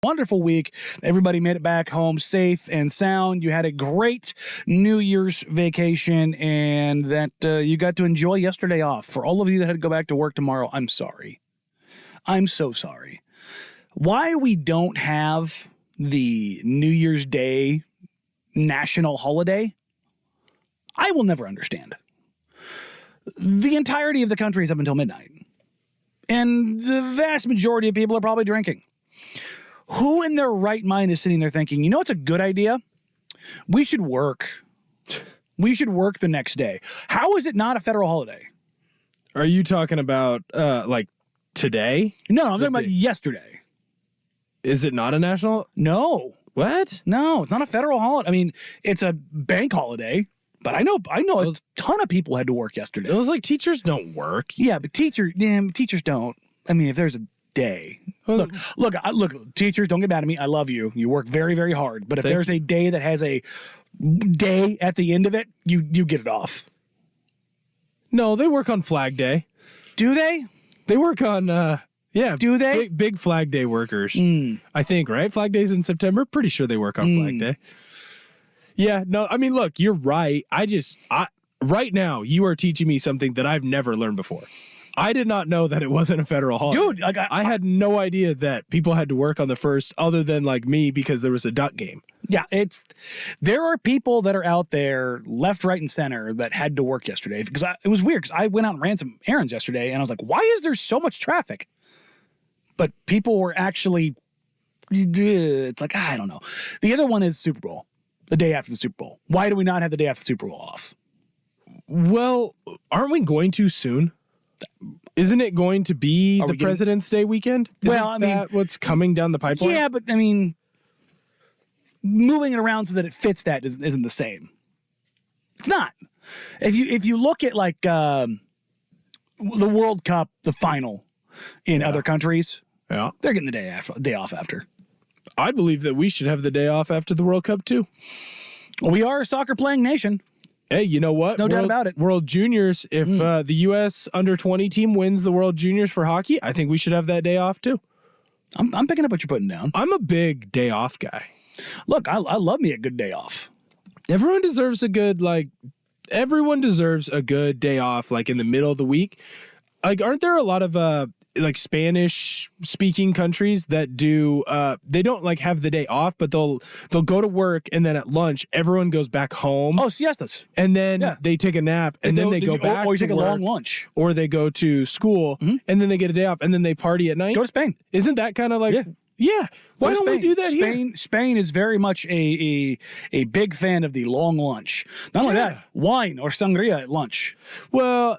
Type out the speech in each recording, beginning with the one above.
Wonderful week. Everybody made it back home safe and sound. You had a great New Year's vacation, and that you got to enjoy yesterday off. For all of you that had to go back to work tomorrow, I'm sorry. I'm so sorry. Why we don't have the New Year's Day national holiday, I will never understand. The entirety of the country is up until midnight, and the vast majority of people are probably drinking. Who in their right mind is sitting there thinking, you know, it's a good idea? We should work. We should work the next day. How is it not a federal holiday? Are you talking about like today? No, I'm talking about yesterday. Is it not a national? No. What? No, it's not a federal holiday. I mean, it's a bank holiday, but I know a ton of people had to work yesterday. It was like teachers don't work. Yeah, but teachers don't. I mean, if there's a day. Look, teachers, don't get mad at me. I love you. You work very, very hard. But if there's a day that has a day at the end of it, you get it off. No, they work on Flag Day. Do they? They work on, Do they? Big Flag Day workers. I think, right? Flag Day's in September. Pretty sure they work on Flag Day. Yeah, no, I mean, look, you're right. Right now, you are teaching me something that I've never learned before. I did not know that it wasn't a federal holiday. Dude, like I had no idea that people had to work on the first, other than like me, because there was a Duck game. Yeah, there are people that are out there left, right, and center that had to work yesterday. Because it was weird, because I went out and ran some errands yesterday, and I was like, why is there so much traffic? But people were actually, it's like, I don't know. The other one is Super Bowl, the day after the Super Bowl. Why do we not have the day after the Super Bowl off? Well, aren't we going to soon? Isn't it going to be the President's Day weekend? Isn't that what's coming down the pipeline? Yeah, but I mean, moving it around so that it fits that isn't the same. It's not. If you look at like the World Cup, the final in other countries, they're getting the day off after. I believe that we should have the day off after the World Cup too. Well, we are a soccer playing nation. Hey, you know what? No doubt about it. World Juniors, if the U.S. under-20 team wins the World Juniors for hockey, I think we should have that day off too. I'm picking up what you're putting down. I'm a big day off guy. Look, I love me a good day off. Everyone deserves a good day off, like in the middle of the week. Like, aren't there a lot of like Spanish speaking countries that do they don't like have the day off, but they'll go to work, and then at lunch everyone goes back home. Oh, siestas. And then they take a nap, and then they go back, or you take to a work, long lunch, or they go to school, and then they get a day off, and then they party at night. Go to Spain. Isn't that kind of like yeah? Why don't we do that here? Spain is very much a big fan of the long lunch. Not only that, wine or sangria at lunch. Well,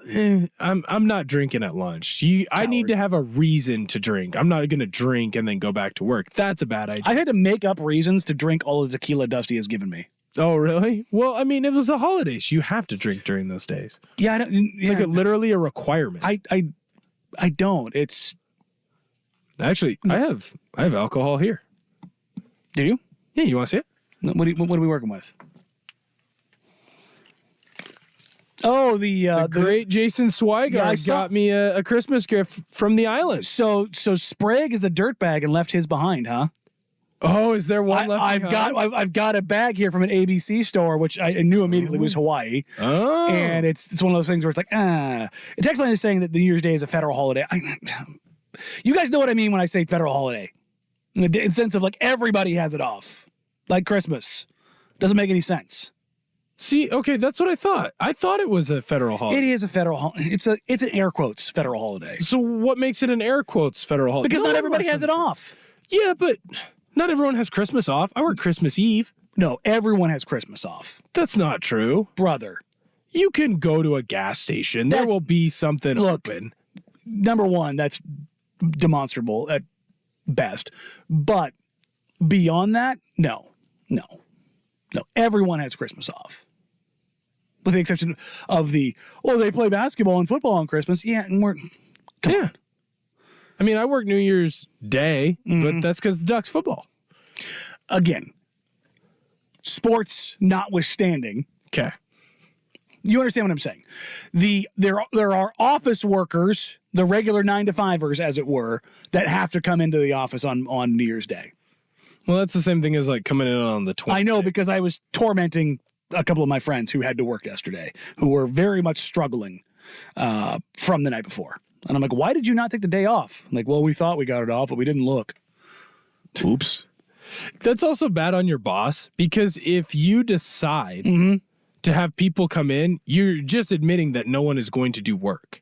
I'm not drinking at lunch. I need to have a reason to drink. I'm not going to drink and then go back to work. That's a bad idea. I had to make up reasons to drink all the tequila Dusty has given me. Oh, really? Well, I mean, it was the holidays. You have to drink during those days. Yeah, it's like literally a requirement. I don't. It's actually I have alcohol here. Do you? Yeah, you want to see it? What are we working with? Oh, the great Jason Swigard got me a Christmas gift from the island. So Sprague is a dirtbag and left his behind, huh? Oh, is there one left behind? I've got a bag here from an ABC store, which I knew immediately was Hawaii. Oh. And it's one of those things where it's like, The text line is saying that the New Year's Day is a federal holiday. You guys know what I mean when I say federal holiday. In the sense of like everybody has it off. Like Christmas. Doesn't make any sense. See, okay, that's what I thought. I thought it was a federal holiday. It is a federal holiday. It's an air quotes federal holiday. So what makes it an air quotes federal holiday? Because not everybody has it off. Yeah, but not everyone has Christmas off. I work Christmas Eve. No, everyone has Christmas off. That's not true. Brother. You can go to a gas station. There will be something open. Number one, that's demonstrable at best. But beyond that, no. Everyone has Christmas off. With the exception of they play basketball and football on Christmas. Yeah, and come on. I mean, I work New Year's Day, but that's because the Ducks football. Again, sports notwithstanding. Okay. You understand what I'm saying? There are office workers, the regular 9-to-5ers, as it were, that have to come into the office on New Year's Day. Well, that's the same thing as like coming in on the 26th. I know, because I was tormenting a couple of my friends who had to work yesterday, who were very much struggling from the night before. And I'm like, why did you not take the day off? I'm like, well, we thought we got it off, but we didn't look. Oops. That's also bad on your boss, because if you decide to have people come in, you're just admitting that no one is going to do work.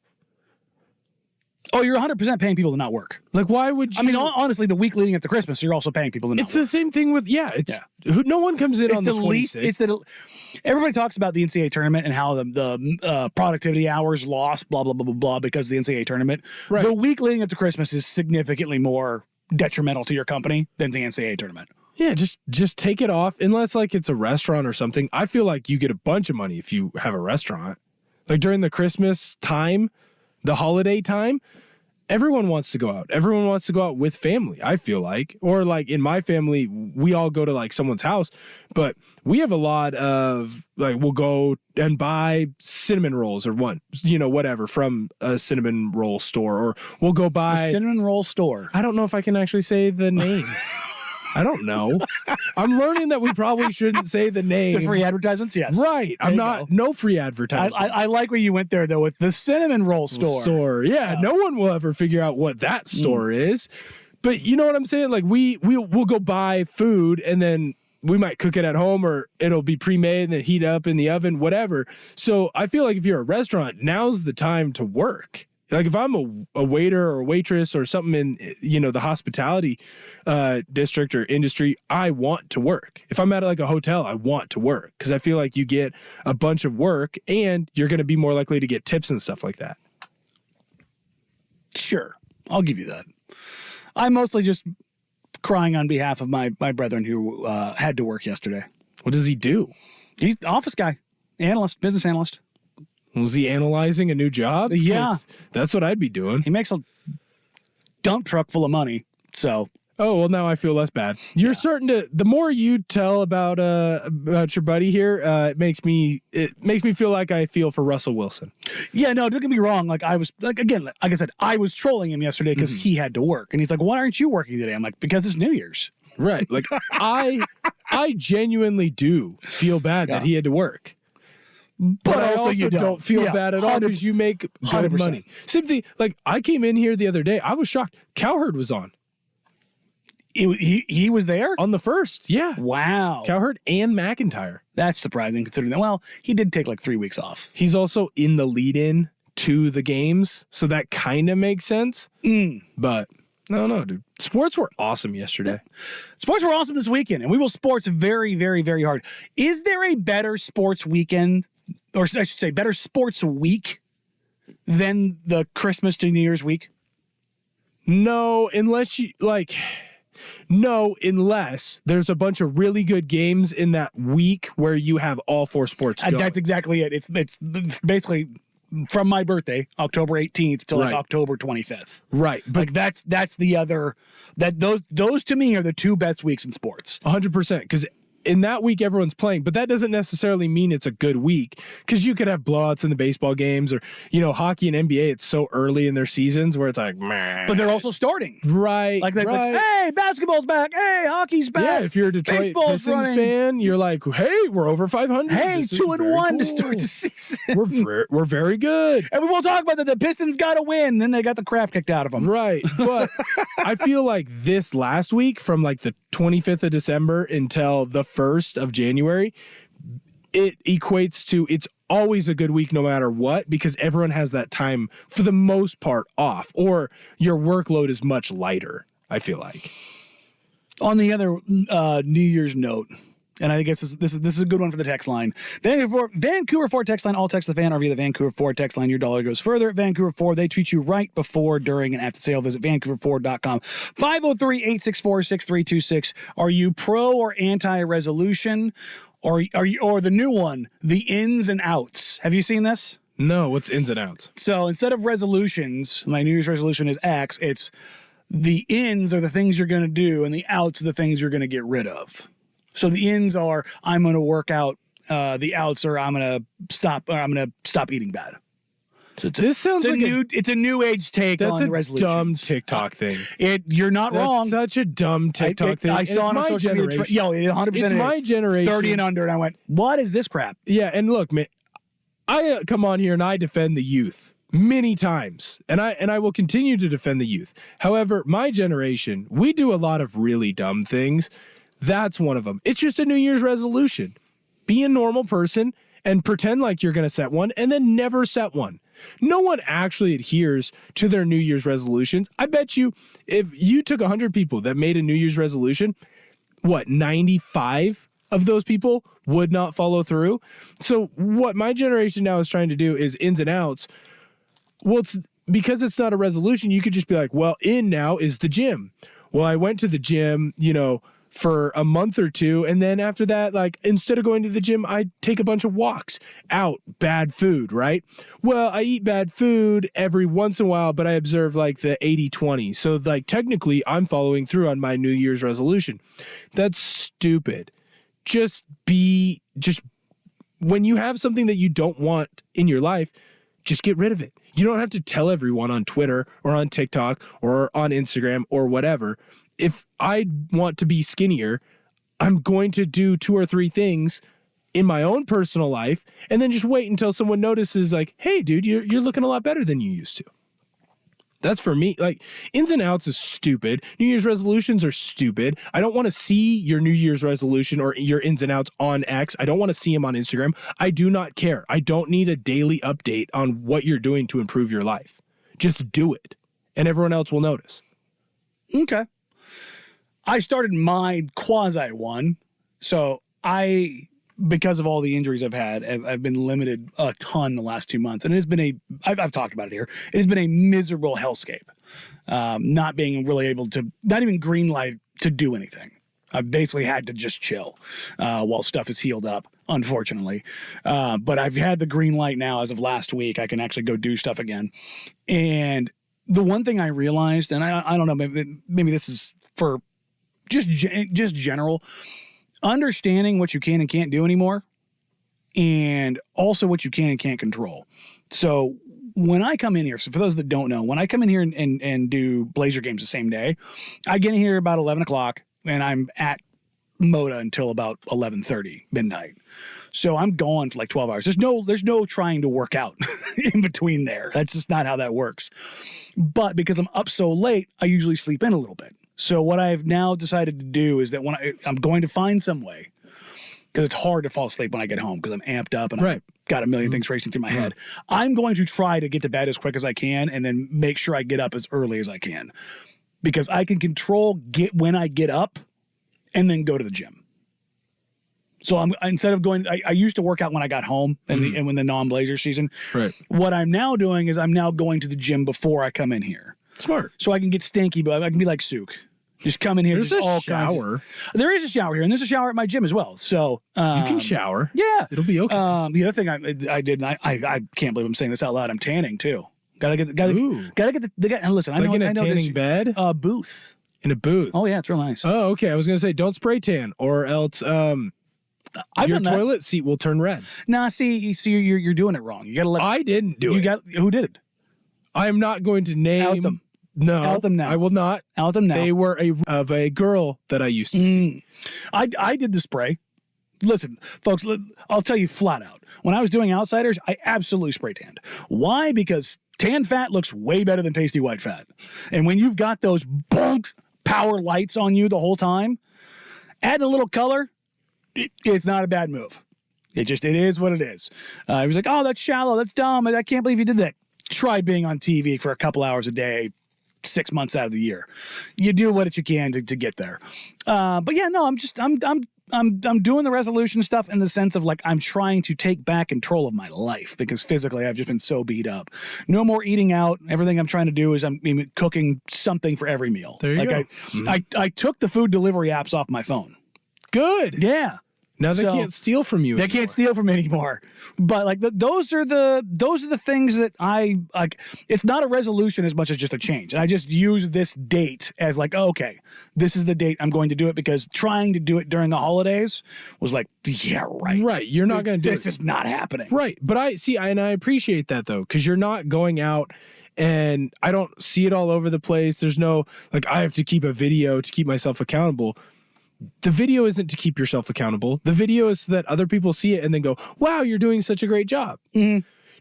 Oh, you're 100% paying people to not work. Like, why would you? I mean, honestly, the week leading up to Christmas, you're also paying people to not it's work. the same thing with, no one comes in on the 26th. Everybody talks about the NCAA tournament and how the productivity hours lost, blah, blah, blah, blah, blah, because of the NCAA tournament. Right. The week leading up to Christmas is significantly more detrimental to your company than the NCAA tournament. Yeah, just take it off, unless like it's a restaurant or something. I feel like you get a bunch of money if you have a restaurant. Like during the Christmas time, the holiday time, everyone wants to go out. Everyone wants to go out with family, I feel like. Or like in my family, we all go to like someone's house, but we have a lot of like, we'll go and buy cinnamon rolls or whatever from a cinnamon roll store, or we'll go buy The cinnamon roll store. I don't know if I can actually say the name. I don't know. I'm learning that we probably shouldn't say the name. The free advertisements, yes. Right. I'm not, no free advertising. I like where you went there, though, with the cinnamon roll store. Yeah, no one will ever figure out what that store is. But you know what I'm saying? Like we'll go buy food, and then we might cook it at home, or it'll be pre-made and then heat up in the oven, whatever. So I feel like if you're a restaurant, now's the time to work. Like if I'm a waiter or a waitress or something in, the hospitality district or industry, I want to work. If I'm at like a hotel, I want to work, because I feel like you get a bunch of work and you're going to be more likely to get tips and stuff like that. Sure. I'll give you that. I'm mostly just crying on behalf of my brethren who had to work yesterday. What does he do? He's an office guy, analyst, business analyst. Was he analyzing a new job? Yeah. 'Cause that's what I'd be doing. He makes a dump truck full of money, so. Oh, well, now I feel less bad. You're starting to, the more you tell about your buddy here, it makes me feel like I feel for Russell Wilson. Yeah, no, don't get me wrong. Like I was, like I said, I was trolling him yesterday because he had to work. And he's like, why aren't you working today? I'm like, because it's New Year's. Right. Like I genuinely do feel bad that he had to work. But I also you don't feel bad at all, because you make good 100%. money. Same thing. Like I came in here the other day. I was shocked. Cowherd was on He was there? the first. Yeah. Wow. Cowherd and McIntyre. That's surprising considering that. Well, he did take like 3 weeks off. He's also in the lead-in to the games, so that kind of makes sense. But no, dude. Sports were awesome yesterday. Sports were awesome this weekend, and we will sports very, very, very hard. Is there a better sports weekend, or I should say better sports week, than the Christmas to New Year's week? No, unless there's a bunch of really good games in that week where you have all four sports going. That's exactly it. It's basically from my birthday, October 18th, to like October 25th. Right. But Like that's the other, that those to me are the two best weeks in sports. 100%, because in that week everyone's playing, but that doesn't necessarily mean it's a good week, because you could have blowouts in the baseball games, or hockey and NBA, it's so early in their seasons where it's like, meh. But they're also starting. Right. Like that's like, hey, basketball's back. Hey, hockey's back. Yeah, if you're a Detroit Baseball's Pistons running. fan, you're like, hey, we're over 500. Hey, This is 2-1 to very start cool. the season. We're very good. And we won't talk about that. The Pistons got to win. Then they got the crap kicked out of them. Right. But I feel like this last week, from like the 25th of December until the 1st of January, it equates to, it's always a good week no matter what, because everyone has that time for the most part off, or your workload is much lighter, I feel like. On the other New Year's note, and I guess this is a good one for the text line. Vancouver Ford text line, all text the fan, or via the Vancouver Ford text line. Your dollar goes further at Vancouver Ford. They treat you right before, during, and after sale. Visit VancouverFord.com. 503-864-6326. Are you pro or anti-resolution, or the new one, the ins and outs? Have you seen this? No, what's ins and outs? So instead of resolutions, my New Year's resolution is X. It's the ins are the things you're going to do, and the outs are the things you're going to get rid of. So the ins are I'm going to work out. The outs are I'm going to stop eating bad. So This sounds like it's a new age take that's on a resolutions. dumb TikTok thing. You're not That's wrong. such a dumb TikTok thing. I saw it on social media. Generation. Yo, it 100% It's my generation. 30 and under, and I went, what is this crap? Yeah, and look, man, I come on here and I defend the youth many times, and I will continue to defend the youth. However, my generation, we do a lot of really dumb things. That's one of them. It's just a New Year's resolution. Be a normal person and pretend like you're going to set one, and then never set one. No one actually adheres to their New Year's resolutions. I bet you if you took 100 people that made a New Year's resolution, 95 of those people would not follow through? So what my generation now is trying to do is ins and outs. Well, because it's not a resolution, you could just be like, well, in now is the gym. Well, I went to the gym, for a month or two. And then after that, like, instead of going to the gym, I take a bunch of walks out, bad food, right? Well, I eat bad food every once in a while, but I observe like the 80-20. So like technically I'm following through on my New Year's resolution. That's stupid. Just when you have something that you don't want in your life, just get rid of it. You don't have to tell everyone on Twitter or on TikTok or on Instagram or whatever. If I want to be skinnier, I'm going to do 2 or 3 things in my own personal life and then just wait until someone notices like, hey, dude, you're looking a lot better than you used to. That's for me. Like, ins and outs is stupid. New Year's resolutions are stupid. I don't want to see your New Year's resolution or your ins and outs on X. I don't want to see them on Instagram. I do not care. I don't need a daily update on what you're doing to improve your life. Just do it, and everyone else will notice. Okay. I started my quasi one. So because of all the injuries I've had, I've been limited a ton the last 2 months. And it has been I've talked about it here. It has been a miserable hellscape. Not being really able to, not even green light to do anything. I've basically had to just chill while stuff is healed up, unfortunately. But I've had the green light now as of last week. I can actually go do stuff again. And the one thing I realized, and I don't know, maybe this is for just general, understanding what you can and can't do anymore, and also what you can and can't control. So when I come in here, so for those that don't know, when I come in here and do Blazer games the same day, I get in here about 11 o'clock, and I'm at Moda until about 11:30 midnight. So I'm gone for like 12 hours. There's no trying to work out in between there. That's just not how that works. But because I'm up so late, I usually sleep in a little bit. So what I've now decided to do is that when I'm going to find some way, because it's hard to fall asleep when I get home because I'm amped up and I've got a million things racing through my head. I'm going to try to get to bed as quick as I can and then make sure I get up as early as I can, because I can control when I get up and then go to the gym. So instead of going, I used to work out when I got home and when the non-Blazer season. Right. What I'm now doing is I'm now going to the gym before I come in here. Smart. So I can get stinky, but I can be like Sook. Just come in here. There's a shower. There is a shower here, and there's a shower at my gym as well. So you can shower. Yeah, it'll be okay. The other thing I did, and I can't believe I'm saying this out loud. I'm tanning too. Gotta get the guy. Listen, like I know. In a I know tanning bed. Booth. In a booth. Oh yeah, it's real nice. Oh okay. I was gonna say don't spray tan or else your toilet seat will turn red. Nah, see, you're doing it wrong. You gotta let. I didn't do it. Who did it? I am not going to name. Out them. No, out them now. I will not. Out them now. They were of a girl that I used to see. I did the spray. Listen, folks, I'll tell you flat out. When I was doing Outsiders, I absolutely spray tanned. Why? Because tan fat looks way better than pasty white fat. And when you've got those bonk power lights on you the whole time, adding a little color, it's not a bad move. It is what it is. He was like, oh, that's shallow. That's dumb. I can't believe you did that. Try being on TV for a couple hours a day, 6 months out of the year. You do what you can to get there. But yeah, no, I'm doing the resolution stuff in the sense of like I'm trying to take back control of my life, because physically I've just been so beat up. No more eating out. Everything I'm trying to do is I'm cooking something for every meal. There you go. I took the food delivery apps off my phone. Good. Yeah. Now they So- can't steal from you. They can't steal from me anymore. But like those are the things that I like. It's not a resolution as much as just a change. And I just use this date as like, oh, okay, this is the date I'm going to do it, because trying to do it during the holidays was like, yeah, right. Right. You're not going to do This it. is not happening. Right. But I appreciate that though, because you're not going out and I don't see it all over the place. There's no, like, I have to keep a video to keep myself accountable. The video isn't to keep yourself accountable. The video is so that other people see it and then go, wow, you're doing such a great job.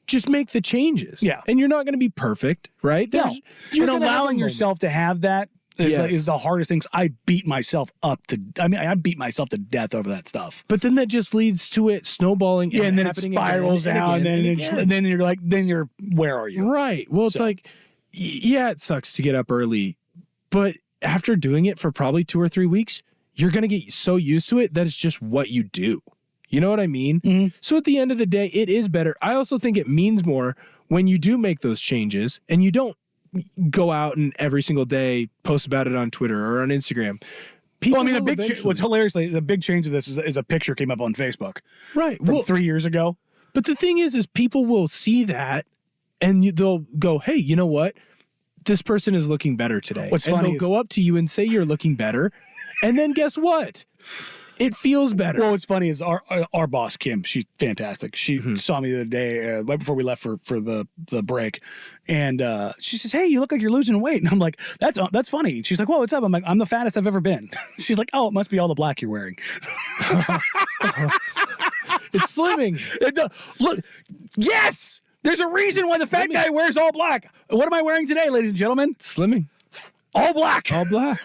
Just make the changes. Yeah. And you're not going to be perfect, right? No. You're And gonna have a allowing moment. yourself to have that is, Yes. is the hardest things. I beat myself to death over that stuff. But then that just leads to it snowballing. Yeah, and then it happening spirals again down, and and again then, and then you're like, where are you? Right. Well, it's like, yeah, it sucks to get up early, but after doing it for probably 2 or 3 weeks, you're going to get so used to it that it's just what you do. You know what I mean? So at the end of the day, it is better. I also think it means more when you do make those changes and you don't go out and every single day post about it on Twitter or on Instagram. People Well, I mean, will eventually- what's hilariously, the big change of this is a picture came up on Facebook right. from Well, 3 years ago. but the thing is people will see that and they'll go, hey, you know what? This person is looking better today. What's and funny they'll is- go up to you and say you're looking better. And then guess what? It feels better. Well, what's funny is our boss, Kim, she's fantastic. She saw me the other day, right before we left for the break. And she says, hey, you look like you're losing weight. And I'm like, that's funny. She's like, whoa, what's up? I'm like, I'm the fattest I've ever been. She's like, oh, it must be all the black you're wearing. It's slimming. Look, yes, there's a reason why the fat guy wears all black. What am I wearing today, ladies and gentlemen? Slimming. All black. All black.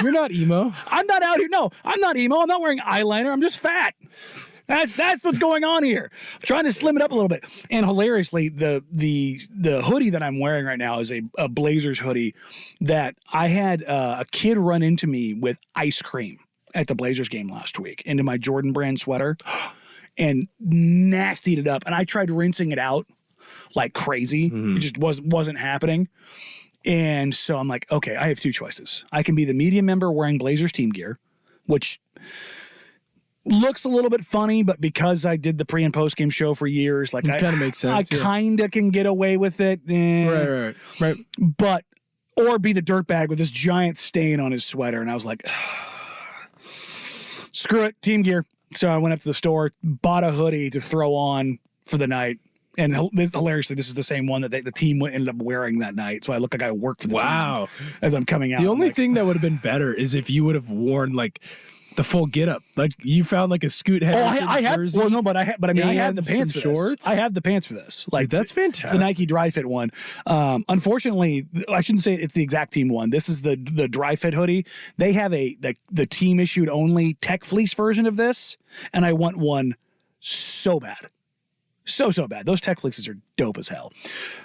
You're not emo. I'm not out here. No, I'm not emo. I'm not wearing eyeliner. I'm just fat. That's what's going on here. I'm trying to slim it up a little bit. And hilariously, the hoodie that I'm wearing right now is a Blazers hoodie that I had a kid run into me with ice cream at the Blazers game last week into my Jordan brand sweater and nastied it up. And I tried rinsing it out like crazy. It just wasn't happening. And so I'm like, okay, I have two choices. I can be the media member wearing Blazers team gear, which looks a little bit funny, but because I did the pre and post game show for years, like It kind of makes sense. I yeah. kind of can get away with it. Right. But, or be the dirtbag with this giant stain on his sweater. And I was like, screw it, team gear. So I went up to the store, bought a hoodie to throw on for the night. And hilariously, this is the same one that the team ended up wearing that night. So I look like I work for the Wow. team as I'm coming out. The I'm only like, thing that would have been better is if you would have worn like the full getup. Like you found like a Scoot oh, Henderson I have. jersey. Well, no, but I have the and pants for some this. shorts? I have the pants for this. Like Dude, that's fantastic. It's the Nike Dry Fit one. Unfortunately, I shouldn't say it's the exact team one. This is the Dry Fit hoodie. They have the team issued only Tech Fleece version of this, and I want one so bad. So bad. Those Tech Fleeces are dope as hell.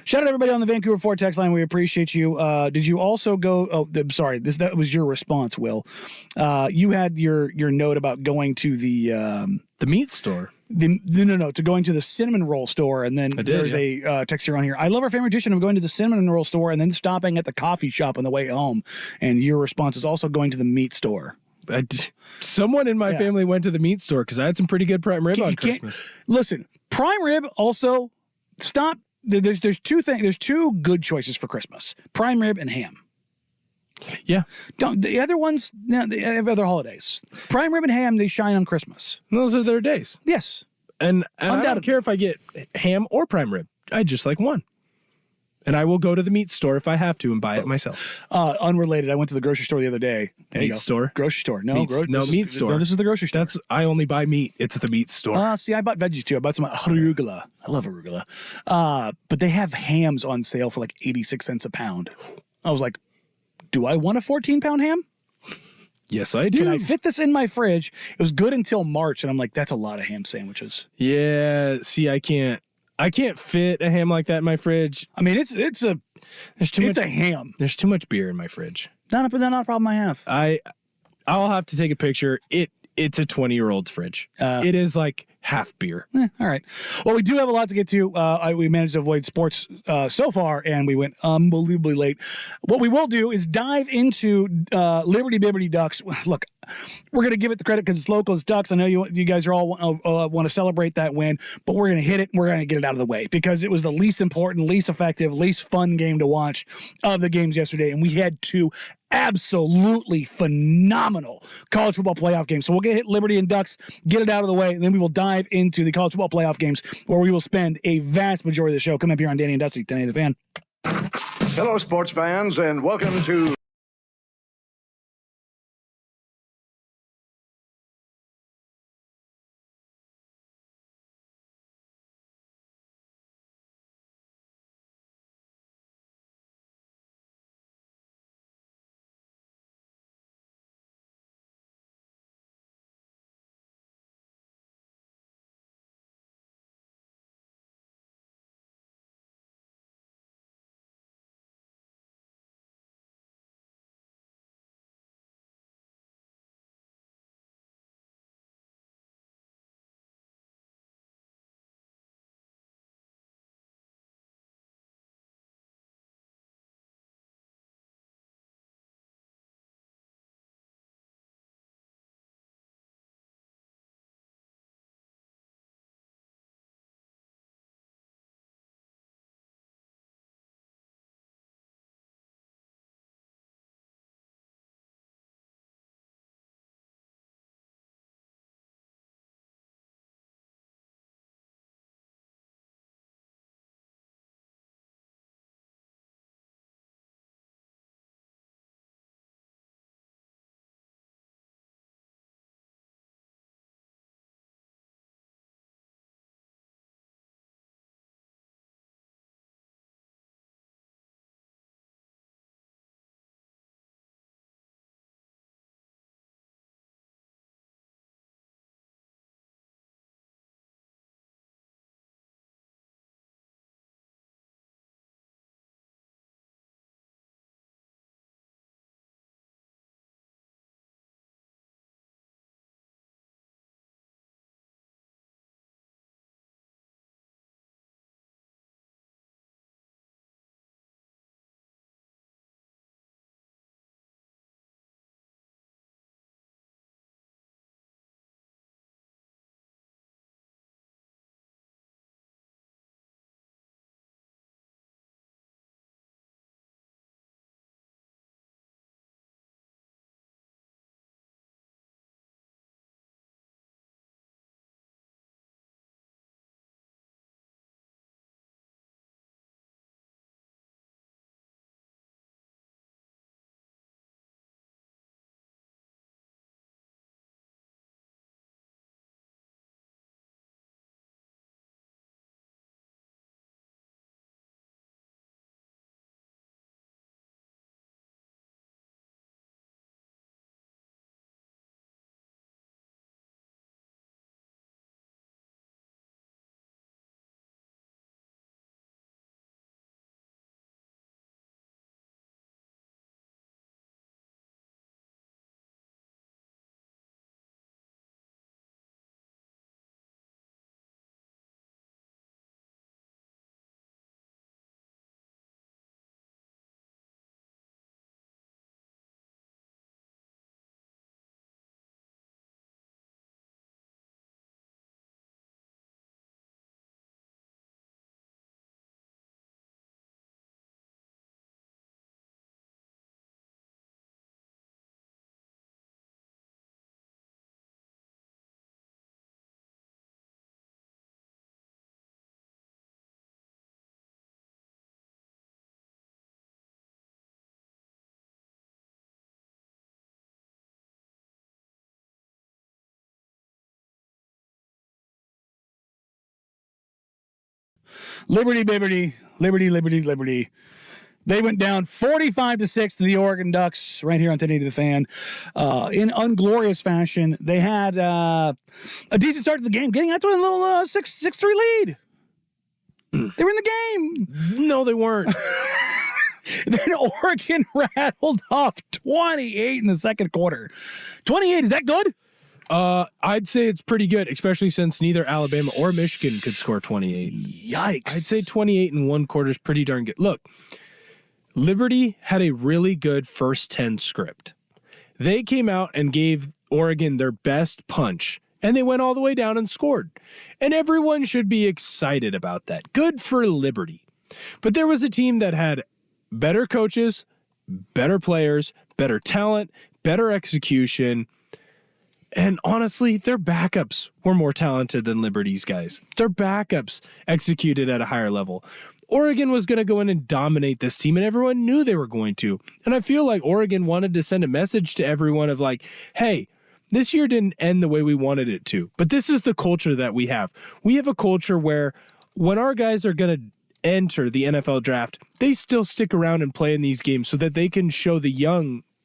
Shout out to everybody on the Vancouver Ford text line. We appreciate you. Did you also go? Oh, I'm sorry. That was your response, Will. You had your note about going to the meat store. to going to the cinnamon roll store, and then there's a text here on here. I love our family tradition of going to the cinnamon roll store and then stopping at the coffee shop on the way home. And your response is also going to the meat store. Someone in my family went to the meat store because I had some pretty good prime rib on Christmas. Listen, prime rib also stop. There's two things. There's two good choices for Christmas: prime rib and ham. Yeah. Don't the other ones? No, the other holidays. Prime rib and ham, they shine on Christmas. Those are their days. Yes. And I don't Undoubtedly. care if I get ham or prime rib. I just like one. And I will go to the meat store if I have to and buy it myself. Unrelated. I went to the grocery store the other day. There you Meat go. store? Grocery store. No, Meat store. No, this is the grocery store. I only buy meat. It's the meat store. See, I bought veggies too. I bought some arugula. I love arugula. But they have hams on sale for like 86 cents a pound. I was like, do I want a 14-pound ham? Yes, I do. Can I fit this in my fridge? It was good until March, and I'm like, that's a lot of ham sandwiches. Yeah. See, I can't fit a ham like that in my fridge. I mean, it's a ham. There's too much beer in my fridge. Not a problem I have. I'll have to take a picture. It's a 20-year-old's fridge. It is like half beer. All right. Well, we do have a lot to get to. We managed to avoid sports so far, and we went unbelievably late. What we will do is dive into Liberty Bibbity Ducks. Look, we're going to give it the credit because it's local, it's Ducks. I know you guys are all want to celebrate that win, but we're going to hit it and we're going to get it out of the way because it was the least important, least effective, least fun game to watch of the games yesterday. And we had two absolutely phenomenal college football playoff games. So we'll get Liberty and Ducks, get it out of the way, and then we will dive into the college football playoff games where we will spend a vast majority of the show. Come up here on Danny and Dusty, 1080 The Fan. Hello, sports fans, and welcome to Liberty, Liberty, Liberty, Liberty, Liberty. They went down 45-6 to the Oregon Ducks right here on 1080 The Fan in unglorious fashion. They had a decent start to the game, getting out to a little 6-3 lead. They were in the game. No, they weren't. Then Oregon rattled off 28 in the second quarter. 28, is that good? I'd say it's pretty good, especially since neither Alabama or Michigan could score 28. Yikes. I'd say 28 in one quarter is pretty darn good. Look, Liberty had a really good first 10 script. They came out and gave Oregon their best punch, and they went all the way down and scored. And everyone should be excited about that. Good for Liberty. But there was a team that had better coaches, better players, better talent, better execution. And honestly, their backups were more talented than Liberty's guys. Their backups executed at a higher level. Oregon was going to go in and dominate this team, and everyone knew they were going to. And I feel like Oregon wanted to send a message to everyone of like, hey, this year didn't end the way we wanted it to, but this is the culture that we have. We have a culture where when our guys are going to enter the NFL draft, they still stick around and play in these games so that they can show the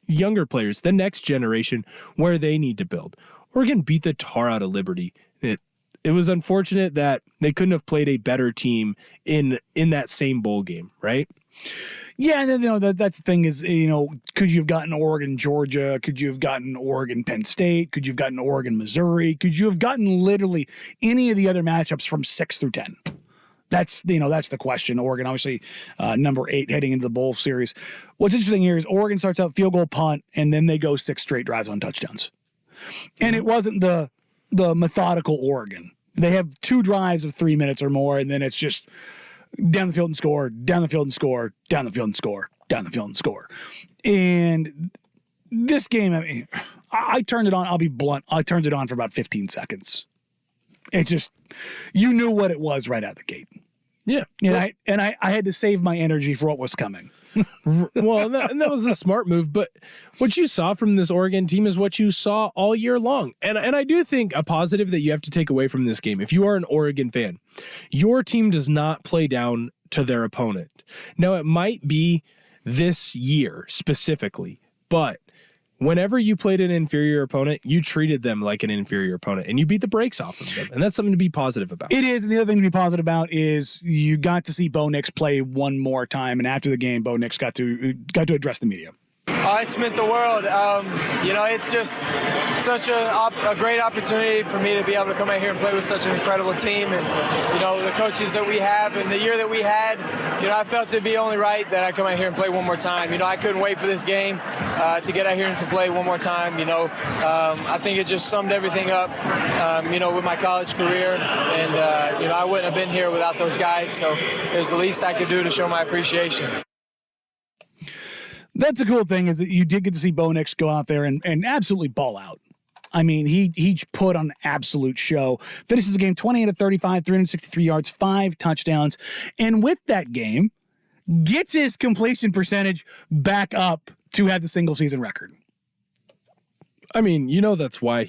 younger players, the next generation, where they need to build. Oregon beat the tar out of Liberty. It was unfortunate that they couldn't have played a better team in that same bowl game, right? Yeah, and then, that's the thing is, could you have gotten Oregon, Georgia? Could you have gotten Oregon, Penn State? Could you have gotten Oregon, Missouri? Could you have gotten literally any of the other matchups from 6 through 10? That's the question. Oregon, obviously, number 8 heading into the bowl series. What's interesting here is Oregon starts out field goal, punt, and then they go 6 straight drives on touchdowns. And it wasn't the methodical Oregon. They have 2 drives of 3 minutes or more, and then it's just down the field and score, down the field and score, down the field and score, down the field and score. And this game, I mean, I turned it on. I'll be blunt. I turned it on for about 15 seconds. It just, you knew what it was right out the gate. Yeah. And I had to save my energy for what was coming. Well, that was a smart move. But what you saw from this Oregon team is what you saw all year long. And I do think a positive that you have to take away from this game, if you are an Oregon fan, your team does not play down to their opponent. Now, it might be this year specifically, but whenever you played an inferior opponent, you treated them like an inferior opponent, and you beat the brakes off of them. And that's something to be positive about. It is. And the other thing to be positive about is you got to see Bo Nix play one more time. And after the game, Bo Nix got to address the media. It's meant the world. It's just such a great opportunity for me to be able to come out here and play with such an incredible team, and the coaches that we have, and the year that we had. I felt it'd be only right that I come out here and play one more time. I couldn't wait for this game to get out here and to play one more time. I think it just summed everything up. With my college career, and I wouldn't have been here without those guys. So it was the least I could do to show my appreciation. That's the cool thing is that you did get to see Bo Nix go out there and absolutely ball out. I mean, he put on an absolute show. Finishes the game 28 of 35, 363 yards, 5 touchdowns. And with that game, gets his completion percentage back up to have the single season record. I mean, that's why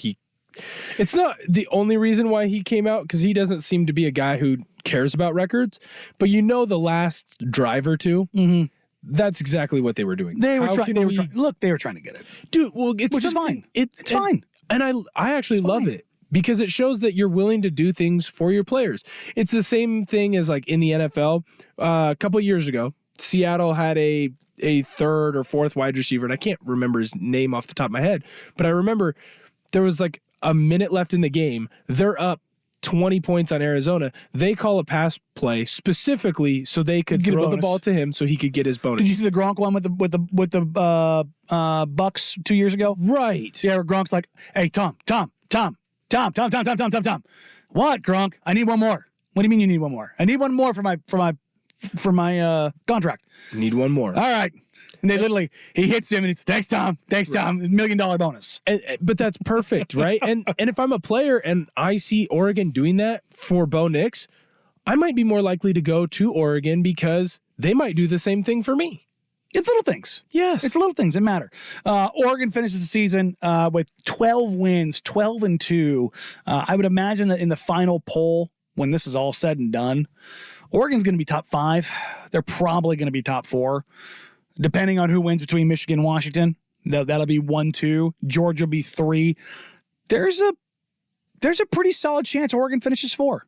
it's not the only reason why he came out, because he doesn't seem to be a guy who cares about records. But the last drive or two, that's exactly what they were doing. They were trying to get it. Dude, well, which is fine. It's fine. And I actually love it because it shows that you're willing to do things for your players. It's the same thing as like in the NFL. A couple of years ago, Seattle had a 3rd or 4th wide receiver, and I can't remember his name off the top of my head, but I remember there was like a minute left in the game. They're up 20 points on Arizona. They call a pass play specifically so they could throw the ball to him so he could get his bonus. Did you see the Gronk one with the Bucks 2 years ago? Right. Yeah, where Gronk's like, "Hey, Tom. What, Gronk? I need one more. What do you mean you need one more? I need one more for my contract. Need one more. All right." And he hits him and he's, "Thanks, Tom. $1 million bonus." But that's perfect, right? And if I'm a player and I see Oregon doing that for Bo Nix, I might be more likely to go to Oregon because they might do the same thing for me. It's little things. Yes. It's little things that matter. Oregon finishes the season with 12 wins, 12-2. I would imagine that in the final poll, when this is all said and done, Oregon's going to be top 5. They're probably going to be top 4. Depending on who wins between Michigan and Washington, that'll be 1-2. Georgia will be 3. There's a pretty solid chance Oregon finishes 4.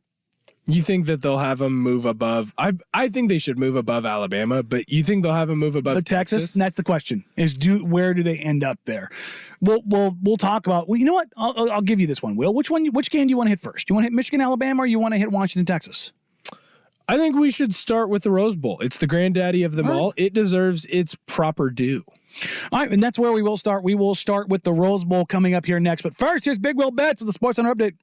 You think that they'll have them move above? I think they should move above Alabama, but you think they'll have them move above Texas? And that's the question: is where do they end up there? We'll talk about. Well, you know what? I'll give you this one, Will. Which game do you want to hit first? Do you want to hit Michigan, Alabama, or you want to hit Washington, Texas? I think we should start with the Rose Bowl. It's the granddaddy of them all. It deserves its proper due. All right, and that's where we will start. We will start with the Rose Bowl coming up here next. But first, here's Big Will Betts with the Sports Center update.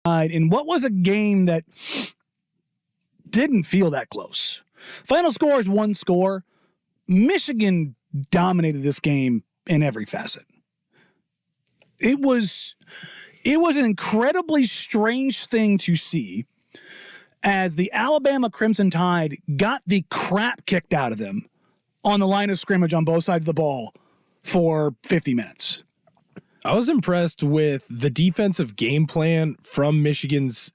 In what was a game that didn't feel that close. Final score is one score. Michigan dominated this game in every facet. It was an incredibly strange thing to see as the Alabama Crimson Tide got the crap kicked out of them on the line of scrimmage on both sides of the ball for 50 minutes. I was impressed with the defensive game plan from Michigan's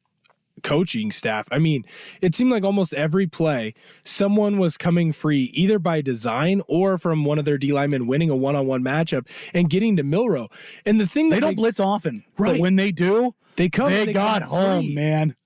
coaching staff. I mean, it seemed like almost every play, someone was coming free, either by design or from one of their D linemen winning a one-on-one matchup and getting to Milroe. And the thing that they don't blitz often, right? But when they do, They come. They got come home, free. man.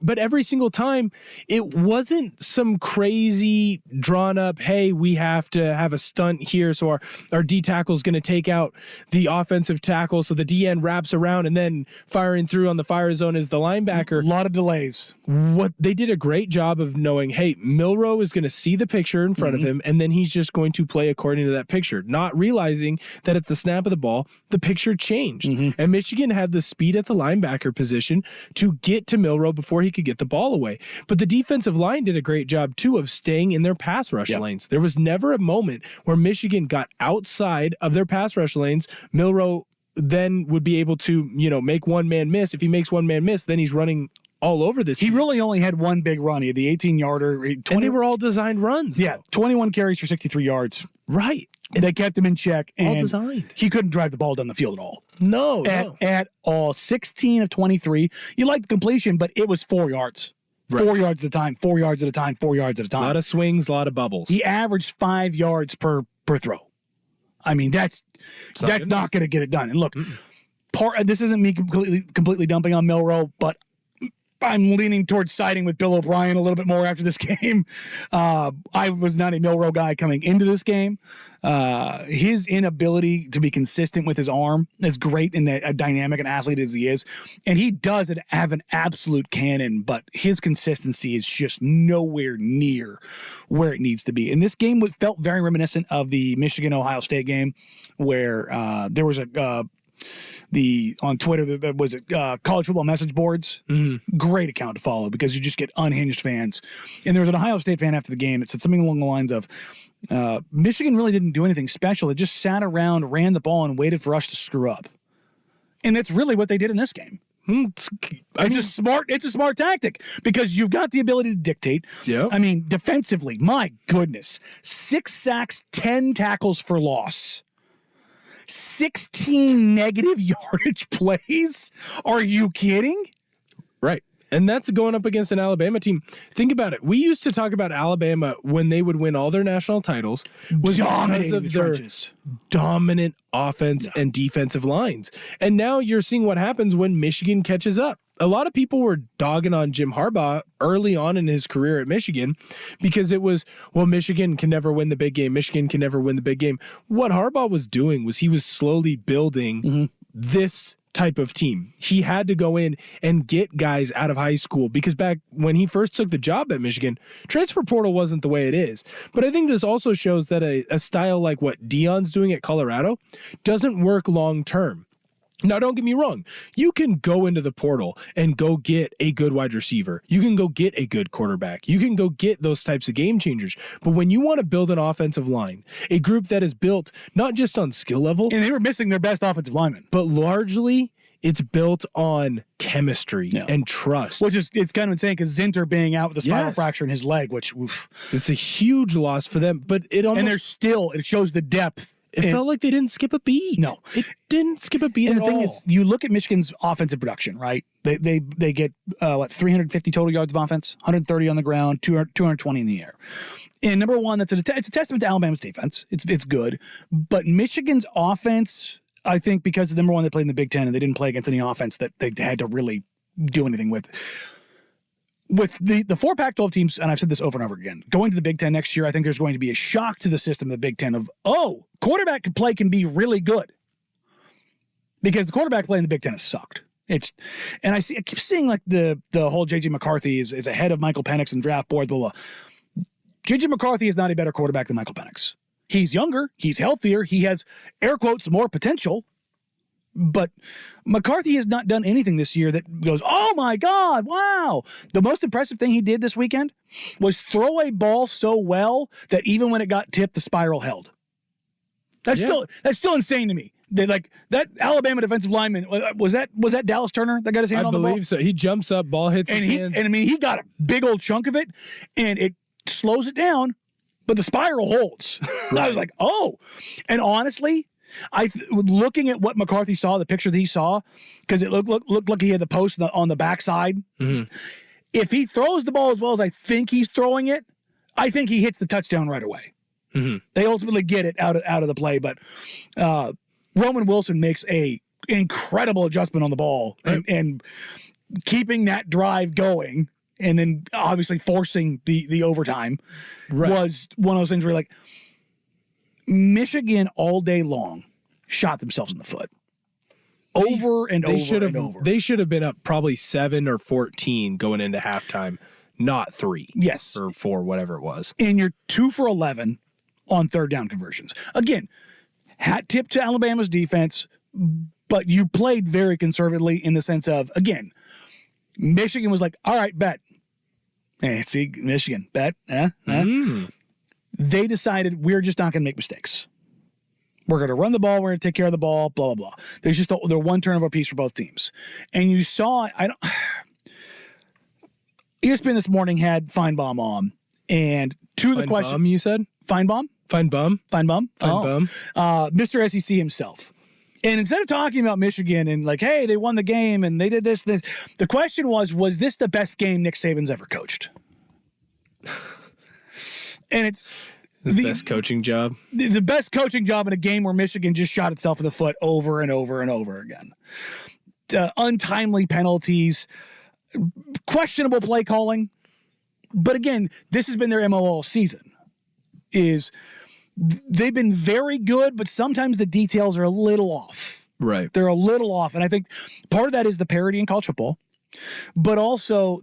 But every single time, it wasn't some crazy drawn up, hey, we have to have a stunt here, so our D tackle is going to take out the offensive tackle, so the DN wraps around and then firing through on the fire zone is the linebacker. A lot of delays. What they did a great job of knowing, hey, Milroe is going to see the picture in front of him, and then he's just going to play according to that picture, not realizing that at the snap of the ball, the picture changed. And Michigan had the speed at the linebacker position to get to Milroe before he could get the ball away. But the defensive line did a great job, too, of staying in their pass rush lanes. There was never a moment where Michigan got outside of their pass rush lanes. Milroe then would be able to, make one man miss. If he makes one man miss, then he's running all over this. He really only had one big run. He had the 18-yarder. And they were all designed runs. Yeah, 21 carries for 63 yards. Right. They kept him in check. And all designed. He couldn't drive the ball down the field at all. No. At all. 16 of 23. You like the completion, but it was 4 yards. Right. 4 yards at a time, 4 yards at a time, 4 yards at a time. A lot of swings, a lot of bubbles. He averaged 5 yards per throw. I mean, that's not going to get it done. And look, this isn't me completely dumping on Milroe, but I'm leaning towards siding with Bill O'Brien a little bit more after this game. I was not a Milroe guy coming into this game. His inability to be consistent with his arm is great in a dynamic and athlete as he is. And he does have an absolute cannon, but his consistency is just nowhere near where it needs to be. And this game felt very reminiscent of the Michigan-Ohio State game where there was on Twitter, there was college football message boards. Great account to follow because you just get unhinged fans. And there was an Ohio State fan after the game that said something along the lines of, Michigan really didn't do anything special. It just sat around, ran the ball, and waited for us to screw up. And that's really what they did in this game. It's a smart tactic because you've got the ability to dictate. Yeah. I mean, defensively, my goodness, 6 sacks, 10 tackles for loss. 16 negative yardage plays? Are you kidding? Right. And that's going up against an Alabama team. Think about it. We used to talk about Alabama when they would win all their national titles was because of their dominant offense and defensive lines. And now you're seeing what happens when Michigan catches up. A lot of people were dogging on Jim Harbaugh early on in his career at Michigan because it was, well, Michigan can never win the big game. Michigan can never win the big game. What Harbaugh was doing was he was slowly building this type of team. He had to go in and get guys out of high school because back when he first took the job at Michigan, transfer portal wasn't the way it is. But I think this also shows that a style like what Deion's doing at Colorado doesn't work long term. Now, don't get me wrong. You can go into the portal and go get a good wide receiver. You can go get a good quarterback. You can go get those types of game changers. But when you want to build an offensive line, a group that is built not just on skill level. And they were missing their best offensive lineman. But largely, it's built on chemistry and trust. Which is, it's kind of insane because Zinter being out with a spinal fracture in his leg, which, oof. It's a huge loss for them. But it almost... And it shows the depth. It felt like they didn't skip a beat. No. It didn't skip a beat and at all. The thing is, you look at Michigan's offensive production, right? They get, 350 total yards of offense, 130 on the ground, 220 in the air. And number one, it's a testament to Alabama's defense. It's good. But Michigan's offense, I think because, number one, they played in the Big Ten and they didn't play against any offense that they had to really do anything with. With the 4 Pac-12 teams, and I've said this over and over again, going to the Big Ten next year, I think there's going to be a shock to the system of the Big Ten of, quarterback play can be really good. Because the quarterback play in the Big Ten has sucked. I keep seeing like the whole J.J. McCarthy is ahead of Michael Penix in draft boards, blah, blah. J.J. McCarthy is not a better quarterback than Michael Penix. He's younger, he's healthier, he has, air quotes, more potential. But McCarthy has not done anything this year that goes, oh my God, wow. The most impressive thing he did this weekend was throw a ball so well that even when it got tipped, the spiral held. That's still insane to me. That Alabama defensive lineman, was that Dallas Turner that got his hand on the ball? I believe so. He jumps up, ball hits his hands. And I mean, he got a big old chunk of it, and it slows it down, but the spiral holds. Right. I was like, oh. And honestly, looking at what McCarthy saw, the picture that he saw, because it looked like he had the post on the backside. Mm-hmm. If he throws the ball as well as I think he's throwing it, I think he hits the touchdown right away. Mm-hmm. They ultimately get it out of the play, but Roman Wilson makes a incredible adjustment on the ball and keeping that drive going, and then obviously forcing the overtime was one of those things where like Michigan all day long shot themselves in the foot. Over and over. They should have been up probably 7 or 14 going into halftime, not 3. Yes. Or 4, whatever it was. And you're 2 for 11 on third down conversions. Again, hat tip to Alabama's defense, but you played very conservatively in the sense of, again, Michigan was like, all right, bet. Hey, see, Michigan, bet. They decided we're just not going to make mistakes. We're going to run the ball. We're going to take care of the ball, blah, blah, blah. There's just the one turnover piece for both teams. And you saw, ESPN this morning had Feinbaum on. And to the question. You said? Feinbaum? Feinbaum. Mr. SEC himself. And instead of talking about Michigan and like, hey, they won the game and they did this, the question was this the best game Nick Saban's ever coached? And it's the best coaching job. The best coaching job in a game where Michigan just shot itself in the foot over and over and over again. Untimely penalties, questionable play calling. But again, this has been their MO all season. They've been very good, but sometimes the details are a little off. Right. They're a little off. And I think part of that is the parity in college football. But also,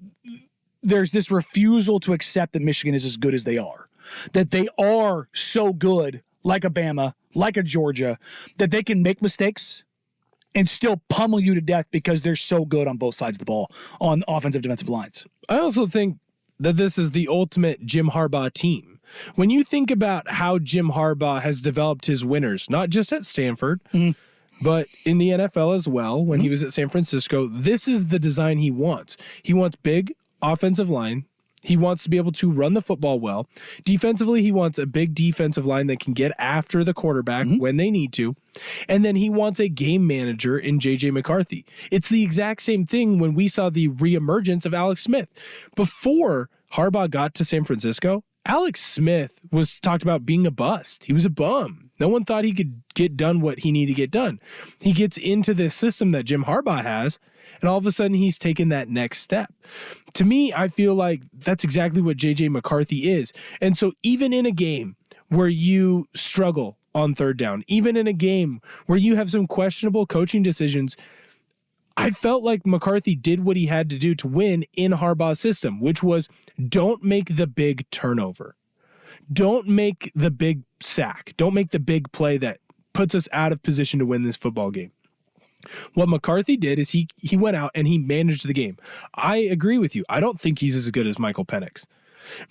there's this refusal to accept that Michigan is as good as they are. That they are so good, like a Bama, like a Georgia, that they can make mistakes and still pummel you to death because they're so good on both sides of the ball on offensive defensive lines. I also think that this is the ultimate Jim Harbaugh team. When you think about how Jim Harbaugh has developed his winners, not just at Stanford, but in the NFL as well, when he was at San Francisco, this is the design he wants. He wants big offensive line. He wants to be able to run the football well. Defensively, he wants a big defensive line that can get after the quarterback when they need to. And then he wants a game manager in J.J. McCarthy. It's the exact same thing when we saw the reemergence of Alex Smith. Before Harbaugh got to San Francisco, Alex Smith was talked about being a bust. He was a bum. No one thought he could get done what he needed to get done. He gets into this system that Jim Harbaugh has, and all of a sudden he's taken that next step. To me, I feel like that's exactly what J.J. McCarthy is. And so even in a game where you struggle on third down, even in a game where you have some questionable coaching decisions, I felt like McCarthy did what he had to do to win in Harbaugh's system, which was don't make the big turnover. Don't make the big sack. Don't make the big play that puts us out of position to win this football game. What McCarthy did is he went out and he managed the game. I agree with you. I don't think he's as good as Michael Penix,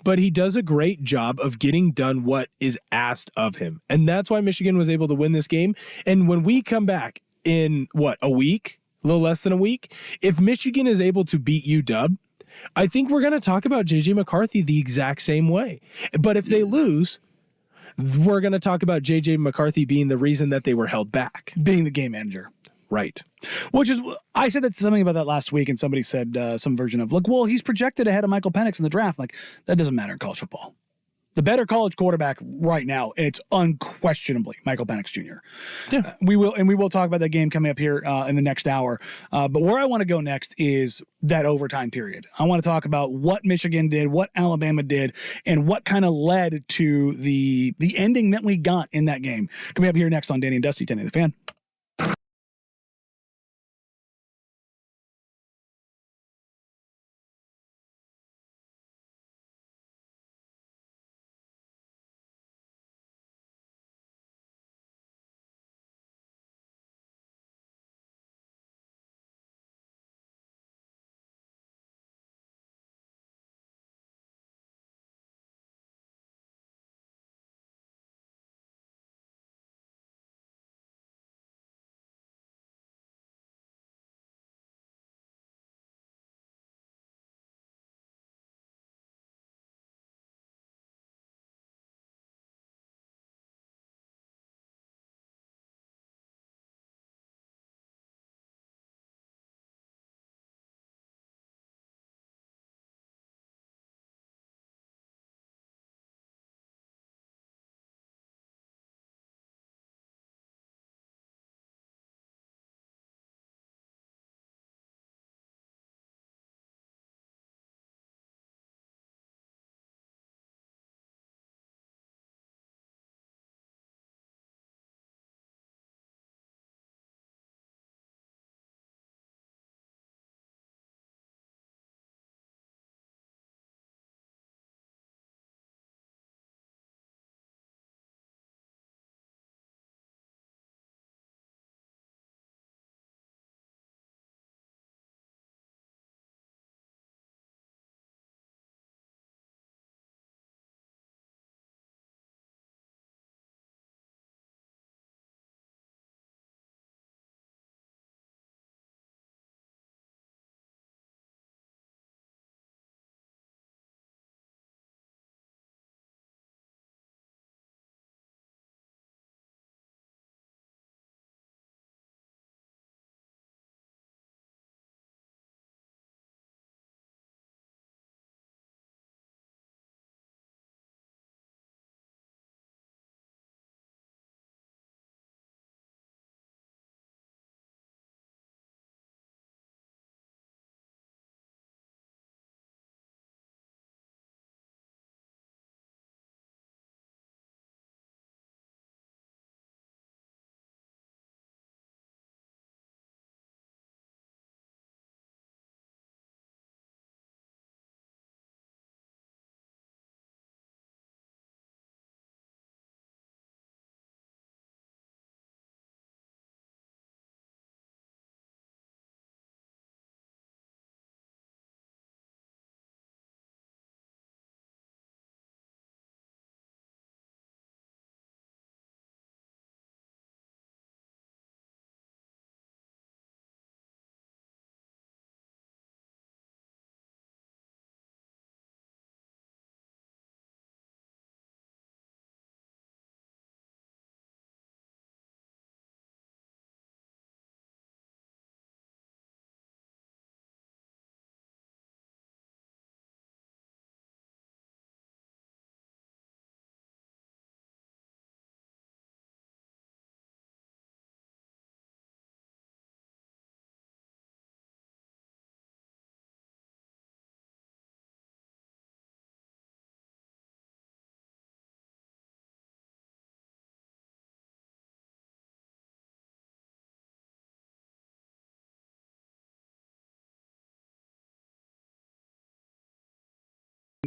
but he does a great job of getting done what is asked of him. And that's why Michigan was able to win this game. And when we come back in, a week? A little less than a week. If Michigan is able to beat UW, I think we're going to talk about J.J. McCarthy the exact same way. But if they lose, we're going to talk about J.J. McCarthy being the reason that they were held back. Being the game manager. Right. Which is, I said that something about that last week, and somebody said some version of, look, well, he's projected ahead of Michael Penix in the draft. Like, that doesn't matter in college football. The better college quarterback right now, it's unquestionably Michael Penix Jr. Yeah. We will talk about that game coming up here in the next hour. But where I want to go next is that overtime period. I want to talk about what Michigan did, what Alabama did, and what kind of led to the ending that we got in that game. Coming up here next on Danny and Dusty, 10 The Fan.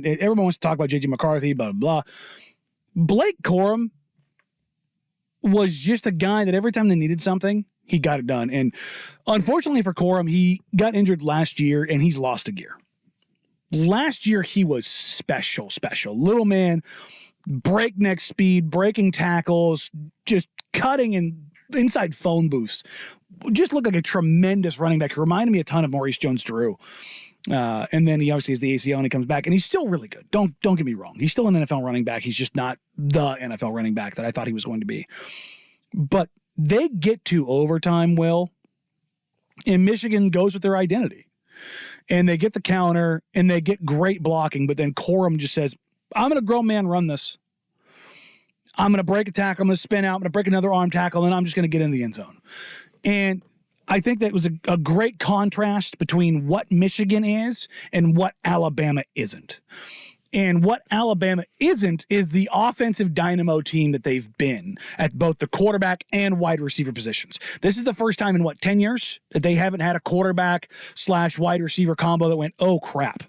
everyone wants to talk about J.J. McCarthy, blah, blah, blah. Blake Corum was just a guy that every time they needed something, he got it done. And unfortunately for Corum, he got injured last year, and he's lost a gear. Last year, he was special. Little man, breakneck speed, breaking tackles, just cutting in inside phone booths. Just looked like a tremendous running back. He reminded me a ton of Maurice Jones-Drew. And then he obviously has the ACL and he comes back, and he's still really good. Don't get me wrong. He's still an NFL running back. He's just not the NFL running back that I thought he was going to be. But they get to overtime, Will, and Michigan goes with their identity. And they get the counter, and they get great blocking, but then Corum just says, I'm going to grown man run this. I'm going to break a tackle, I'm going to spin out, I'm going to break another arm tackle, and I'm just going to get in the end zone. And I think that was a great contrast between what Michigan is and what Alabama isn't. And what Alabama isn't is the offensive dynamo team that they've been at both the quarterback and wide receiver positions. This is the first time in, 10 years that they haven't had a quarterback/wide receiver combo that went, oh, crap.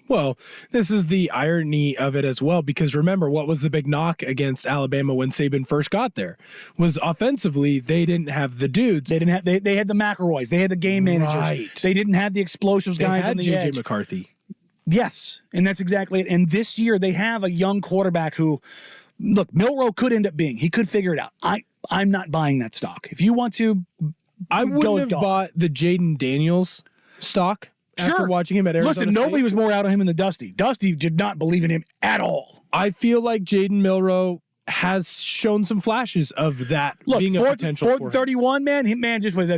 Well, this is the irony of it as well, because remember, what was the big knock against Alabama when Saban first got there? Was offensively, they didn't have the dudes. They didn't have they had the McElroys. They had the game managers. Right. They didn't have the explosives guys on the J.J. edge. McCarthy. Yes, and that's exactly it. And this year they have a young quarterback who, look, Milroe could end up being. He could figure it out. I'm not buying that stock. If you want to, I wouldn't have bought the Jaden Daniels stock after watching him at Arizona Listen, State. nobody was more out on him than Dusty. Dusty did not believe in him at all. I feel like Jaden Milroe has shown some flashes of that being a potential for him. 31, man, just was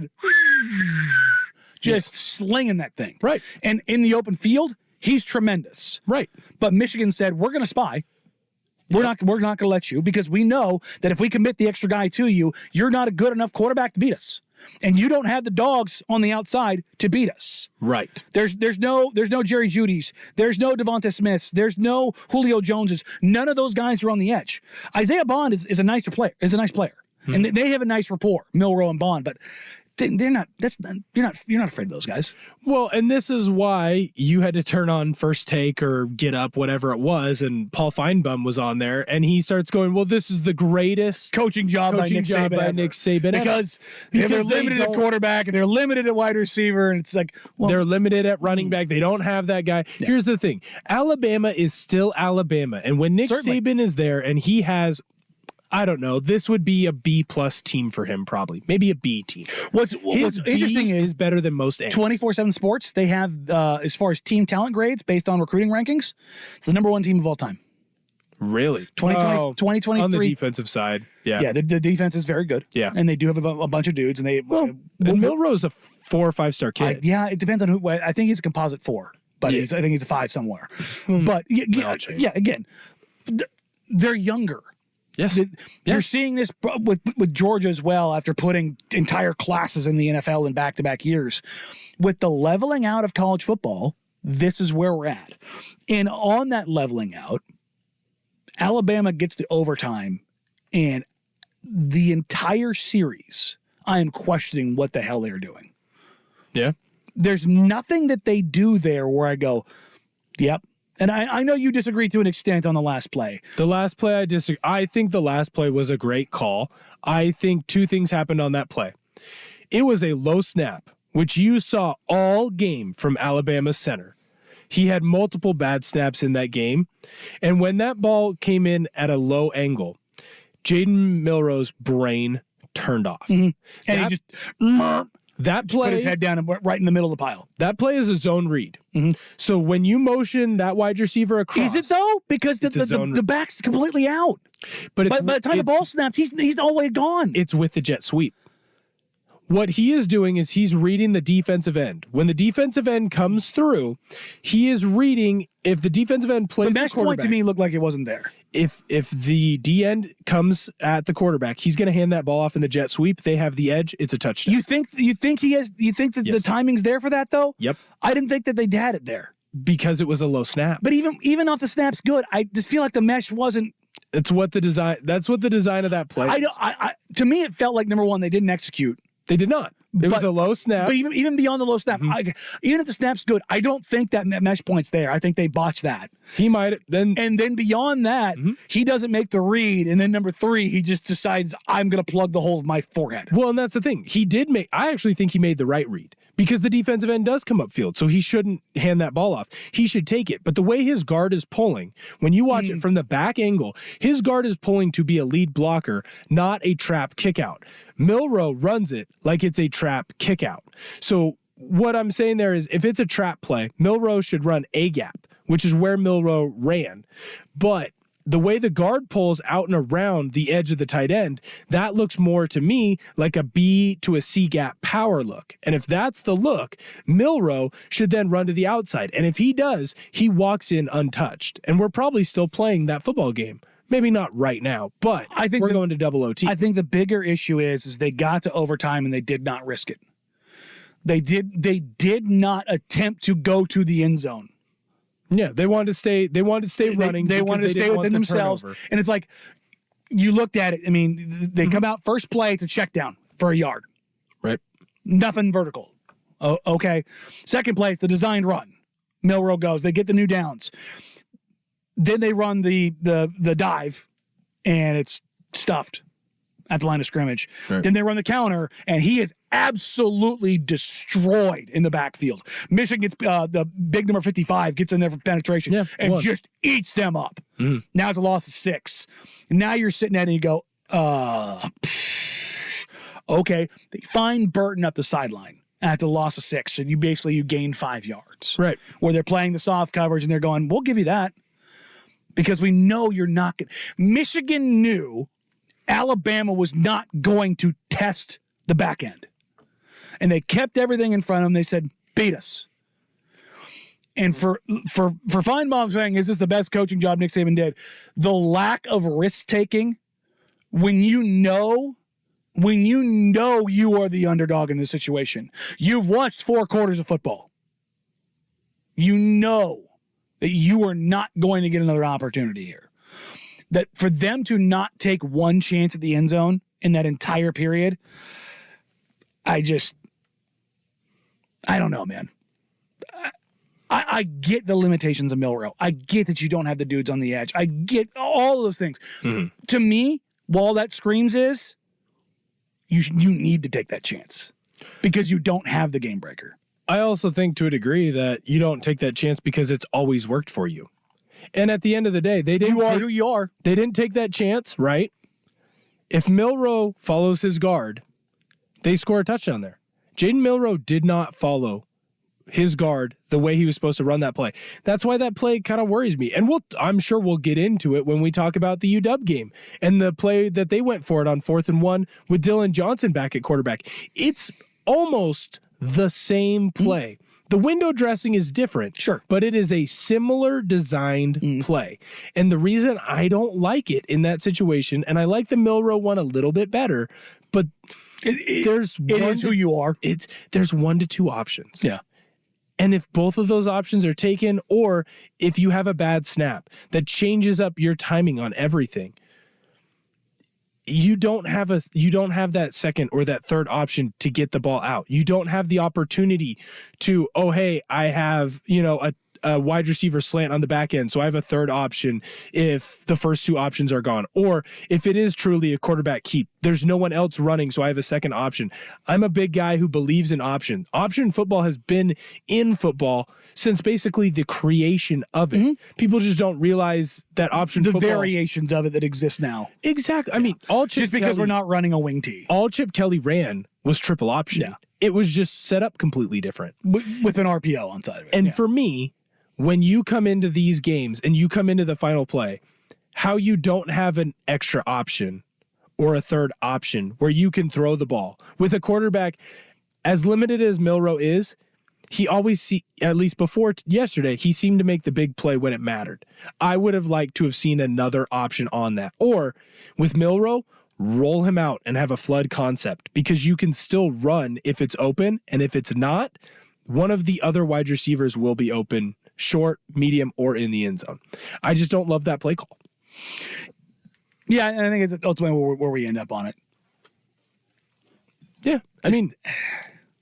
just slinging that thing. Right. And in the open field, he's tremendous. Right. But Michigan said, we're going to spy. We're not going to let you, because we know that if we commit the extra guy to you, you're not a good enough quarterback to beat us. And you don't have the dogs on the outside to beat us. Right. There's no Jerry Jeudy's. There's no Devonta Smiths. There's no Julio Joneses. None of those guys are on the edge. Isaiah Bond is a nice player. And they have a nice rapport, Milroe and Bond, but they're not. You're not afraid of those guys. Well, and this is why you had to turn on First Take or Get Up, whatever it was, and Paul Feinbaum was on there, and he starts going, "Well, this is the greatest coaching job by Nick Saban because they're limited at quarterback and they're limited at wide receiver, and it's like, well, they're limited at running back. They don't have that guy." Yeah. Here's the thing: Alabama is still Alabama, and when Nick Saban is there, and he has, I don't know, this would be a B+ team for him, probably. Maybe a B team. What's interesting is better than most A's. 24/7 Sports, they have, as far as team talent grades based on recruiting rankings, it's the number one team of all time. Really? 2023. On the defensive side, yeah. Yeah, the defense is very good. Yeah. And they do have a bunch of dudes. And and Milroe's a 4 or 5 star kid. Yeah, it depends on who. I think he's a composite 4, but I think he's a 5 somewhere. But, again, they're younger. Yes. You're seeing this with Georgia as well, after putting entire classes in the NFL in back-to-back years. With the leveling out of college football, this is where we're at. And on that leveling out, Alabama gets the overtime, and the entire series, I am questioning what the hell they're doing. Yeah. There's nothing that they do there where I go, yep. And I know you disagree to an extent on the last play. The last play, I disagree. I think the last play was a great call. I think 2 things happened on that play. It was a low snap, which you saw all game from Alabama's center. He had multiple bad snaps in that game. And when that ball came in at a low angle, Jaden Milroe's brain turned off. Mm-hmm. And he that play, put his head down and went right in the middle of the pile. That play is a zone read. Mm-hmm. So when you motion that wide receiver across, is it though? Because the back's completely out. But by the time the ball snaps, he's all the way gone. It's with the jet sweep. What he is doing is he's reading the defensive end. When the defensive end comes through, he is reading if the defensive end plays the mesh point to me looked like it wasn't there. If the D end comes at the quarterback, he's going to hand that ball off in the jet sweep. They have the edge. It's a touchdown. You think that the timing's there for that though? Yep. I didn't think that they had it there because it was a low snap. But even off the snap's good. I just feel like the mesh wasn't. It's what the design. That's what the design of that play. To me, it felt like, number one, they didn't execute. They did not. It was a low snap. But even beyond the low snap, even if the snap's good, I don't think that mesh point's there. I think they botched that. He might then. And then beyond that, he doesn't make the read. And then number 3, he just decides, I'm going to plug the hole of my forehead. Well, and that's the thing. I actually think he made the right read because the defensive end does come upfield. So he shouldn't hand that ball off. He should take it. But the way his guard is pulling, when you watch it from the back angle, his guard is pulling to be a lead blocker, not a trap kick out. Milroe runs it like it's a trap kick out. So what I'm saying there is if it's a trap play, Milroe should run a gap, which is where Milroe ran. But the way the guard pulls out and around the edge of the tight end, that looks more to me like a B to a C gap power look. And if that's the look, Milroe should then run to the outside. And if he does, he walks in untouched. And we're probably still playing that football game. Maybe not right now, but I think we're going to double OT. I think the bigger issue is they got to overtime and they did not risk it. They did not attempt to go to the end zone. Yeah, they wanted to stay running. They wanted to stay within themselves. Turnover. And it's like, you looked at it. I mean, they come out first play, it's a check down for a yard. Right. Nothing vertical. Oh, okay. Second play, it's the designed run. Milroe goes. They get the new downs. Then they run the dive, and it's stuffed at the line of scrimmage. Right. Then they run the counter, and he is absolutely destroyed in the backfield. Michigan gets the big number 55 gets in there for penetration and just eats them up. Now it's a loss of 6. And now you're sitting there and you go, okay. They find Burton up the sideline at the loss of 6. So you gain 5 yards. Right. Where they're playing the soft coverage and they're going, we'll give you that. Because we know you're not going to. Michigan knew Alabama was not going to test the back end. And they kept everything in front of them. They said, beat us. And for Feinbaum saying, is this the best coaching job Nick Saban did? The lack of risk-taking when you know you are the underdog in this situation. You've watched 4 quarters of football. You know that you are not going to get another opportunity here. That for them to not take one chance at the end zone in that entire period, I don't know, man. I get the limitations of Milroe. I get that you don't have the dudes on the edge. I get all of those things. To me, all that screams is you need to take that chance because you don't have the game breaker. I also think to a degree that you don't take that chance because it's always worked for you. And at the end of the day, you are who you are. They didn't take that chance, right? If Milroe follows his guard, they score a touchdown there. Jaden Milroe did not follow his guard the way he was supposed to run that play. That's why that play kind of worries me. And I'm sure we'll get into it when we talk about the UW game and the play that they went for it on 4th and 1 with Dylan Johnson back at quarterback. It's almost the same play. The window dressing is different, sure, but it is a similar designed play. And the reason I don't like it in that situation, and I like the Milroe one a little bit better, but it is who you are. There's 1 to 2 options. Yeah. And if both of those options are taken, or if you have a bad snap that changes up your timing on everything, you don't have that second or that third option to get the ball out. You don't have the opportunity to, I have, a wide receiver slant on the back end, so I have a third option if the first 2 options are gone. Or if it is truly a quarterback keep, there's no one else running, so I have a second option. I'm a big guy who believes in option. Option football has been in football since basically the creation of it. People just don't realize that option football. The variations of it that exist now. Exactly. I mean, all Chip just because we're not running a wing tee. All Chip Kelly ran was triple option. Yeah. It was just set up completely different. With an RPO on side of it. And for me, when you come into these games and you come into the final play, how you don't have an extra option or a third option where you can throw the ball. With a quarterback as limited as Milroe is, he always, at least before yesterday, he seemed to make the big play when it mattered. I would have liked to have seen another option on that. Or with Milroe, roll him out and have a flood concept because you can still run if it's open. And if it's not, one of the other wide receivers will be open, short, medium, or in the end zone. I just don't love that play call. Yeah, and I think it's ultimately where we end up on it. Yeah. I mean,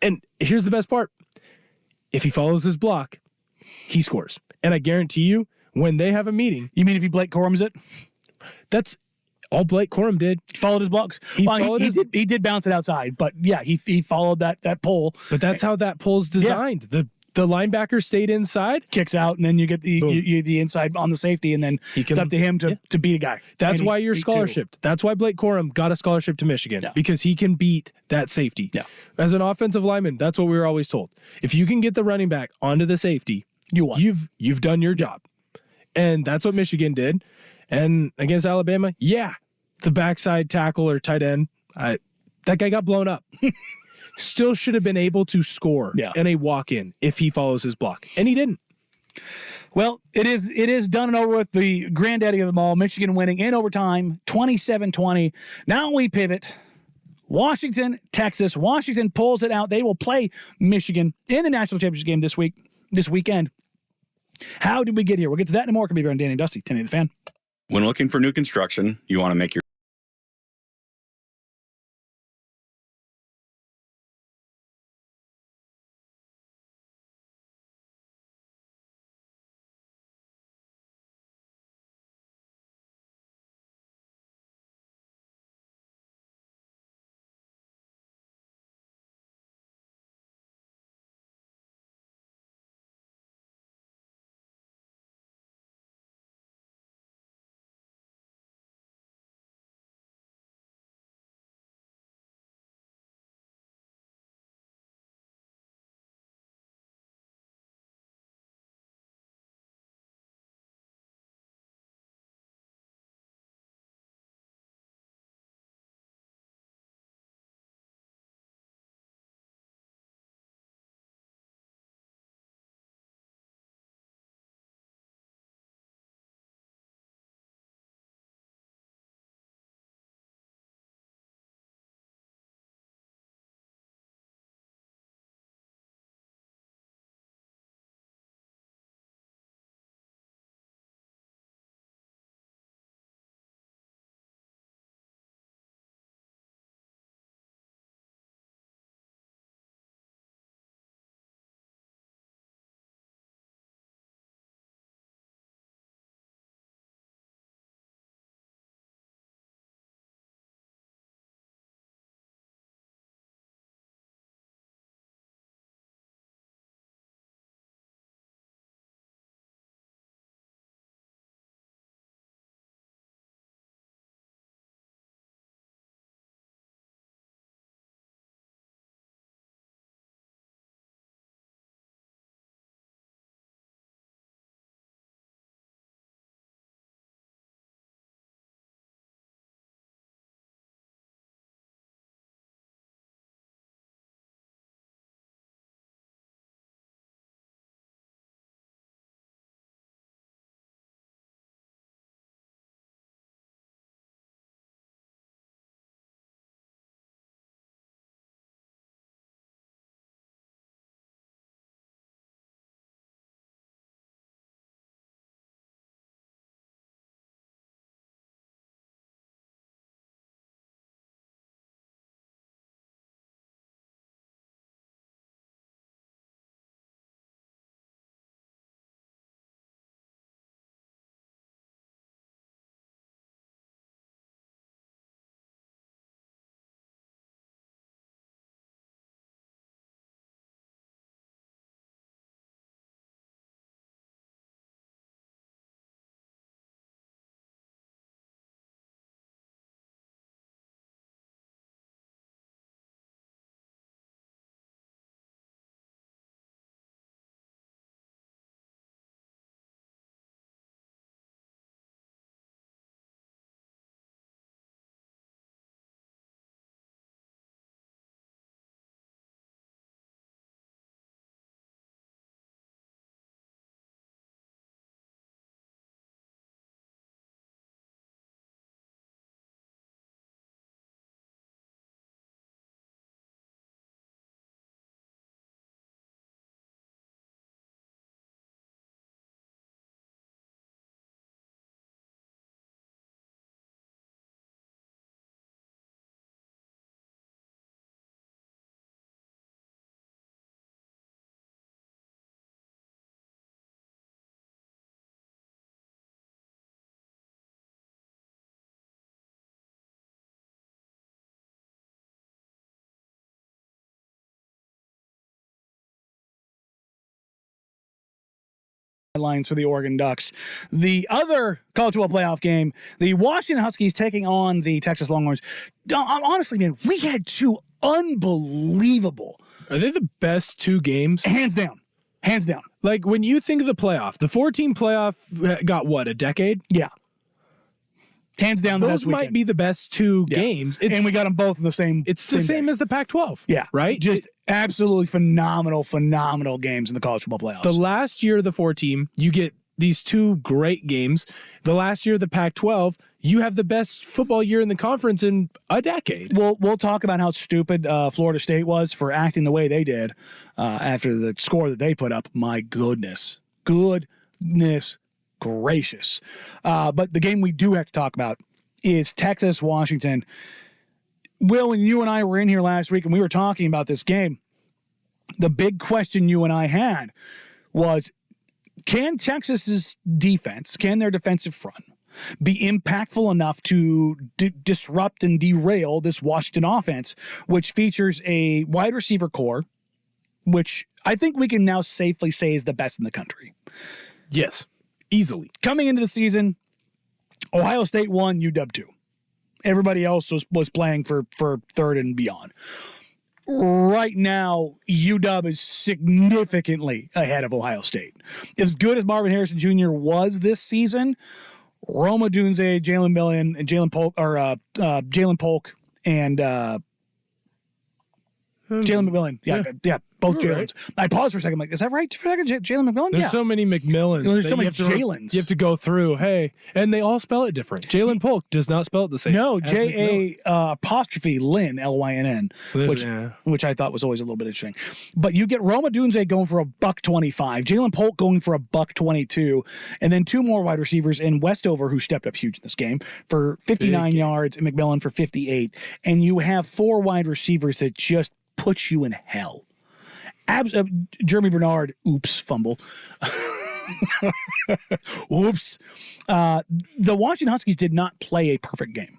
and here's the best part. If he follows his block, he scores. And I guarantee you, when they have a meeting. You mean if he Blake Corums it? That's all Blake Corum did. He followed his blocks. He did bounce it outside, but yeah, he followed that pull. But that's how that pull's designed. Yeah. The linebacker stayed inside, kicks out, and then you get the inside on the safety, and then it's up to him to beat a guy. That's why you're scholarshiped. That's why Blake Corum got a scholarship to Michigan, because he can beat that safety. Yeah. As an offensive lineman, that's what we were always told. If you can get the running back onto the safety, you won. You've done your job. And that's what Michigan did. And against Alabama, the backside tackle or tight end, that guy got blown up. Still should have been able to score in a walk-in if he follows his block. And he didn't. Well, it is done and over with. The granddaddy of them all, Michigan winning in overtime, 27-20. Now we pivot. Washington, Texas. Washington pulls it out. They will play Michigan in the national championship game this weekend. How did we get here? We'll get to that and more. Could be here on Danny and Dusty, 1080 The Fan. When looking for new construction, you want to make your sidelines for the Oregon Ducks. The other college football playoff game, the Washington Huskies taking on the Texas Longhorns. Honestly, man, we had two unbelievable. Are they the best two games? Hands down. Hands down. Like, when you think of the playoff, the 4-team playoff got what, a decade? Yeah. Hands down the Those best might weekend. be the best two games. And we got them both in the same. It's the same as the Pac-12. Yeah. Right? Just absolutely phenomenal games in the college football playoffs. The last year of the 4-team, you get these two great games. The last year of the Pac-12, you have the best football year in the conference in a decade. We'll talk about how stupid Florida State was for acting the way they did after the score that they put up. My goodness. Goodness gracious. But the game we do have to talk about is Texas-Washington. Will, and you and I were in here last week, and we were talking about this game. The big question you and I had was, can Texas's defense, can their defensive front be impactful enough to disrupt and derail this Washington offense, which features a wide receiver core, which I think we can now safely say is the best in the country? Yes, easily. Coming into the season, Ohio State won, UW 2. Everybody else was playing for third and beyond. Right now, UW is significantly ahead of Ohio State. As good as Marvin Harrison Jr. was this season, Roma Dunze, Jalen Millen, and Jalen Polk, and Jalen McMillan. Yeah, both Jalen's. Right. I paused for a second. I'm like, is that right? For a second, Jalen McMillan? There's so many McMillans. There's so many Jalens. You have to go through, hey, and they all spell it different. Jalen Polk does not spell it the same. No, J-A apostrophe Lynn, which I thought was always a little bit interesting. But you get Roma Dunze going for $125, Jalen Polk going for $122, and then two more wide receivers in Westover, who stepped up huge in this game, for 59 yards, and McMillan for 58. And you have four wide receivers that just put you in hell. Jeremy Bernard, fumble. Oops. The Washington Huskies did not play a perfect game.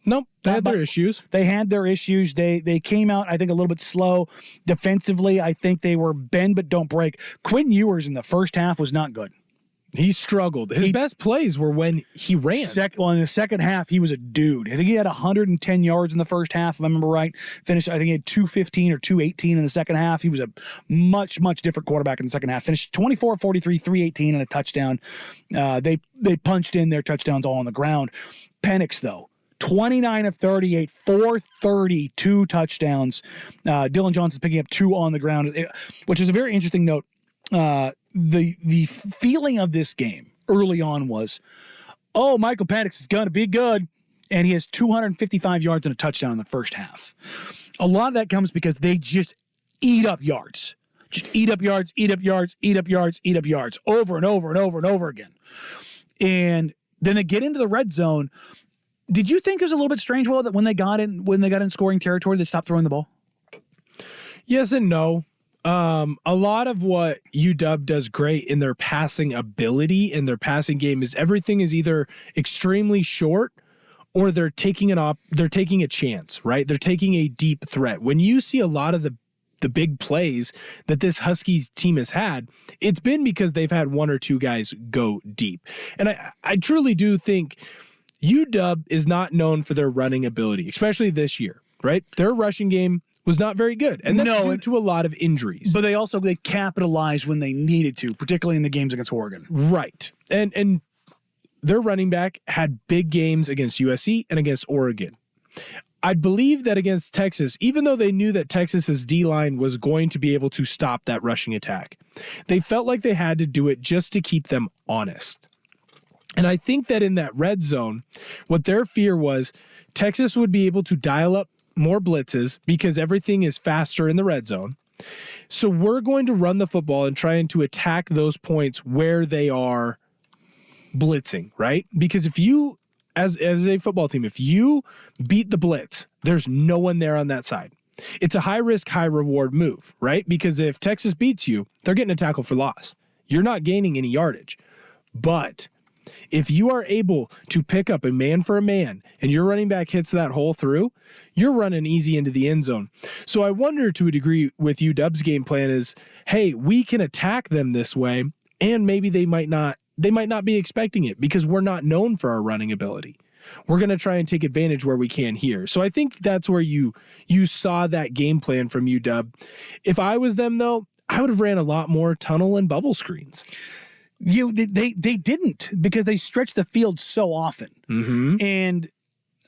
Nope, they had their issues. They had their issues. They came out, I think, a little bit slow defensively. I think they were bend but don't break. Quinn Ewers in the first half was not good. He struggled. His best plays were when he ran. In the second half, he was a dude. I think he had 110 yards in the first half, if I remember right. Finished, I think he had 215 or 218 in the second half. He was a much, much different quarterback in the second half. Finished 24, 43, 318 and a touchdown. They punched in their touchdowns all on the ground. Penix, though, 29 of 38, 430, 2 touchdowns. Dylan Johnson picking up 2 on the ground, which is a very interesting note. The feeling of this game early on was, Michael Penix is going to be good. And he has 255 yards and a touchdown in the first half. A lot of that comes because they just eat up yards. Just eat up yards, eat up yards, eat up yards, eat up yards over and over and over and over again. And then they get into the red zone. Did you think it was a little bit strange, Will, that when they got in scoring territory, they stopped throwing the ball? Yes and no. A lot of what UW does great in their passing ability and their passing game is everything is either extremely short or they're taking a chance, right? They're taking a deep threat. When you see a lot of the big plays that this Huskies team has had, it's been because they've had one or two guys go deep. And I truly do think UW is not known for their running ability, especially this year, right? Their rushing game was not very good, and that's due to a lot of injuries. But they capitalized when they needed to, particularly in the games against Oregon. Right. And their running back had big games against USC and against Oregon. I believe that against Texas, even though they knew that Texas's D-line was going to be able to stop that rushing attack, they felt like they had to do it just to keep them honest. And I think that in that red zone, what their fear was, Texas would be able to dial up more blitzes because everything is faster in the red zone. So we're going to run the football and trying to attack those points where they are blitzing, right? Because if you, as a football team, if you beat the blitz, there's no one there on that side. It's a high risk, high reward move, right? Because if Texas beats you, they're getting a tackle for loss. You're not gaining any yardage. But if you are able to pick up a man for a man and your running back hits that hole through, you're running easy into the end zone. So I wonder to a degree with UW's game plan is, hey, we can attack them this way And maybe they might not be expecting it because we're not known for our running ability. We're going to try and take advantage where we can here. So I think that's where you saw that game plan from UW. If I was them, though, I would have ran a lot more tunnel and bubble screens. They didn't, because they stretched the field so often. Mm-hmm. And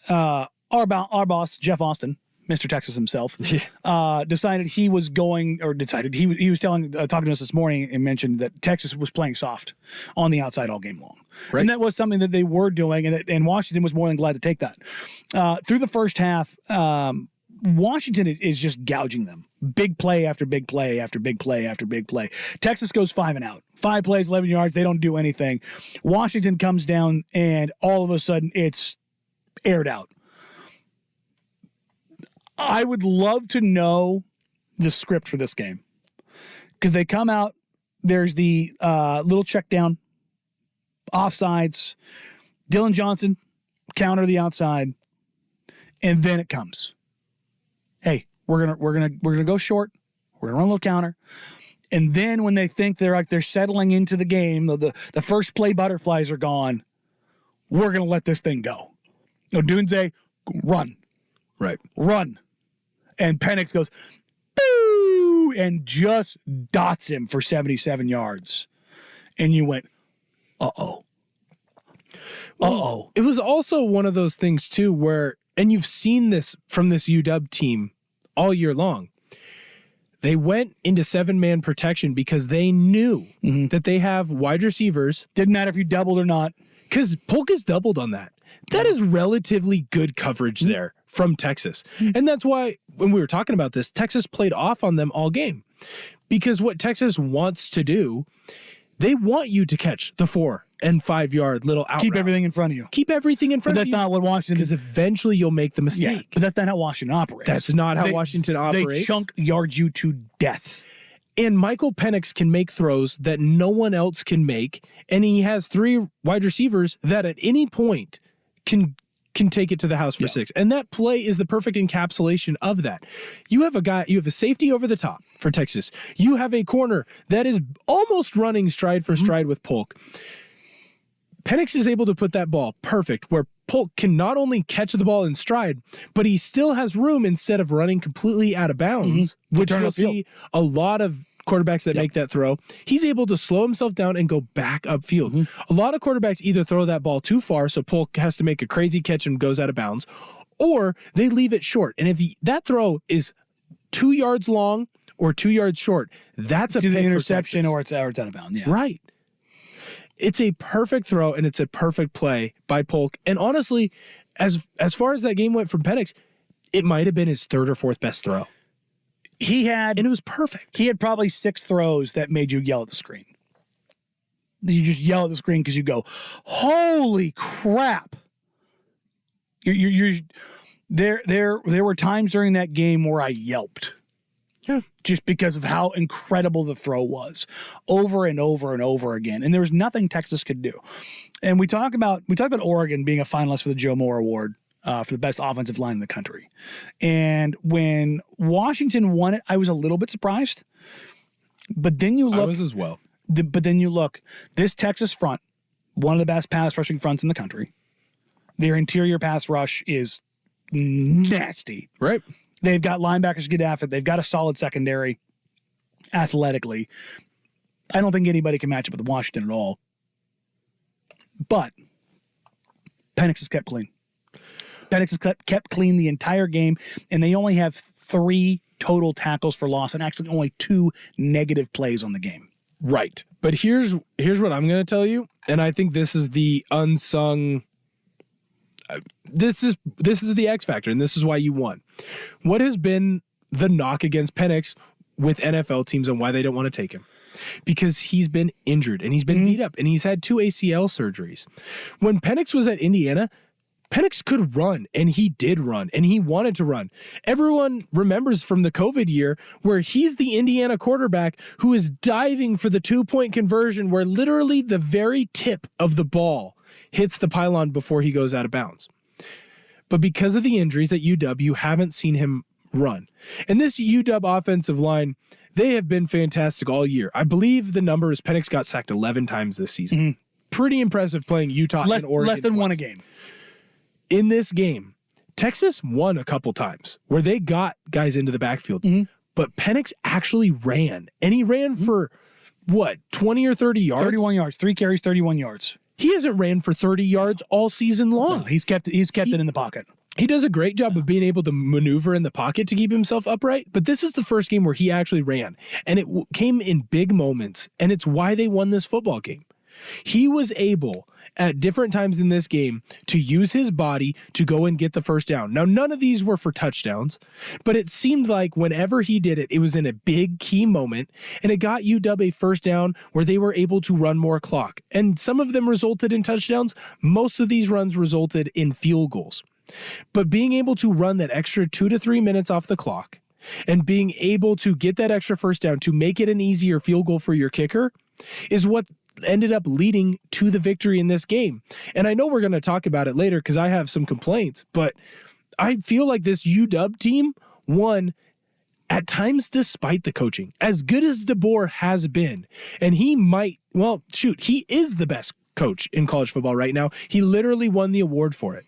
our boss, Jeff Austin, Mr. Texas himself, decided he was talking to us this morning and mentioned that Texas was playing soft on the outside all game long. Right. And that was something that they were doing, and Washington was more than glad to take that. Through the first half, Washington is just gouging them. Big play after big play after big play after big play. Texas goes 5 and out. 5 plays, 11 yards. They don't do anything. Washington comes down, and all of a sudden it's aired out. I would love to know the script for this game, because they come out. There's the little check down, offsides, Dylan Johnson counter the outside, and then it comes. Hey, we're gonna go short. We're gonna run a little counter, and then when they think they're settling into the game, the first play butterflies are gone. We're gonna let this thing go. Odunze, run, right, run, and Penix goes, boo, and just dots him for 77 yards, and you went, uh-oh. It was also one of those things too where, and you've seen this from this UW team all year long, they went into 7-man protection because they knew that they have wide receivers. Didn't matter if you doubled or not. Because Polk is doubled on that. That is relatively good coverage there from Texas. And that's why when we were talking about this, Texas played off on them all game. Because what Texas wants to do, they want you to catch the 4 and 5 yard little out Keep route. everything in front of you. Keep everything in front But of you. that's not what Washington Because eventually you'll make the mistake. Yeah, but that's not how Washington operates. That's not how Washington operates. They chunk yard you to death. And Michael Penix can make throws that no one else can make. And he has 3 wide receivers that at any point can take it to the house for 6. And that play is the perfect encapsulation of that. You have a safety over the top for Texas. You have a corner that is almost running stride for stride with Polk. Penix is able to put that ball perfect where Polk can not only catch the ball in stride, but he still has room instead of running completely out of bounds, which you'll see a lot of quarterbacks that make that throw. He's able to slow himself down and go back upfield. A lot of quarterbacks either throw that ball too far, so Polk has to make a crazy catch and goes out of bounds, or they leave it short. And if that throw is 2 yards long or 2 yards short, that's a pick for interception, or it's out of bounds. Yeah. Right. It's a perfect throw, and it's a perfect play by Polk. And honestly, as far as that game went from Penix, it might have been his 3rd or 4th best throw. And it was perfect. He had probably 6 throws that made you yell at the screen. You just yell at the screen because you go, holy crap. There were times during that game where I yelped. Yeah. Just because of how incredible the throw was, over and over and over again. And there was nothing Texas could do. And we talked about Oregon being a finalist for the Joe Moore Award for the best offensive line in the country. And when Washington won it, I was a little bit surprised. But then you look. I was as well. But then you look, this Texas front, one of the best pass rushing fronts in the country. Their interior pass rush is nasty. Right. They've got linebackers get after it. They've got a solid secondary athletically. I don't think anybody can match up with Washington at all. But Penix is kept clean. Penix is kept clean the entire game, and they only have 3 total tackles for loss and actually only 2 negative plays on the game. Right. But here's what I'm going to tell you, and I think this is the unsung this is the X factor, and this is why you won. What has been the knock against Penix with NFL teams and why they don't want to take him? Because he's been injured and he's been beat up and he's had 2 ACL surgeries. When Penix was at Indiana, Penix could run, and he did run, and he wanted to run. Everyone remembers from the COVID year where he's the Indiana quarterback who is diving for the 2-point conversion where literally the very tip of the ball hits the pylon before he goes out of bounds. But because of the injuries at UW, you haven't seen him run. And this UW offensive line, they have been fantastic all year. I believe the number is Penix got sacked 11 times this season. Pretty impressive playing Utah and Oregon. Less than twice. one a game. In this game, Texas won a couple times where they got guys into the backfield. But Penix actually ran. And he ran for, 20 or 30 yards? 31 yards. 3 carries, 31 yards. He hasn't ran for 30 yards all season long. No, he's kept it in the pocket. He does a great job of being able to maneuver in the pocket to keep himself upright, but this is the first game where he actually ran, and it came in big moments, and it's why they won this football game. He was able at different times in this game to use his body to go and get the first down. Now, none of these were for touchdowns, but it seemed like whenever he did it, it was in a big key moment, and it got UW a first down where they were able to run more clock. And some of them resulted in touchdowns. Most of these runs resulted in field goals. But being able to run that extra 2 to 3 minutes off the clock and being able to get that extra first down to make it an easier field goal for your kicker is what ended up leading to the victory in this game. And I know we're going to talk about it later because I have some complaints, but I feel like this UW team won at times despite the coaching. As good as DeBoer has been, and he is the best coach in college football right now. He literally won the award for it.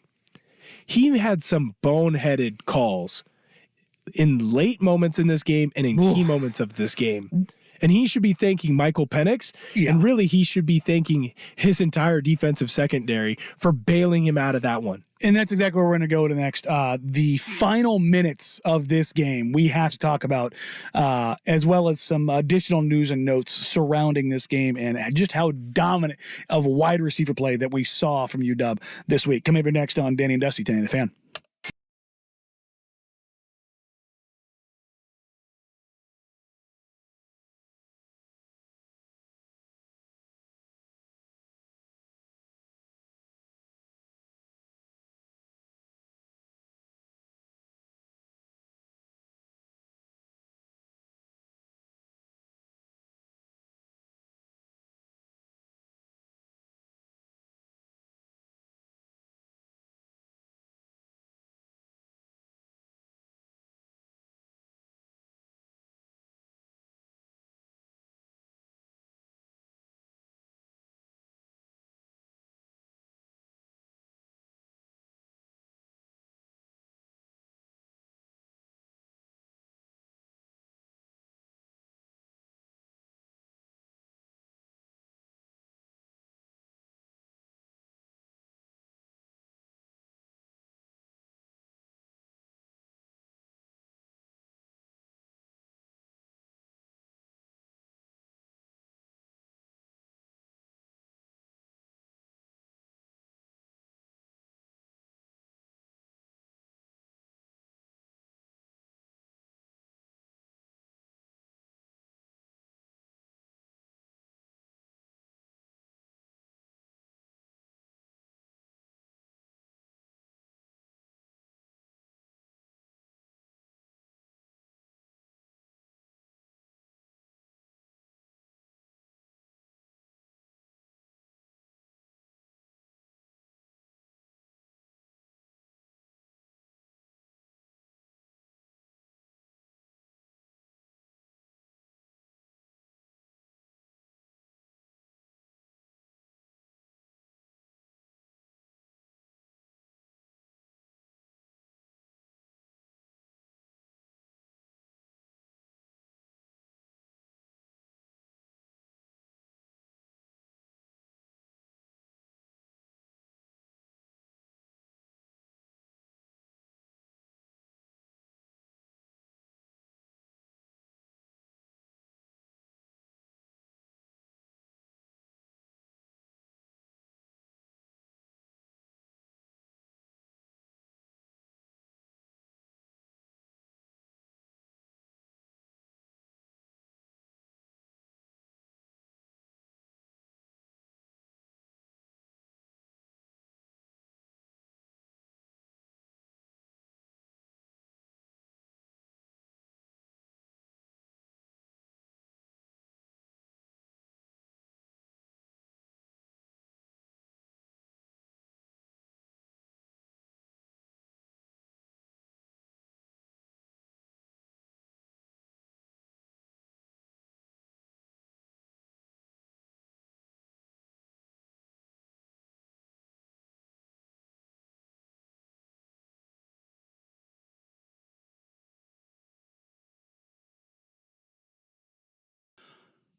He had some boneheaded calls in late moments in this game and in key moments of this game. And he should be thanking Michael Penix, and really he should be thanking his entire defensive secondary for bailing him out of that one. And that's exactly where we're going to go to next. The final minutes of this game we have to talk about, as well as some additional news and notes surrounding this game and just how dominant of wide receiver play that we saw from UW this week. Coming up next on Danny and Dusty, 10 the Fan.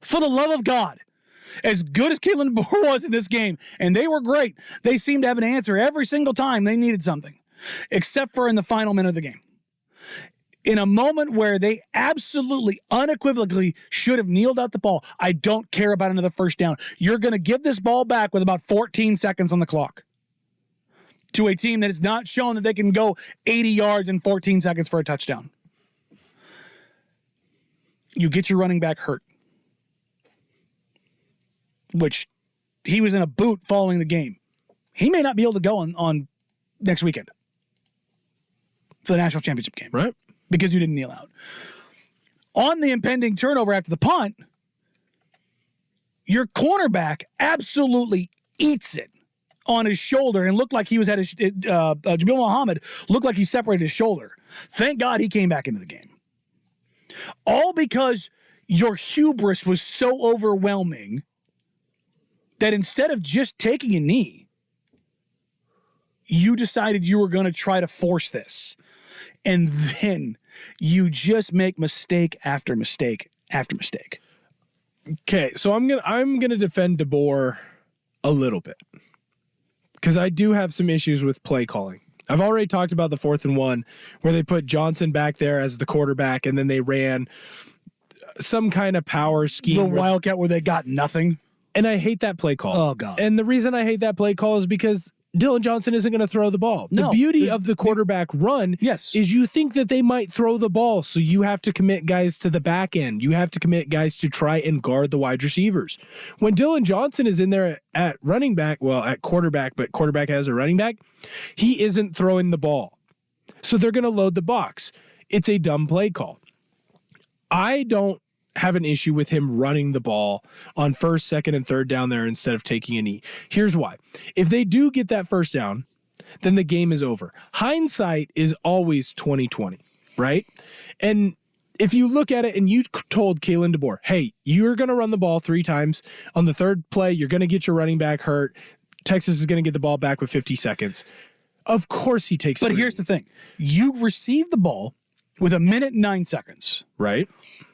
For the love of God. As good as Kalen DeBoer was in this game, and they were great, they seemed to have an answer every single time they needed something, except for in the final minute of the game. In a moment where they absolutely, unequivocally should have kneeled out the ball, I don't care about another first down. You're going to give this ball back with about 14 seconds on the clock to a team that has not shown that they can go 80 yards in 14 seconds for a touchdown. You get your running back hurt, which he was in a boot following the game. He may not be able to go on next weekend for the national championship game. Right. Because you didn't kneel out. On the impending turnover after the punt, your cornerback absolutely eats it on his shoulder and looked like he was at his, Jamil Muhammad looked like he separated his shoulder. Thank God he came back into the game. All because your hubris was so overwhelming that instead of just taking a knee, you decided you were going to try to force this. And then you just make mistake after mistake after mistake. Okay, so I'm gonna defend DeBoer a little bit because I do have some issues with play calling. I've already talked about the 4th and 1 where they put Johnson back there as the quarterback, and then they ran some kind of power scheme. The Wildcat where they got nothing. And I hate that play call. Oh, God. And the reason I hate that play call is because Dylan Johnson isn't going to throw the ball. No, the beauty of the quarterback run is you think that they might throw the ball, so you have to commit guys to the back end. You have to commit guys to try and guard the wide receivers. When Dylan Johnson is in there at running back, well, at quarterback, but quarterback has a running back, he isn't throwing the ball. So they're going to load the box. It's a dumb play call. I don't have an issue with him running the ball on 1st, 2nd, and 3rd down there instead of taking a knee. Here's why. If they do get that first down, then the game is over. Hindsight is always 20/20, right? And if you look at it and you told Kalen DeBoer, hey, you're going to run the ball 3 times. On the 3rd play, you're going to get your running back hurt. Texas is going to get the ball back with 50 seconds. Of course he takes. But here's the thing. You receive the ball with 1 minute and 9 seconds. Right.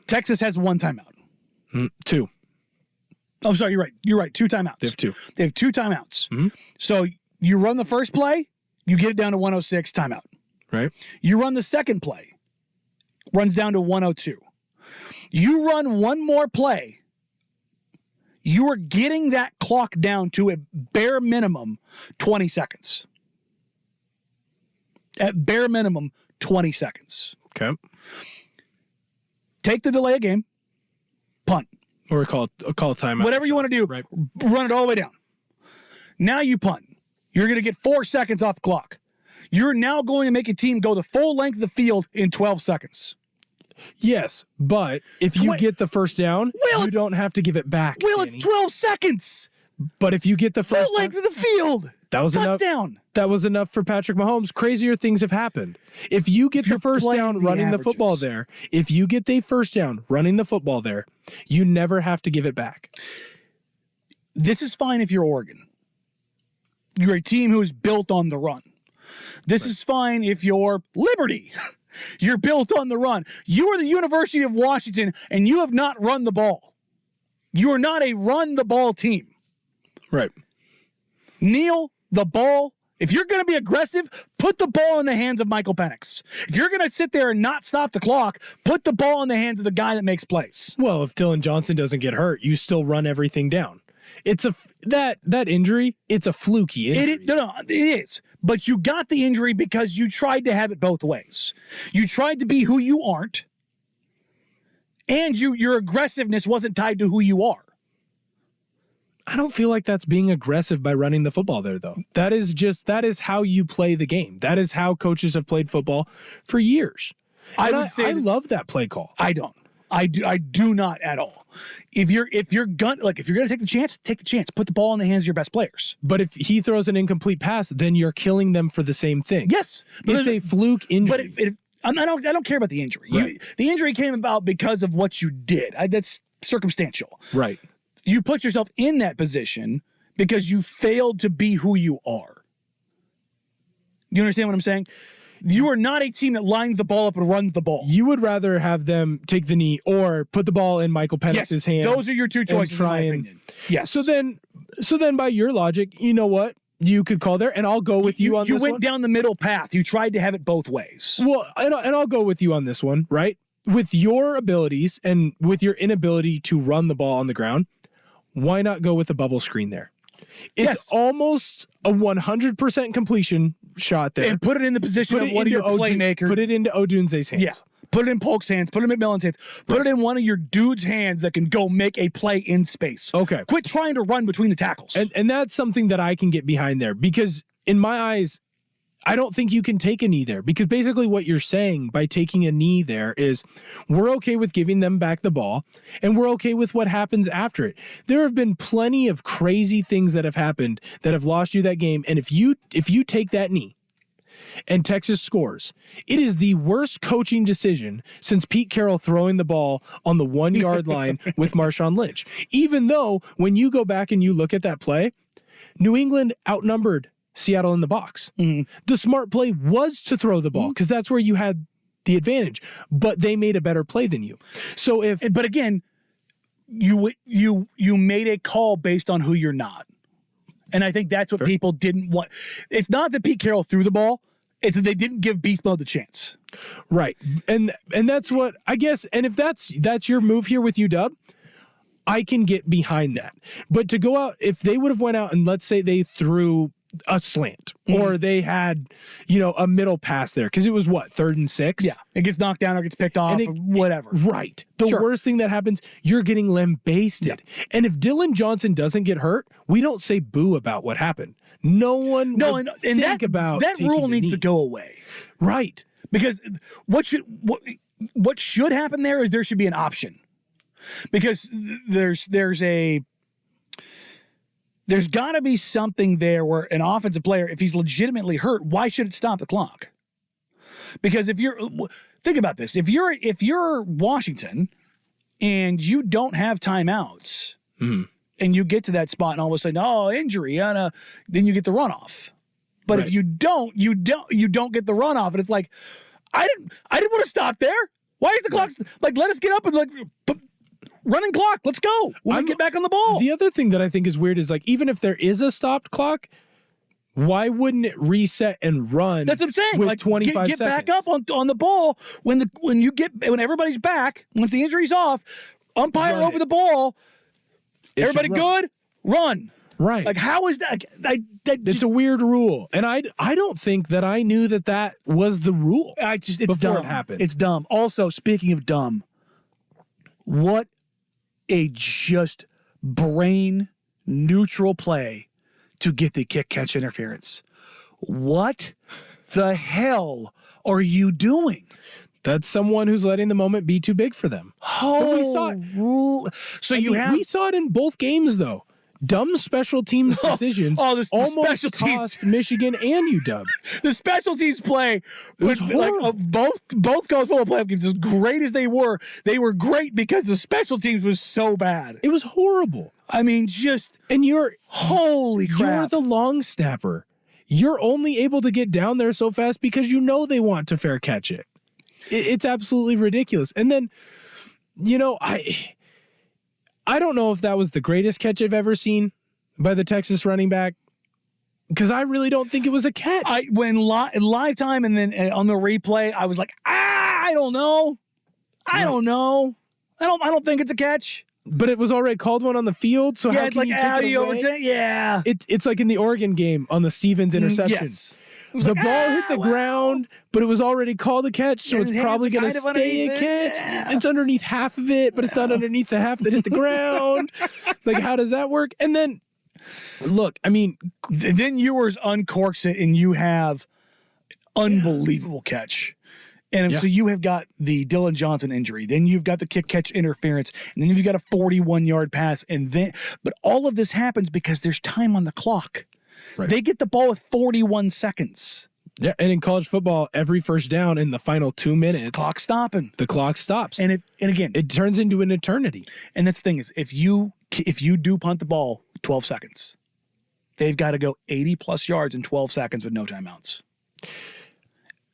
Texas has 1 timeout. 2. I'm sorry, you're right. You're right. 2 timeouts. They have 2. They have 2 timeouts. So you run the first play, you get it down to 106, timeout. Right. You run the second play, runs down to 102. You run one more play, you are getting that clock down to a bare minimum 20 seconds. At bare minimum, 20 seconds. Okay. Take the delay of game, punt. Or call a timeout. Whatever you want to do, right. Run it all the way down. Now you punt. You're going to get 4 seconds off the clock. You're now going to make a team go the full length of the field in 12 seconds. Yes, but if you get the first down, you don't have to give it back. Will, it's 12 seconds. But if you get the first full length of the field, that was touchdown. Enough. That was enough for Patrick Mahomes. Crazier things have happened. If you get the first down running the football there, you never have to give it back. This is fine if you're Oregon. You're a team who is built on the run. This is fine if you're Liberty. You're built on the run. You are the University of Washington, and you have not run the ball. You are not a run-the-ball team. Right. Kneel the ball. If you're going to be aggressive, put the ball in the hands of Michael Penix. If you're going to sit there and not stop the clock, put the ball in the hands of the guy that makes plays. Well, if Dylan Johnson doesn't get hurt, you still run everything down. It's that injury, it's a fluky injury. It is. But you got the injury because you tried to have it both ways. You tried to be who you aren't, and your aggressiveness wasn't tied to who you are. I don't feel like that's being aggressive by running the football there, though. That is how you play the game. That is how coaches have played football for years. I love that play call. I don't. I do not at all. If you're going to take the chance, take the chance. Put the ball in the hands of your best players. But if he throws an incomplete pass, then you're killing them for the same thing. Yes, it's a fluke injury. But I don't care about the injury. Right. The injury came about because of what you did. That's circumstantial. Right. You put yourself in that position because you failed to be who you are. You understand what I'm saying? You are not a team that lines the ball up and runs the ball. You would rather have them take the knee or put the ball in Michael Penix's hand. Those are your two choices, in my opinion. Yes. So then by your logic, you know what? You could call there, and I'll go with you on this one. You went down the middle path. You tried to have it both ways. Well, and I'll go with you on this one, right? With your abilities and with your inability to run the ball on the ground, why not go with the bubble screen there? It's almost a 100% completion shot there. And put it in the position of one of your playmakers. Put it into Odunze's hands. Yeah. Put it in Polk's hands. Put it in McMillan's hands. Put it in one of your dudes' hands that can go make a play in space. Okay. Quit trying to run between the tackles. And that's something that I can get behind there because in my eyes, I don't think you can take a knee there because basically what you're saying by taking a knee there is we're okay with giving them back the ball and we're okay with what happens after it. There have been plenty of crazy things that have happened that have lost you that game. And if you take that knee and Texas scores, it is the worst coaching decision since Pete Carroll throwing the ball on the 1 yard line with Marshawn Lynch. Even though when you go back and you look at that play, New England outnumbered Seattle in the box. The smart play was to throw the ball because that's where you had the advantage, but they made a better play than you. So but again, you made a call based on who you're not. And I think that's what people didn't want. It's not that Pete Carroll threw the ball. It's that they didn't give Beast Mode the chance. Right. And that's what I guess. And if that's your move here with UW, I can get behind that. But to go out, if they would have went out and let's say they threw a slant or they had, a middle pass there because it was 3rd and 6. Yeah. It gets knocked down or gets picked off or whatever. Right. The worst thing that happens, you're getting lambasted. Yeah. And if Dylan Johnson doesn't get hurt, we don't say boo about what happened. No one would think about that rule needs to go away. Right. Because what should happen there is there should be an option. Because there's got to be something there where an offensive player, if he's legitimately hurt, why should it stop the clock? Because think about this, if you're Washington and you don't have timeouts and you get to that spot and all of a sudden, injury, then you get the runoff. But if you don't get the runoff, and it's like, I didn't want to stop there. Why is the clock let us get up and running clock. Let's go. When we get back on the ball. The other thing that I think is weird is even if there is a stopped clock, why wouldn't it reset and run? That's what I'm saying. With 25 get seconds. back up on the ball when everybody's back. Once the injury's off, umpire over the ball. Everybody good? Run. Right. How is that? It's a weird rule, and I don't think that I knew that was the rule. It's before dumb. It happened. It's dumb. Also, speaking of dumb, what a just brain neutral play to get the kick catch interference. What the hell are you doing? That's someone who's letting the moment be too big for them. Oh, we saw it. So we saw it in both games though. Dumb special teams decisions almost special teams cost Michigan and UW. The special teams play was horrible. Both college football playoff games, as great as they were great because the special teams was so bad. It was horrible. I mean, holy crap. You're the long snapper. You're only able to get down there so fast because they want to fair catch it. It's absolutely ridiculous. And then, I don't know if that was the greatest catch I've ever seen by the Texas running back because I really don't think it was a catch. When live time and then on the replay, I was like, I don't know. I don't think it's a catch. But it was already called one on the field, so how can you take it away? Yeah. It's like in the Oregon game on the Stevens interception. Yes. The ball hit the ground, but it was already called a catch, so it's probably going to stay a catch. Yeah. It's underneath half of it, but it's not underneath the half that hit the ground. How does that work? And then, look, I mean... Then Ewers uncorks it, and you have unbelievable catch. And so you have got the Dylan Johnson injury. Then you've got the kick-catch interference. And then you've got a 41-yard pass. But all of this happens because there's time on the clock. Right. They get the ball with 41 seconds. Yeah, and in college football, every first down in the final 2 minutes, the clock's stopping. The clock stops, and again, it turns into an eternity. And that's the thing is, if you do punt the ball 12 seconds, they've got to go 80 plus yards in 12 seconds with no timeouts.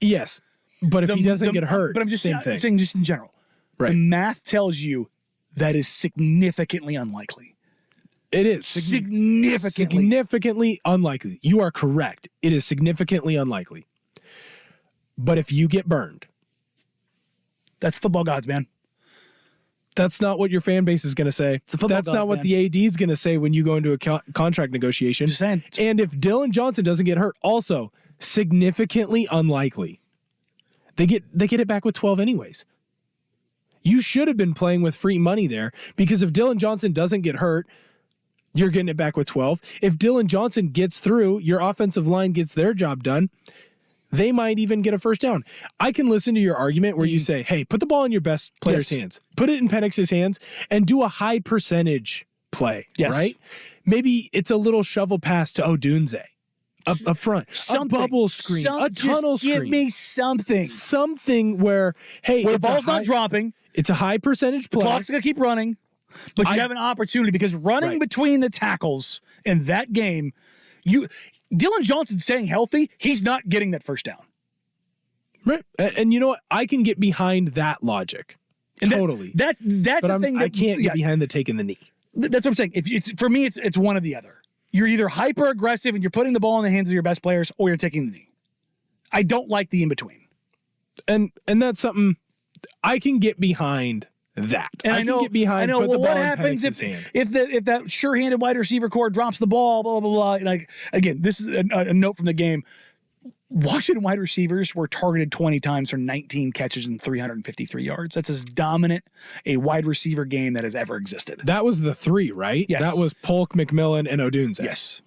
Yes. But if he doesn't get hurt, but I'm just same thing. saying, just in general, Right. the math tells you that is significantly unlikely. It is significantly unlikely. You are correct. It is significantly unlikely. But if you get burned, That's football gods, man. that's not what your fan base is going to say. a football That's god, not what man. the AD is going to say when you go into a contract negotiation. Just saying. And if Dylan Johnson doesn't get hurt, also significantly unlikely. They get it back with 12 anyways. You should have been playing with free money there, because if Dylan Johnson doesn't get hurt, you're getting it back with 12. If Dylan Johnson gets through, your offensive line gets their job done, they might even get a first down. I can listen to your argument where you say, hey, put the ball in your best player's hands. Put it in Penix's hands and do a high percentage play, right? Maybe it's a little shovel pass to Odunze up front, a bubble screen, a tunnel screen. Give me something. Something where, hey, Where the it's a ball's high- not dropping. It's a high percentage The play. clock's going to keep running, but you have an opportunity, because running between the tackles in that game, Dylan Johnson staying healthy, he's not getting that first down. Right. And you know what? I can get behind that logic. And Totally. That's but the thing. I can't get behind the taking the knee. That's what I'm saying. If it's for me, it's one or the other. You're either hyper aggressive and you're putting the ball in the hands of your best players, or you're taking the knee. I don't like the in between. And that's something I can get behind. That And I can know, get behind. I know. Put Well, the ball what in happens Penix's if hand. that sure-handed wide receiver core drops the ball? Blah blah blah. Like, again, this is a note from the game. Washington wide receivers were targeted 20 times for 19 catches and 353 yards. That's as dominant a wide receiver game that has ever existed. That was the three, right? Yes. That was Polk, McMillan, and Odunze. Yes.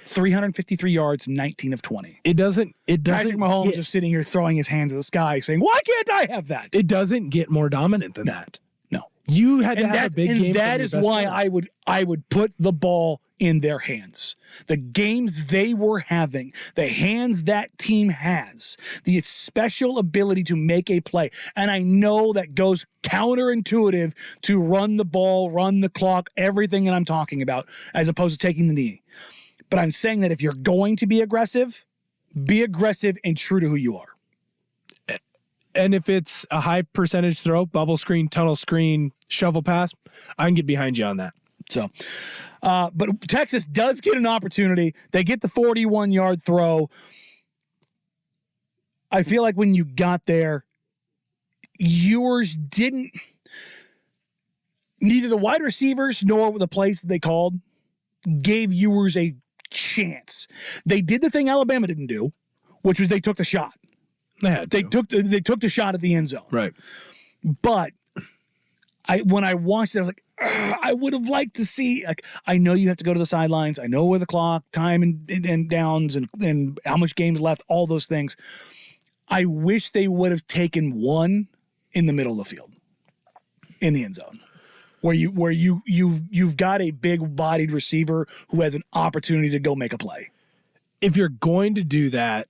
353 yards, 19 of 20. It doesn't Patrick Mahomes get, is sitting here throwing his hands at the sky saying, why can't I have that? it doesn't get more dominant than that. No. You had to And have a big game. and that is why I would put the ball in their hands. The games they were having, the hands that team has, the special ability to make a play. And I know that goes counterintuitive to run the ball, run the clock, everything that I'm talking about, as opposed to taking the knee. But I'm saying that if you're going to be aggressive and true to who you are. And if it's a high percentage throw, bubble screen, tunnel screen, shovel pass, I can get behind you on that. So, but Texas does get an opportunity. They get the 41-yard throw. I feel like when you got there, yours didn't. Neither the wide receivers nor the plays that they called gave yours a chance. They did the thing Alabama didn't do, which was they took the shot. They took the shot at the end zone. Right. But when I watched it, I was like, I would have liked to see. Like, I know you have to go to the sidelines. I know where the clock, time, and downs, and how much game's left. All those things. I wish they would have taken one in the middle of the field, in the end zone, where you've got a big-bodied receiver who has an opportunity to go make a play. If you're going to do that,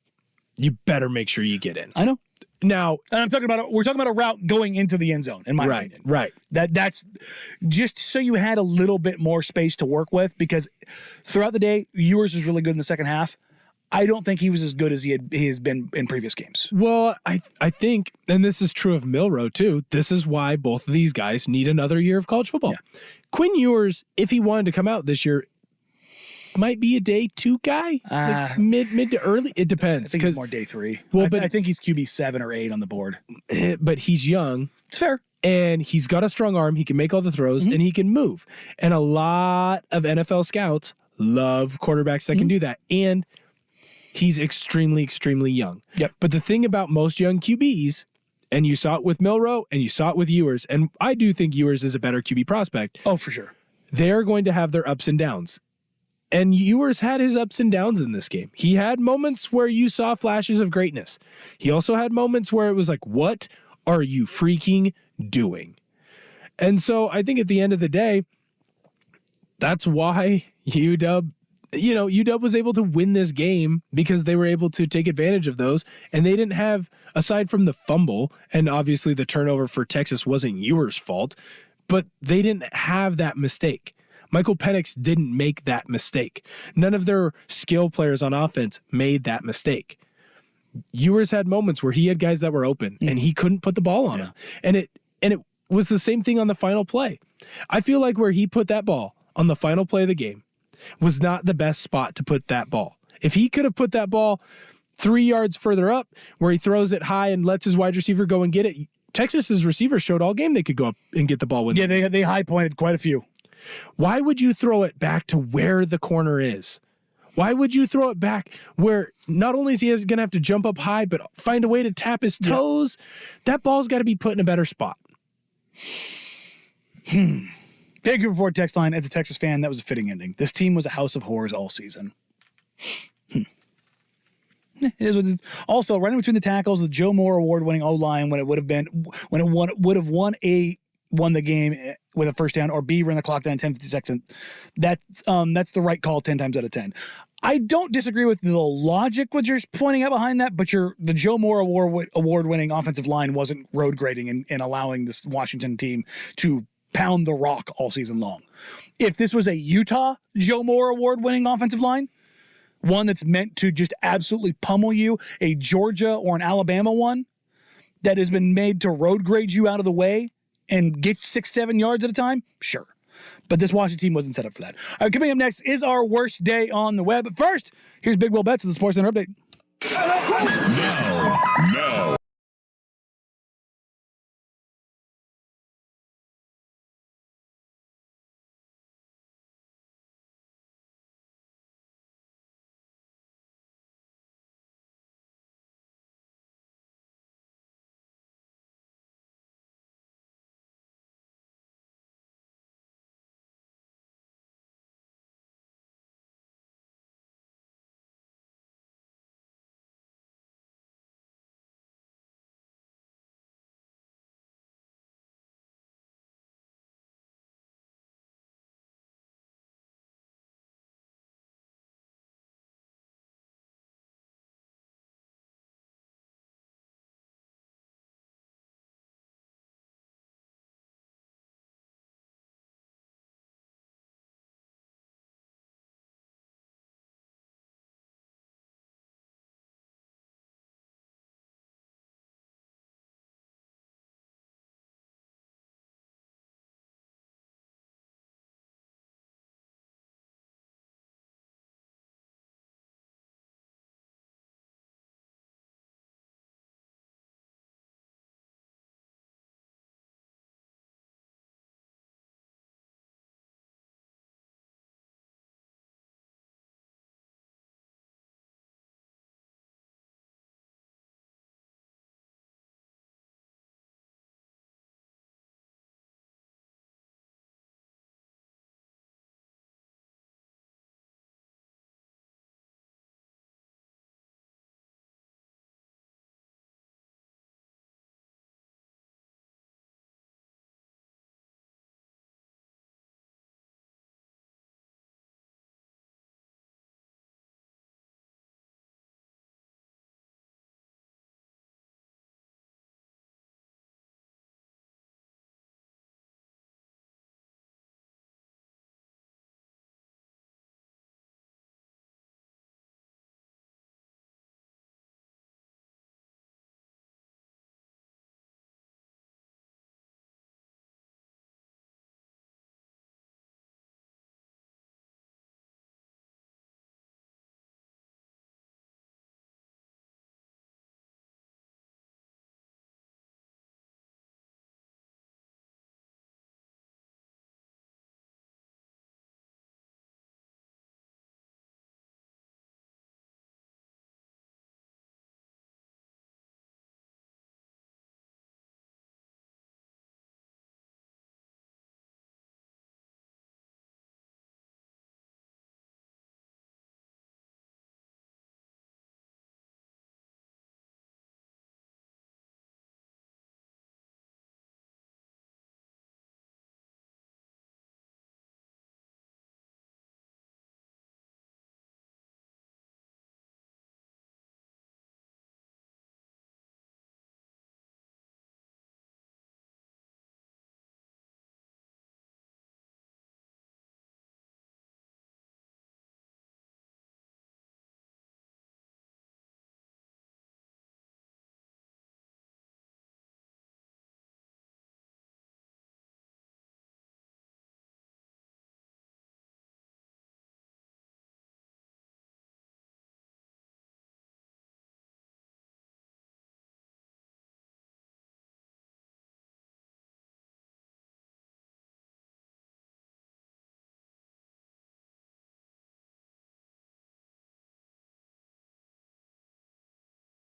you better make sure you get in. I know. Now, And we're talking about a route going into the end zone, in my opinion. Right. That's just so you had a little bit more space to work with, because throughout the day, Ewers was really good in the second half. I don't think he was as good as he has been in previous games. Well, I think, and this is true of Milroe too, this is why both of these guys need another year of college football. Yeah. Quinn Ewers, if he wanted to come out this year, might be a day 2 guy, like mid to early. It depends. I think he's more day 3. Well, I think he's QB 7 or 8 on the board. But he's young. It's fair. And he's got a strong arm. He can make all the throws and he can move. And a lot of NFL scouts love quarterbacks that can do that. And he's extremely, extremely young. Yep. But the thing about most young QBs, and you saw it with Milroe and you saw it with Ewers, and I do think Ewers is a better QB prospect. Oh, for sure. They're going to have their ups and downs. And Ewers had his ups and downs in this game. He had moments where you saw flashes of greatness. He also had moments where it was like, what are you freaking doing? And so I think at the end of the day, that's why UW was able to win this game, because they were able to take advantage of those. And they didn't have, aside from the fumble, and obviously the turnover for Texas wasn't Ewers' fault, but they didn't have that mistake. Michael Penix didn't make that mistake. None of their skill players on offense made that mistake. Ewers had moments where he had guys that were open and he couldn't put the ball on him. And it was the same thing on the final play. I feel like where he put that ball on the final play of the game was not the best spot to put that ball. If he could have put that ball 3 yards further up where he throws it high and lets his wide receiver go and get it, Texas's receivers showed all game they could go up and get the ball with Yeah, they high pointed quite a few. Why would you throw it back to where the corner is? Why would you throw it back where not only is he going to have to jump up high, but find a way to tap his toes? That ball's got to be put in a better spot. Vancouver Ford text line, as a Texas fan, that was a fitting ending. This team was a house of horrors all season. It is what it is. Also, running between the tackles, the Joe Moore award-winning O-line when it would have won the game with a first down, or B, run the clock down 10-50 seconds. That's the right call 10 times out of 10. I don't disagree with the logic what you're pointing out behind that, but the Joe Moore award-winning offensive line wasn't road grading and allowing this Washington team to pound the rock all season long. If this was a Utah Joe Moore award-winning offensive line, one that's meant to just absolutely pummel you, a Georgia or an Alabama one that has been made to road grade you out of the way and get 6-7 yards at a time, sure. But this Washington team wasn't set up for that. All right, coming up next is our worst day on the web. But first, here's Big Will Betts with the Sports Center update. No.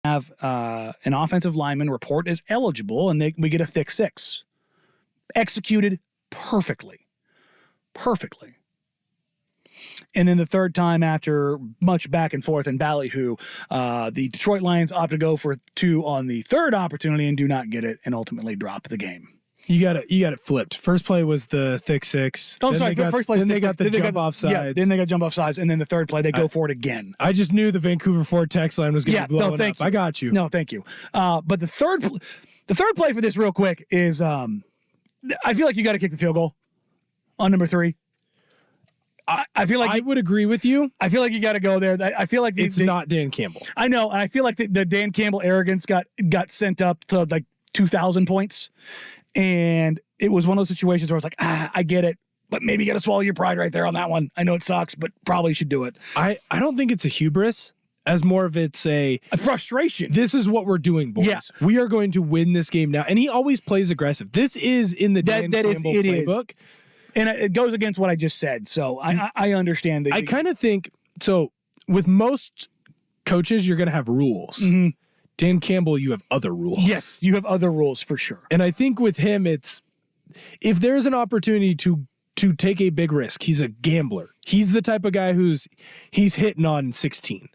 have an offensive lineman report as eligible, and we get a thick 6. Executed perfectly. Perfectly. And then the third time, after much back and forth and ballyhoo, the Detroit Lions opt to go for 2 on the third opportunity and do not get it, and ultimately drop the game. You got it flipped. First play was the thick 6. Oh, sorry. First play. Then they got the jump off sides. Yeah, then they got jump off sides, and then the third play they go for it again. I just knew the Vancouver Ford text line was going to be blowing up. You. I got you. No, thank you. But the third play for this, real quick, is I feel like you got to kick the field goal on number 3. I feel like I would agree with you. I feel like you got to go there. I feel like it's not Dan Campbell. I know, and I feel like the Dan Campbell arrogance got sent up to like 2,000 points, and it was one of those situations where it's like, I get it, but maybe you got to swallow your pride right there on that one. I know it sucks, but probably should do it. I don't think it's a hubris, as more of it's a frustration. This is what we're doing, boys. Yeah. We are going to win this game now, and he always plays aggressive. This is in the Dan Campbell playbook. And it goes against what I just said. So I understand that. I kind of think, so with most coaches, you're going to have rules. Mm-hmm. Dan Campbell, you have other rules. Yes, you have other rules for sure. And I think with him, it's, if there's an opportunity to take a big risk, he's a gambler. He's the type of guy he's hitting on 16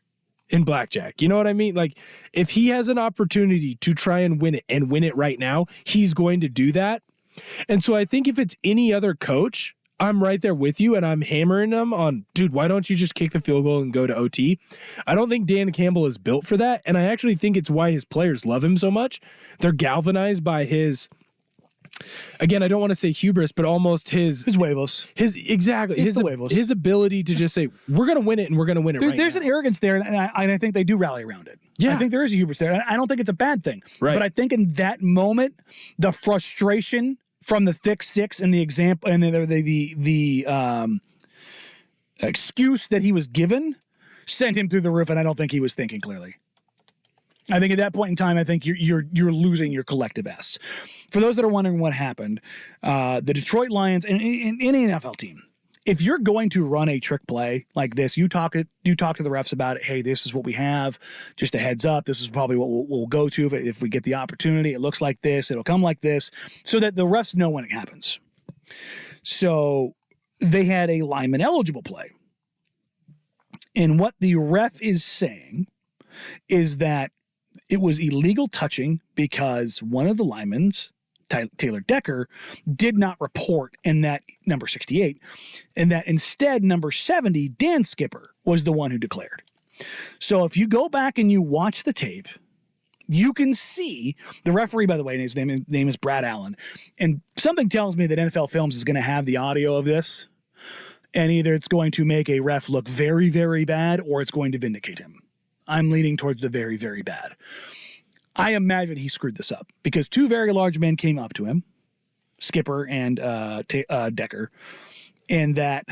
in blackjack. You know what I mean? Like, if he has an opportunity to try and win it right now, he's going to do that. And so I think if it's any other coach, I'm right there with you, and I'm hammering them on, dude, why don't you just kick the field goal and go to OT? I don't think Dan Campbell is built for that, and I actually think it's why his players love him so much. They're galvanized by his, again, I don't want to say hubris, but almost his huevos. Exactly. His ability to just say, we're going to win it, and we're going to win it There's an arrogance there, and I think they do rally around it. Yeah. I think there is a hubris there. I don't think it's a bad thing. Right. But I think in that moment, the frustration from the thick 6 and the example and the excuse that he was given sent him through the roof, and I don't think he was thinking clearly. I think at that point in time, I think you're losing your collective S. For those that are wondering what happened, the Detroit Lions and any NFL team, if you're going to run a trick play like this, you talk to the refs about it. Hey, this is what we have. Just a heads up. This is probably what we'll go to if we get the opportunity. It looks like this. It'll come like this, so that the refs know when it happens. So they had a lineman eligible play. And what the ref is saying is that it was illegal touching because one of the linemen, Taylor Decker, did not report in that number 68, and that instead number 70, Dan Skipper, was the one who declared. So if you go back and you watch the tape, you can see the referee, by the way, his name is Brad Allen, and something tells me that NFL Films is going to have the audio of this, and either it's going to make a ref look very, very bad, or it's going to vindicate him. I'm leaning towards the very, very bad. I imagine he screwed this up because 2 very large men came up to him, Skipper and Decker, and that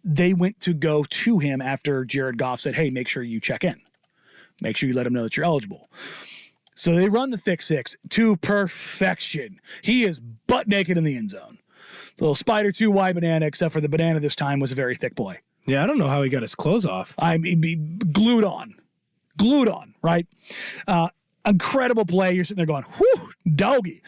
they went to go to him after Jared Goff said, hey, make sure you check in. Make sure you let him know that you're eligible. So they run the thick 6 to perfection. He is butt naked in the end zone. The little Spider 2Y banana, except for the banana this time was a very thick boy. Yeah, I don't know how he got his clothes off. I mean, glued on, right? Incredible play. You're sitting there going, whew, doggy.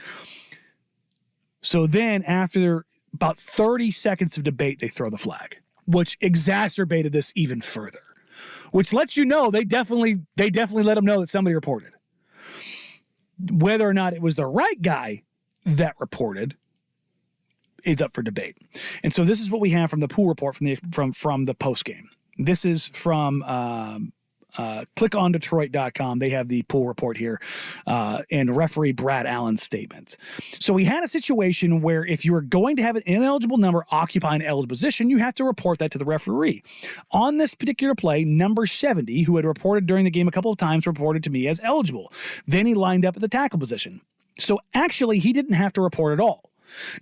So then after about 30 seconds of debate, they throw the flag, which exacerbated this even further, which lets you know they definitely let them know that somebody reported. Whether or not it was the right guy that reported is up for debate. And so this is what we have from the pool report from the post game. This is from clickondetroit.com. They have the pool report here and referee Brad Allen's statement. So we had a situation where if you were going to have an ineligible number occupy an eligible position, you have to report that to the referee. On this particular play, number 70, who had reported during the game a couple of times, reported to me as eligible. Then he lined up at the tackle position. So actually, he didn't have to report at all.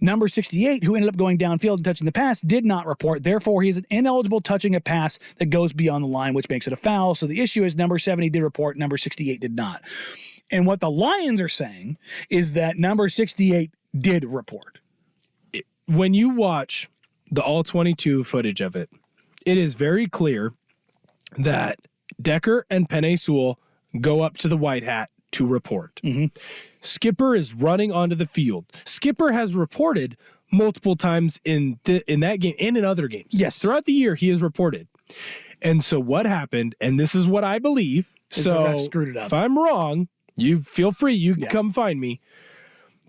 Number 68, who ended up going downfield and touching the pass, did not report. Therefore, he is an ineligible touching a pass that goes beyond the line, which makes it a foul. So the issue is number 70 did report, number 68 did not. And what the Lions are saying is that number 68 did report. When you watch the all-22 footage of it, it is very clear that Decker and Penei Sewell go up to the white hat to report. Skipper is running onto the field. Skipper has reported multiple times in that game and in other games. Yes. Throughout the year, he has reported. And so what happened, and this is what I believe, so I screwed it up. if I'm wrong, you feel free. You can come find me.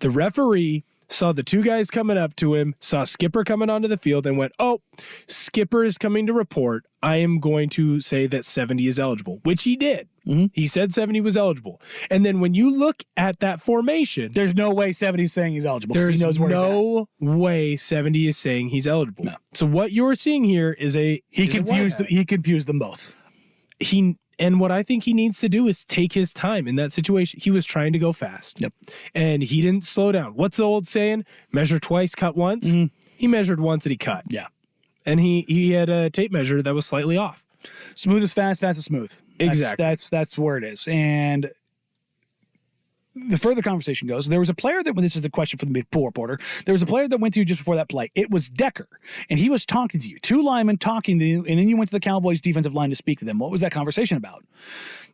The referee saw the two guys coming up to him, saw Skipper coming onto the field, and went, oh, Skipper is coming to report. I am going to say that 70 is eligible, which he did. He said 70 was eligible. And then when you look at that formation, There's no way 70 is saying he's eligible because there's he knows where he's at. no way 70 is saying he's eligible. No. So what you're seeing here is He confused them both. And what I think he needs to do is take his time in that situation. He was trying to go fast. Yep. And he didn't slow down. What's the old saying? Measure twice, cut once. He measured once and he cut. Yeah. And he had a tape measure that was slightly off. Smooth is fast, fast is smooth. Exactly. That's where it is. And the further conversation goes, there was a player that, this is the question for the pool reporter, there was a player that went to you just before that play. It was Decker, and he was talking to you. Two linemen talking to you, and then you went to the Cowboys defensive line to speak to them. What was that conversation about?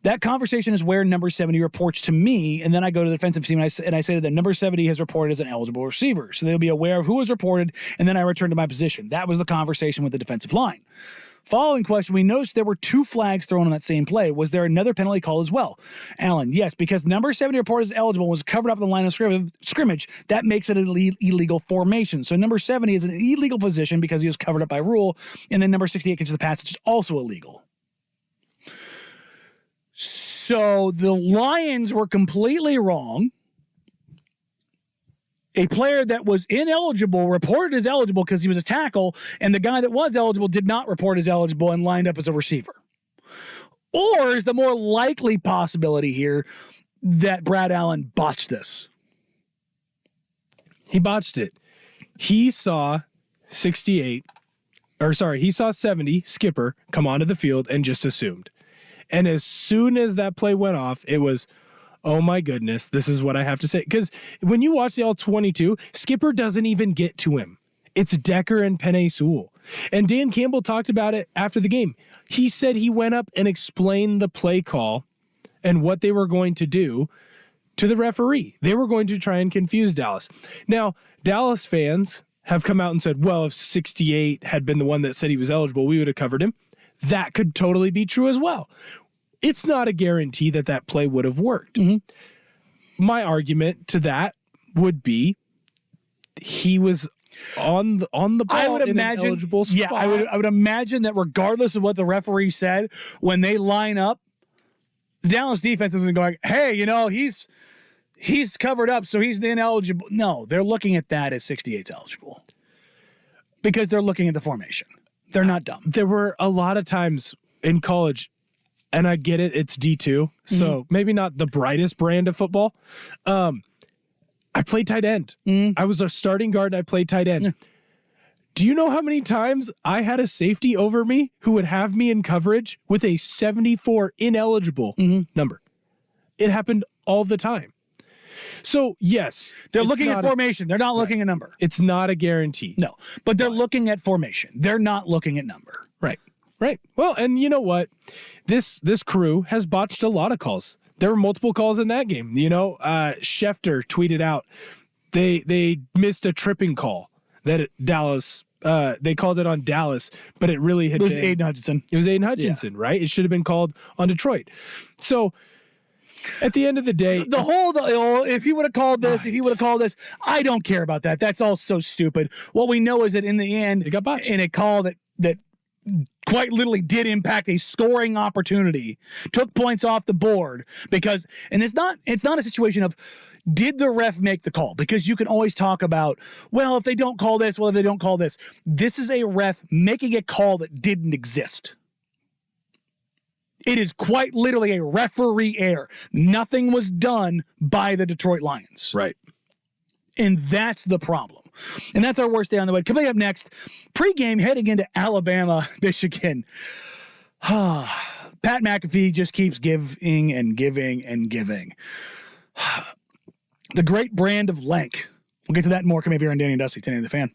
That conversation is where number 70 reports to me, and then I go to the defensive team, and I say to them, number 70 has reported as an eligible receiver. So they'll be aware of who was reported, and then I return to my position. That was the conversation with the defensive line. Following question, we noticed there were 2 flags thrown on that same play. Was there another penalty call as well? Alan, yes, because number 70 reported as eligible was covered up in the line of scrimmage. That makes it an illegal formation. So number 70 is an illegal position because he was covered up by rule, and then number 68 catches the pass, which is also illegal. So the Lions were completely wrong. A player that was ineligible reported as eligible because he was a tackle, and the guy that was eligible did not report as eligible and lined up as a receiver. Or is the more likely possibility here that Brad Allen botched this? He botched it. He saw 70, Skipper, come onto the field and just assumed. And as soon as that play went off, it was, oh my goodness, this is what I have to say. Because when you watch the All-22, Skipper doesn't even get to him. It's Decker and Penei Sewell. And Dan Campbell talked about it after the game. He said he went up and explained the play call and what they were going to do to the referee. They were going to try and confuse Dallas. Now, Dallas fans have come out and said, well, if 68 had been the one that said he was eligible, we would have covered him. That could totally be true as well. It's not a guarantee that that play would have worked. My argument to that would be he was on the ball. I would imagine, an eligible spot. yeah, I would imagine that regardless of what the referee said, when they line up, the Dallas defense isn't going, hey, he's covered up, so he's ineligible. No, they're looking at that as 68's eligible because they're looking at the formation. They're not dumb. There were a lot of times in college, and I get it, it's D2, so maybe not the brightest brand of football. I played tight end. I was a starting guard, and I played tight end. Do you know how many times I had a safety over me who would have me in coverage with a 74 ineligible number? It happened all the time. So, yes. They're looking at formation. They're not looking at number. It's not a guarantee. No, but they're looking at formation. They're not looking at number. Right. Well, and you know what? This crew has botched a lot of calls. There were multiple calls in that game. Schefter tweeted out they missed a tripping call that Dallas they called it on Dallas, but it really had been Aiden Hutchinson. It was Aiden Hutchinson, right? It should have been called on Detroit. So at the end of the day, if he would have called this, if he would have called this, I don't care about that. That's all so stupid. What we know is that in the end, it got botched in a call that quite literally did impact a scoring opportunity, took points off the board because, and it's not a situation of did the ref make the call? Because you can always talk about, well, if they don't call this, well, if they don't call this. This is a ref making a call that didn't exist. It is quite literally a referee error. Nothing was done by the Detroit Lions. right. And that's the problem. And that's our worst day on the way. Coming up next, pregame heading into Alabama, Michigan. Pat McAfee just keeps giving and giving and giving. The great brand of lank. We'll get to that and more coming up here on Danny and Dusty, 1080 The Fan.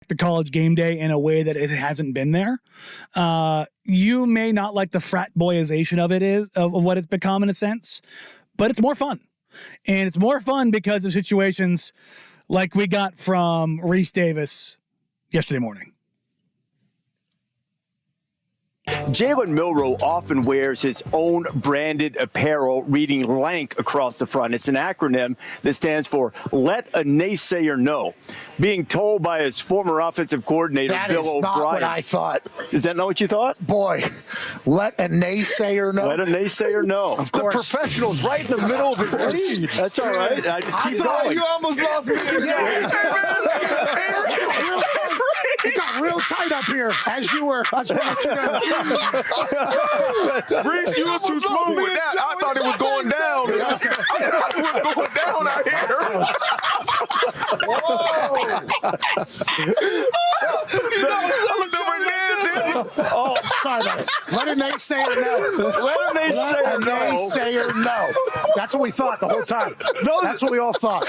the College Game Day in a way that it hasn't been there. You may not like the frat boyization of what it's become in a sense, but it's more fun. And it's more fun because of situations like we got from Reese Davis yesterday morning. Jalen Milroe often wears his own branded apparel reading LANK across the front. It's an acronym that stands for Let a Naysayer Know. Being told by his former offensive coordinator, Bill O'Brien. That is not what I thought. Is that not what you thought? Boy, let a naysayer know. Let a naysayer know. Of course. The professional's right in the middle of his lead. That's all right. I just keep going. You almost lost me. It got real tight up here as you were. I just want to let you know. Reese, you were too smooth with that. I thought it was going down. I thought it was going down out here. Whoa. I looked over there. Oh, sorry about it. Let a naysayer know. Let a naysayer know. Naysayer know. That's what we thought the whole time. That's what we all thought.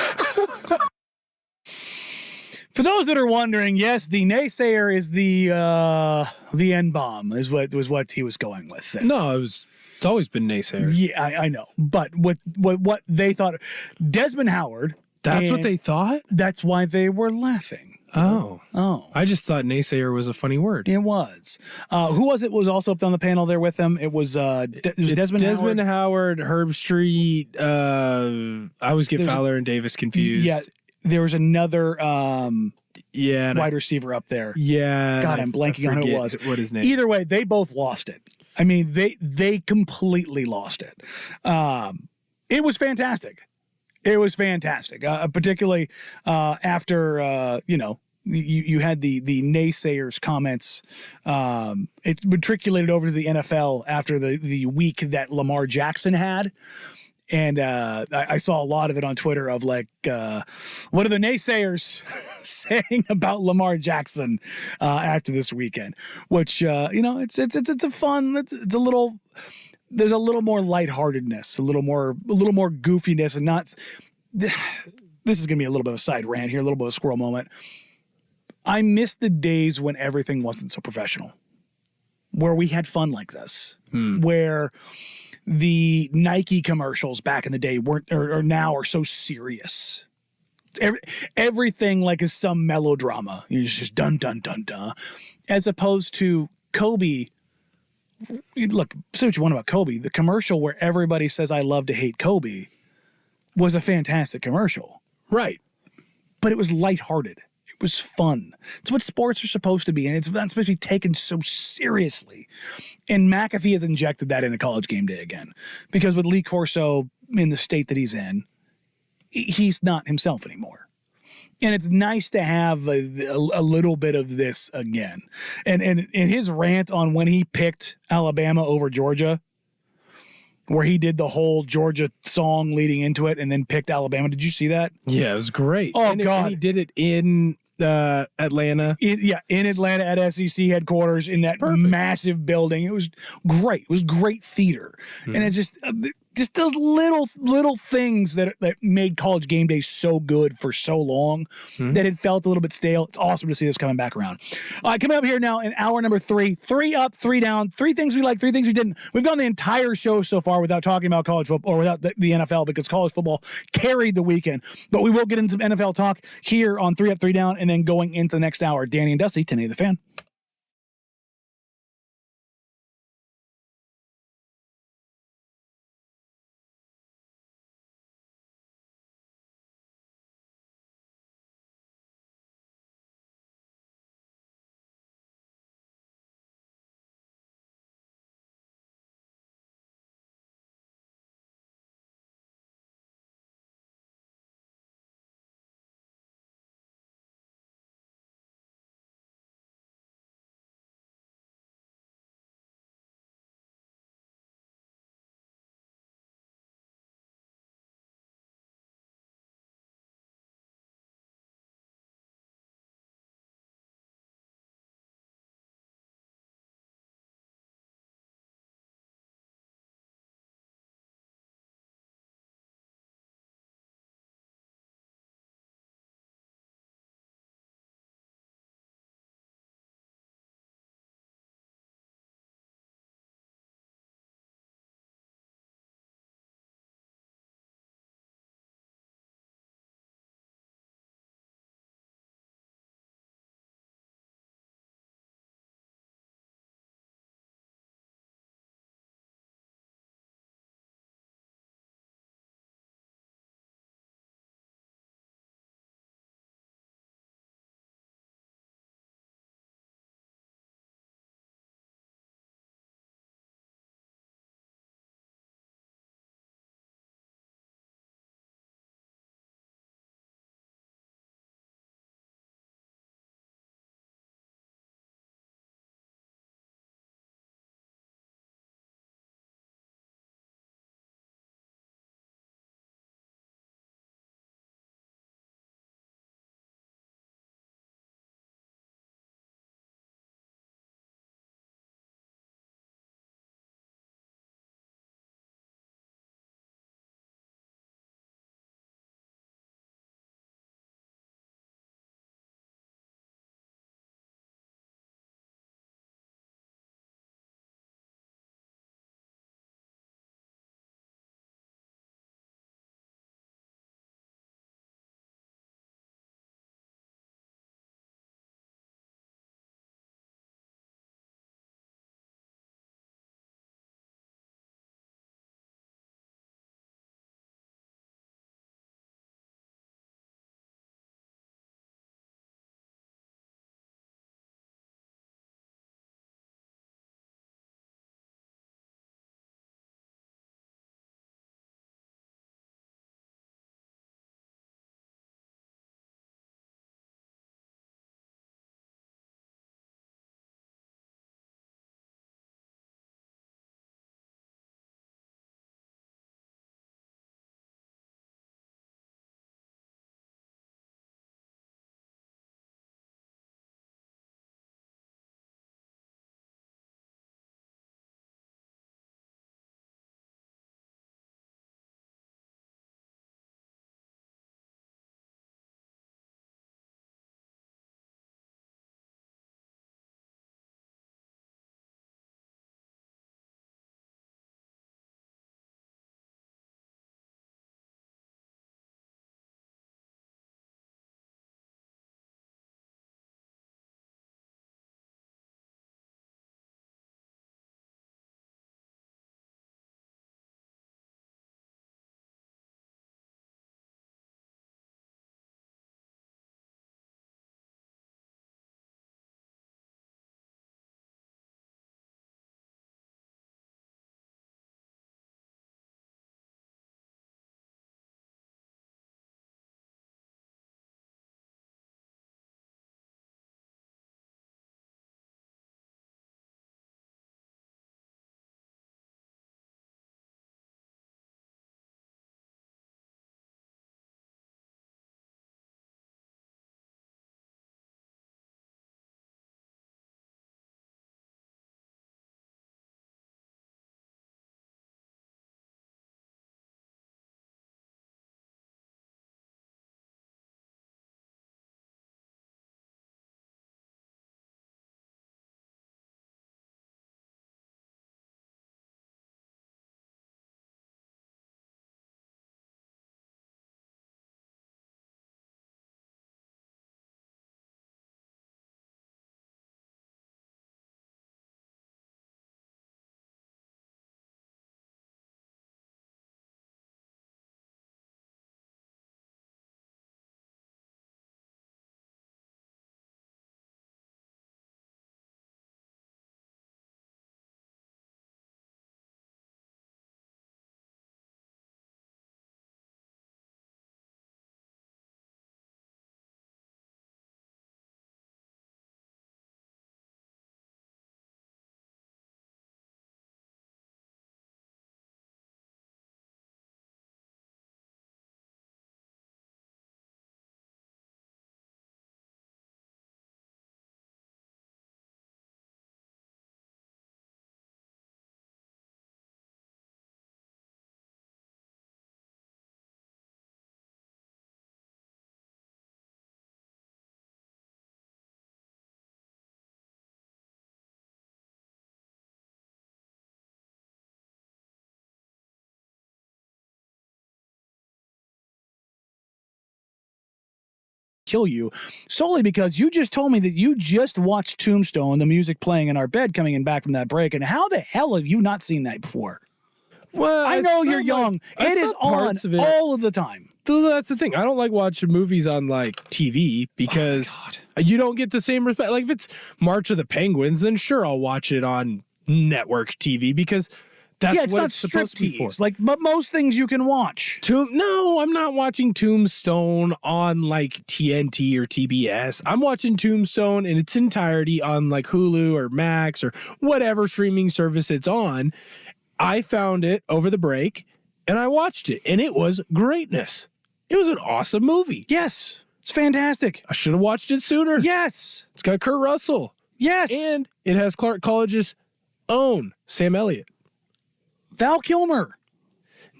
For those that are wondering, yes, the naysayer is the N-bomb is what he was going with. There. No, it's always been naysayer. Yeah, I know. But what they thought, Desmond Howard. That's what they thought? That's why they were laughing. Oh. Oh. I just thought naysayer was a funny word. It was. Who was it was also up on the panel there with him? It was, Desmond Howard, Herb Street. I always get Fowler and Davis confused. Yeah. There was another wide I, receiver up there. Yeah. God, I'm blanking on who it was. What his name? Either way, they both lost it. I mean, they completely lost it. It was fantastic. It was fantastic, particularly after, you had the naysayers' comments. It matriculated over to the NFL after the week that Lamar Jackson had. And I saw a lot of it on Twitter of like, what are the naysayers saying about Lamar Jackson after this weekend? Which it's a fun. It's a little. There's a little more lightheartedness, a little more goofiness, and not. This is gonna be a little bit of a side rant here, a little bit of a squirrel moment. I miss the days when everything wasn't so professional, where we had fun like this, where the Nike commercials back in the day weren't, or now are so serious. Everything like is some melodrama. It's just dun dun dun dun, as opposed to Kobe. Look, say what you want about Kobe. The commercial where everybody says "I love to hate Kobe" was a fantastic commercial, right? But it was lighthearted. It was fun. It's what sports are supposed to be, and it's not supposed to be taken so seriously. And McAfee has injected that into College Game Day again, because with Lee Corso in the state that he's in, he's not himself anymore. And it's nice to have a little bit of this again. And his rant on when he picked Alabama over Georgia, where he did the whole Georgia song leading into it and then picked Alabama. Did you see that? Yeah, it was great. Oh, God. And he did it in Atlanta. In Atlanta at SEC headquarters in that massive building. It was great. It was great theater. And it's just those little things that made College Game Day so good for so long that it felt a little bit stale. It's awesome to see this coming back around. All right, coming up here now in hour number 3, 3 up, 3 down, 3 things we like, 3 things we didn't. We've gone the entire show so far without talking about college football or without the NFL, because college football carried the weekend. But we will get into some NFL talk here on 3 up, 3 down, and then going into the next hour. Danny and Dusty, 1080 The Fan. kill you solely because you just told me that you just watched Tombstone, the music playing in our bed coming in back from that break. And how the hell have you not seen that before? Well, I know you're young. It is on all of the time. So that's the thing. I don't like watching movies on like TV because you don't get the same respect. Like if it's March of the Penguins, then sure I'll watch it on network TV because that's it's what not it's supposed to be for. Like, but most things you can watch. No, I'm not watching Tombstone on like TNT or TBS. I'm watching Tombstone in its entirety on like Hulu or Max or whatever streaming service it's on. I found it over the break and I watched it and it was greatness. It was an awesome movie. Yes. It's fantastic. I should have watched it sooner. Yes. It's got Kurt Russell. Yes. And it has Clark College's own Sam Elliott. Val Kilmer.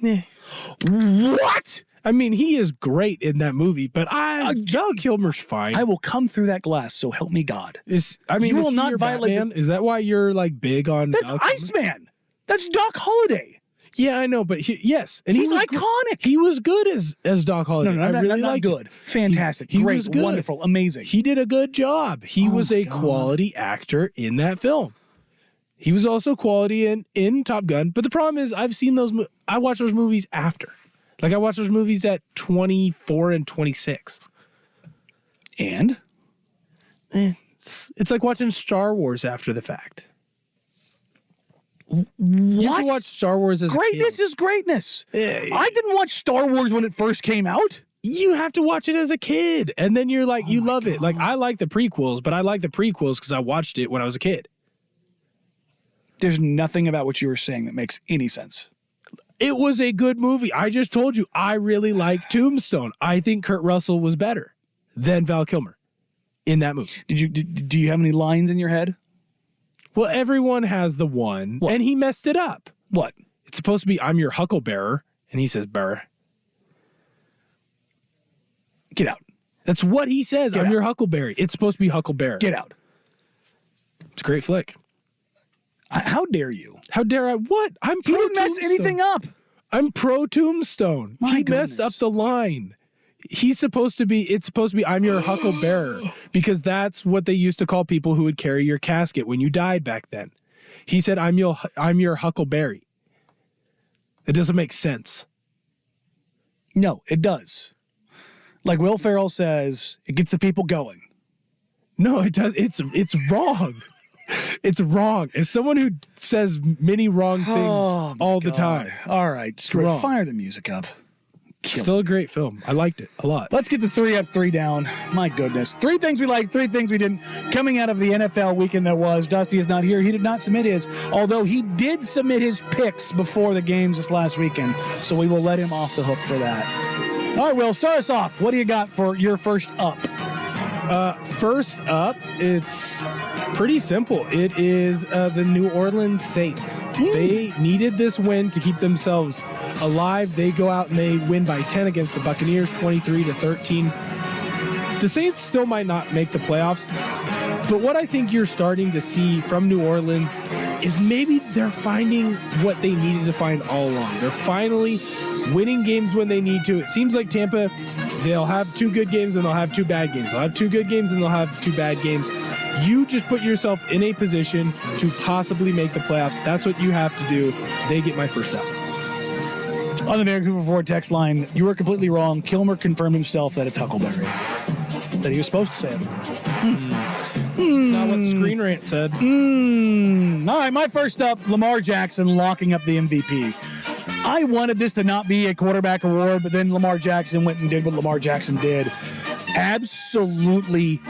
Nah. What? I mean, he is great in that movie, but Val Kilmer's fine. I will come through that glass, so help me God. You will not violate Batman? Is that why you're like big on That's Val Kilmer? Iceman. That's Doc Holliday. Yeah, I know, but yes, and he's he was iconic. He was good as Doc Holliday. No, I really not liked good. It. Fantastic. He Great. was good. Wonderful. Amazing. He did a good job. He was a quality actor in that film. He was also quality in Top Gun. But the problem is, I watch those movies after. Like I watch those movies at 24 and 26. And it's like watching Star Wars after the fact. What? You can watch Star Wars as greatness a kid. is greatness. Yeah. I didn't watch Star Wars when it first came out. You have to watch it as a kid, and then you're like, you love it. Like I like the prequels, but I like the prequels because I watched it when I was a kid. There's nothing about what you were saying that makes any sense. It was a good movie. I just told you, I really like Tombstone. I think Kurt Russell was better than Val Kilmer in that movie. Do you have any lines in your head? Well, everyone has the one, and he messed it up. What? It's supposed to be, I'm your hucklebearer, and he says, bearer. Get out. That's what he says. I'm your huckleberry. It's supposed to be hucklebearer. Get out. It's a great flick. How dare you? How dare I? What? I'm He pro didn't mess Tombstone. anything up. I'm pro Tombstone. My He goodness. messed up the line. It's supposed to be, I'm your hucklebearer, because that's what they used to call people who would carry your casket when you died back then. He said, I'm your huckleberry. It doesn't make sense. No, it does. Like Will Ferrell says, it gets the people going. No, it does. It's wrong. It's wrong. As someone who says many wrong things all the time. All right, screw it. wrong. Fire the music up. Still a great film. I liked it a lot. Let's get the 3 up, 3 down. My goodness. 3 things we liked, 3 things we didn't. Coming out of the NFL weekend that was, Dusty is not here. He did not submit his, although he did submit his picks before the games this last weekend. So we will let him off the hook for that. All right, Will, start us off. What do you got for your first up? First up, it's pretty simple. It is the New Orleans Saints. They needed this win to keep themselves alive. They go out and they win by 10 against the Buccaneers, 23-13. The Saints still might not make the playoffs, but what I think you're starting to see from New Orleans is maybe they're finding what they needed to find all along. They're finally winning games when they need to. It seems like Tampa, they'll have 2 good games and they'll have 2 bad games. They'll have 2 good games and they'll have 2 bad games. You just put yourself in a position to possibly make the playoffs. That's what you have to do. They get my first out. On the Vancouver Ford text line, you were completely wrong. Kilmer confirmed himself that it's Huckleberry. That he was supposed to say it. It's not what Screen Rant said. All right, my first up, Lamar Jackson locking up the MVP. I wanted this to not be a quarterback award, but then Lamar Jackson went and did what Lamar Jackson did. Absolutely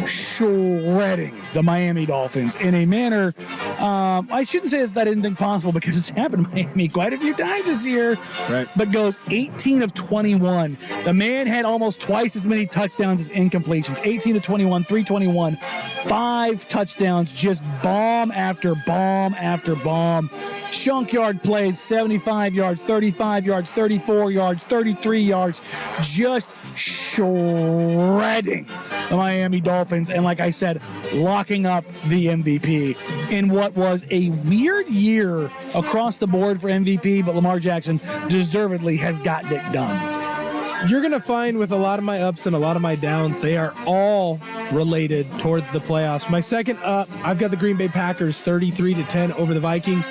shredding the Miami Dolphins in a manner, I shouldn't say that anything possible because it's happened in Miami quite a few times this year, right? But goes 18 of 21. The man had almost twice as many touchdowns as incompletions. 18 of 21, 321, 5 touchdowns, just bomb after bomb after bomb. Chunk yard plays, 75 yards, 35 yards, 34 yards, 33 yards, just shredding the Miami Dolphins. And like I said, locking up the MVP in what was a weird year across the board for MVP, but Lamar Jackson deservedly has gotten it done. you're going to find with a lot of my ups and a lot of my downs, they are all related towards the playoffs. My second up, I've got the Green Bay Packers 33-10 over the Vikings.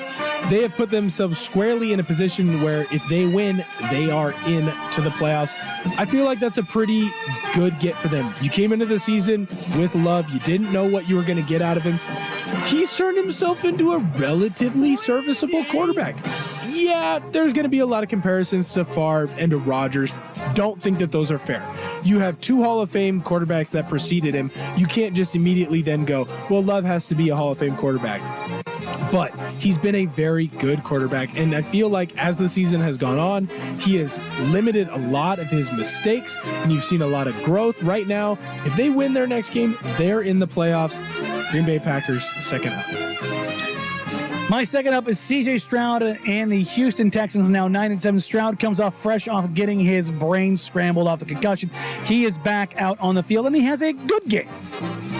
They have put themselves squarely in a position where if they win, they are into the playoffs. I feel like that's a pretty good get for them. You came into the season with Love. You didn't know what you were going to get out of him. He's turned himself into a relatively serviceable quarterback. Yeah, there's going to be a lot of comparisons to Favre and to Rodgers. Don't think that those are fair. You have 2 Hall of Fame quarterbacks that preceded him. You can't just immediately then go, well, Love has to be a Hall of Fame quarterback. But he's been a very good quarterback, and I feel like as the season has gone on, he has limited a lot of his mistakes, and you've seen a lot of growth. Right now, if they win their next game, they're in the playoffs. Green Bay Packers, second up. My second up is C.J. Stroud and the Houston Texans, now 9-7. Stroud comes off fresh off getting his brain scrambled off the concussion. He is back out on the field, and he has a good game.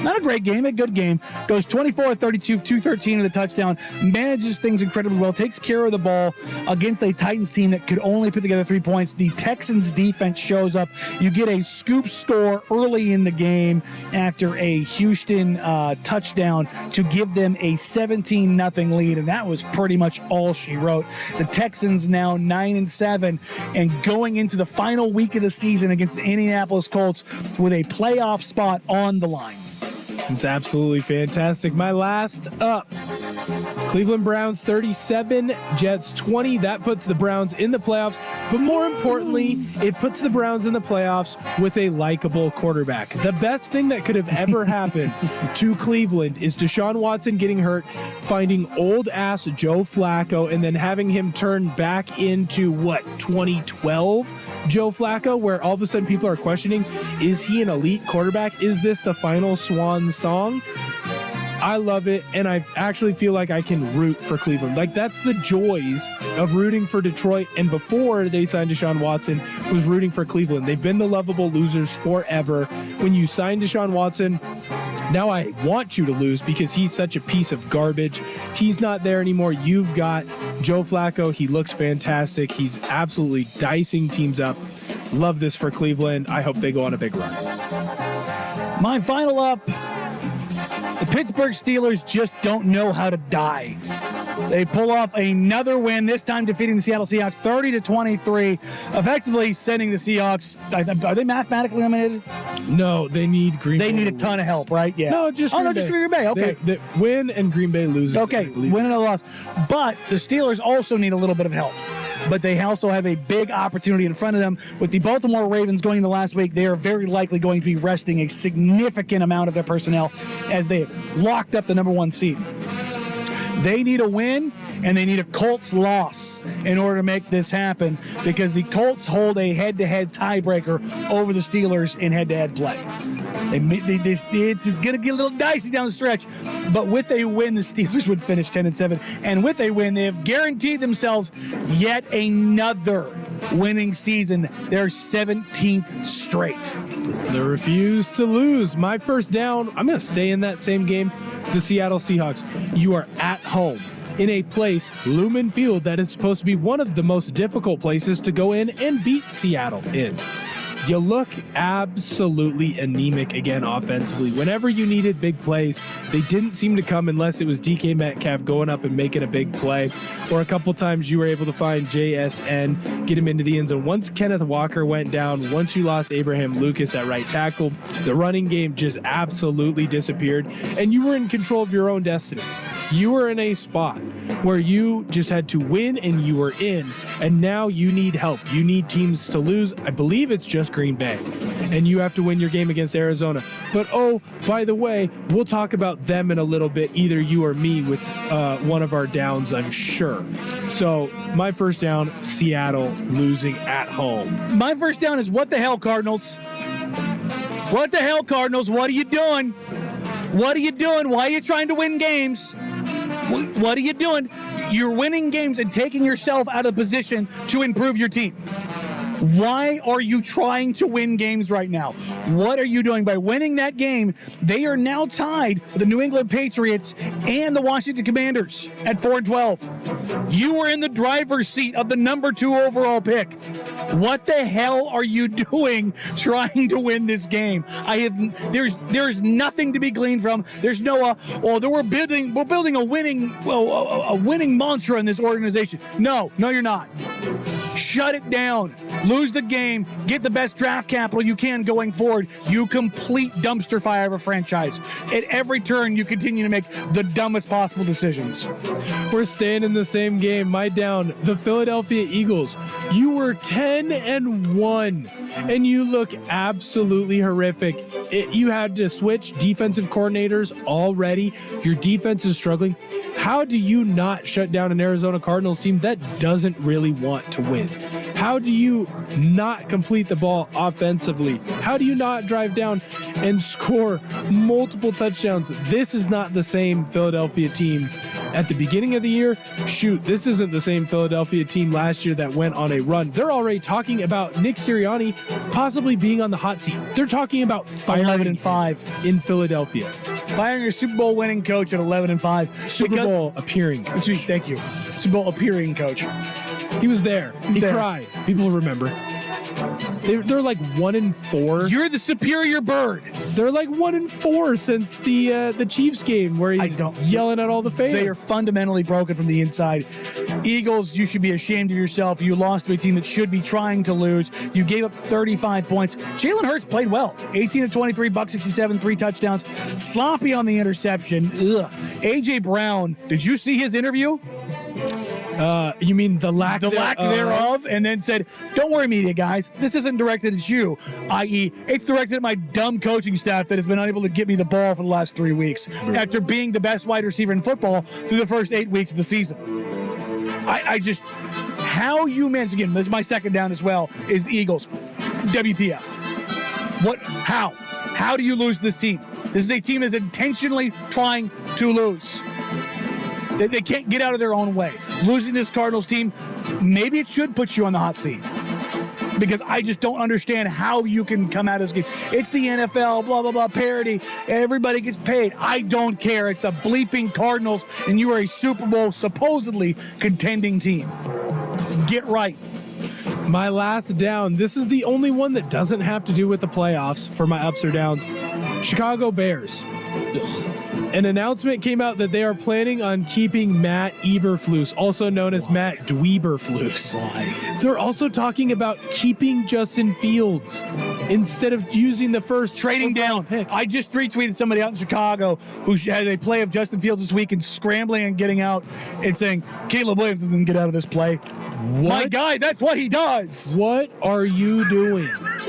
Not a great game, a good game. Goes 24-32, 213 with a touchdown. Manages things incredibly well. Takes care of the ball against a Titans team that could only put together 3 points. The Texans defense shows up. You get a scoop score early in the game after a Houston touchdown to give them a 17-0 lead, and that was pretty much all she wrote. The Texans now 9-7 and going into the final week of the season against the Indianapolis Colts with a playoff spot on the line. It's absolutely fantastic. My last up, Cleveland Browns 37, Jets 20. That puts the Browns in the playoffs. But more importantly, it puts the Browns in the playoffs with a likable quarterback. The best thing that could have ever happened to Cleveland is Deshaun Watson getting hurt, finding old-ass Joe Flacco, and then having him turn back into, 2012? Joe Flacco, where all of a sudden people are questioning, is he an elite quarterback? Is this the final swan song? I love it, and I actually feel like I can root for Cleveland. Like, that's the joys of rooting for Detroit, and before they signed Deshaun Watson, was rooting for Cleveland. They've been the lovable losers forever. When you signed Deshaun Watson, now I want you to lose because he's such a piece of garbage. He's not there anymore. You've got Joe Flacco. He looks fantastic. He's absolutely dicing teams up. Love this for Cleveland. I hope they go on a big run. My final up, the Pittsburgh Steelers just don't know how to die. They pull off another win, this time defeating the Seattle Seahawks 30-23, effectively sending the Seahawks. Are they mathematically eliminated? No, they need Green Bay. They need a ton of help, right? Yeah. No, just Green Bay. Just Green Bay. Okay. They win and Green Bay loses. Okay, win and a loss. But the Steelers also need a little bit of help. But they also have a big opportunity in front of them. With the Baltimore Ravens going into last week, they are very likely going to be resting a significant amount of their personnel as they have locked up the number 1 seed. They need a win, and they need a Colts loss in order to make this happen, because the Colts hold a head-to-head tiebreaker over the Steelers in head-to-head play. It's going to get a little dicey down the stretch, but with a win, the Steelers would finish 10-7, and with a win, they have guaranteed themselves yet another winning season, their 17th straight. They refuse to lose. My first down, I'm going to stay in that same game. The Seattle Seahawks. You are at home in a place, Lumen Field, that is supposed to be one of the most difficult places to go in and beat Seattle in. You look absolutely anemic again offensively. Whenever you needed big plays, they didn't seem to come unless it was DK Metcalf going up and making a big play. Or a couple times you were able to find JSN, get him into the end zone. Once Kenneth Walker went down, once you lost Abraham Lucas at right tackle, the running game just absolutely disappeared. And you were in control of your own destiny. You were in a spot where you just had to win and you were in, and now you need help. You need teams to lose. I believe it's just Green Bay, and you have to win your game against Arizona. But oh, by the way, we'll talk about them in a little bit, either you or me, with one of our downs, I'm sure. So my first down, Seattle losing at home. My first down is what the hell, Cardinals? What the hell, Cardinals? What are you doing? What are you doing? Why are you trying to win games? What are you doing? You're winning games and taking yourself out of position to improve your team. Why are you trying to win games right now? What are you doing? By winning that game, they are now tied with the New England Patriots and the Washington Commanders at 4-12. You were in the driver's seat of the number 2 overall pick. What the hell are you doing trying to win this game? There's nothing to be gleaned from. There's no we're building a winning mantra in this organization. No, you're not. Shut it down. Lose the game. Get the best draft capital you can going forward. You complete dumpster fire of a franchise. At every turn, you continue to make the dumbest possible decisions. We're staying in the same game. My down, the Philadelphia Eagles. You were 10-1, and you look absolutely horrific. You had to switch defensive coordinators already. Your defense is struggling. How do you not shut down an Arizona Cardinals team that doesn't really want to win? How do you not complete the ball offensively? How do you not drive down and score multiple touchdowns? This is not the same Philadelphia team at the beginning of the year. Shoot, this isn't the same Philadelphia team last year that went on a run. They're already talking about Nick Sirianni possibly being on the hot seat. They're talking about firing 11-5 in Philadelphia. Firing your Super Bowl winning coach at 11-5. Super Bowl appearing. Thank you. Super Bowl appearing coach. He was there. He cried. People remember. They're like 1-4. You're the superior bird. They're like 1-4 since the Chiefs game where he's yelling at all the fans. They are fundamentally broken from the inside. Eagles, you should be ashamed of yourself. You lost to a team that should be trying to lose. You gave up 35 points. Jalen Hurts played well. 18-23, $167, 3 touchdowns. Sloppy on the interception. Ugh. A.J. Brown, did you see his interview? You mean the lack thereof, and then said, "Don't worry, media guys. This isn't directed at you, i.e., it's directed at my dumb coaching staff that has been unable to get me the ball for the last 3 weeks after being the best wide receiver in football through the first 8 weeks of the season." How you manage, again, this is my second down as well, is the Eagles. WTF? How do you lose this team? This is a team that is intentionally trying to lose. They can't get out of their own way. Losing this Cardinals team, maybe it should put you on the hot seat. Because I just don't understand how you can come out of this game. It's the NFL, blah, blah, blah, parody. Everybody gets paid. I don't care. It's the bleeping Cardinals, and you are a Super Bowl supposedly contending team. Get right. My last down. This is the only one that doesn't have to do with the playoffs for my ups or downs. Chicago Bears. An announcement came out that they are planning on keeping Matt Eberflus, also known as Matt Dweeberflus. Why? They're also talking about keeping Justin Fields instead of using the first trading down pick. I just retweeted somebody out in Chicago who had a play of Justin Fields this week and scrambling and getting out and saying Caleb Williams doesn't get out of this play. What? My guy, that's what he does. What are you doing?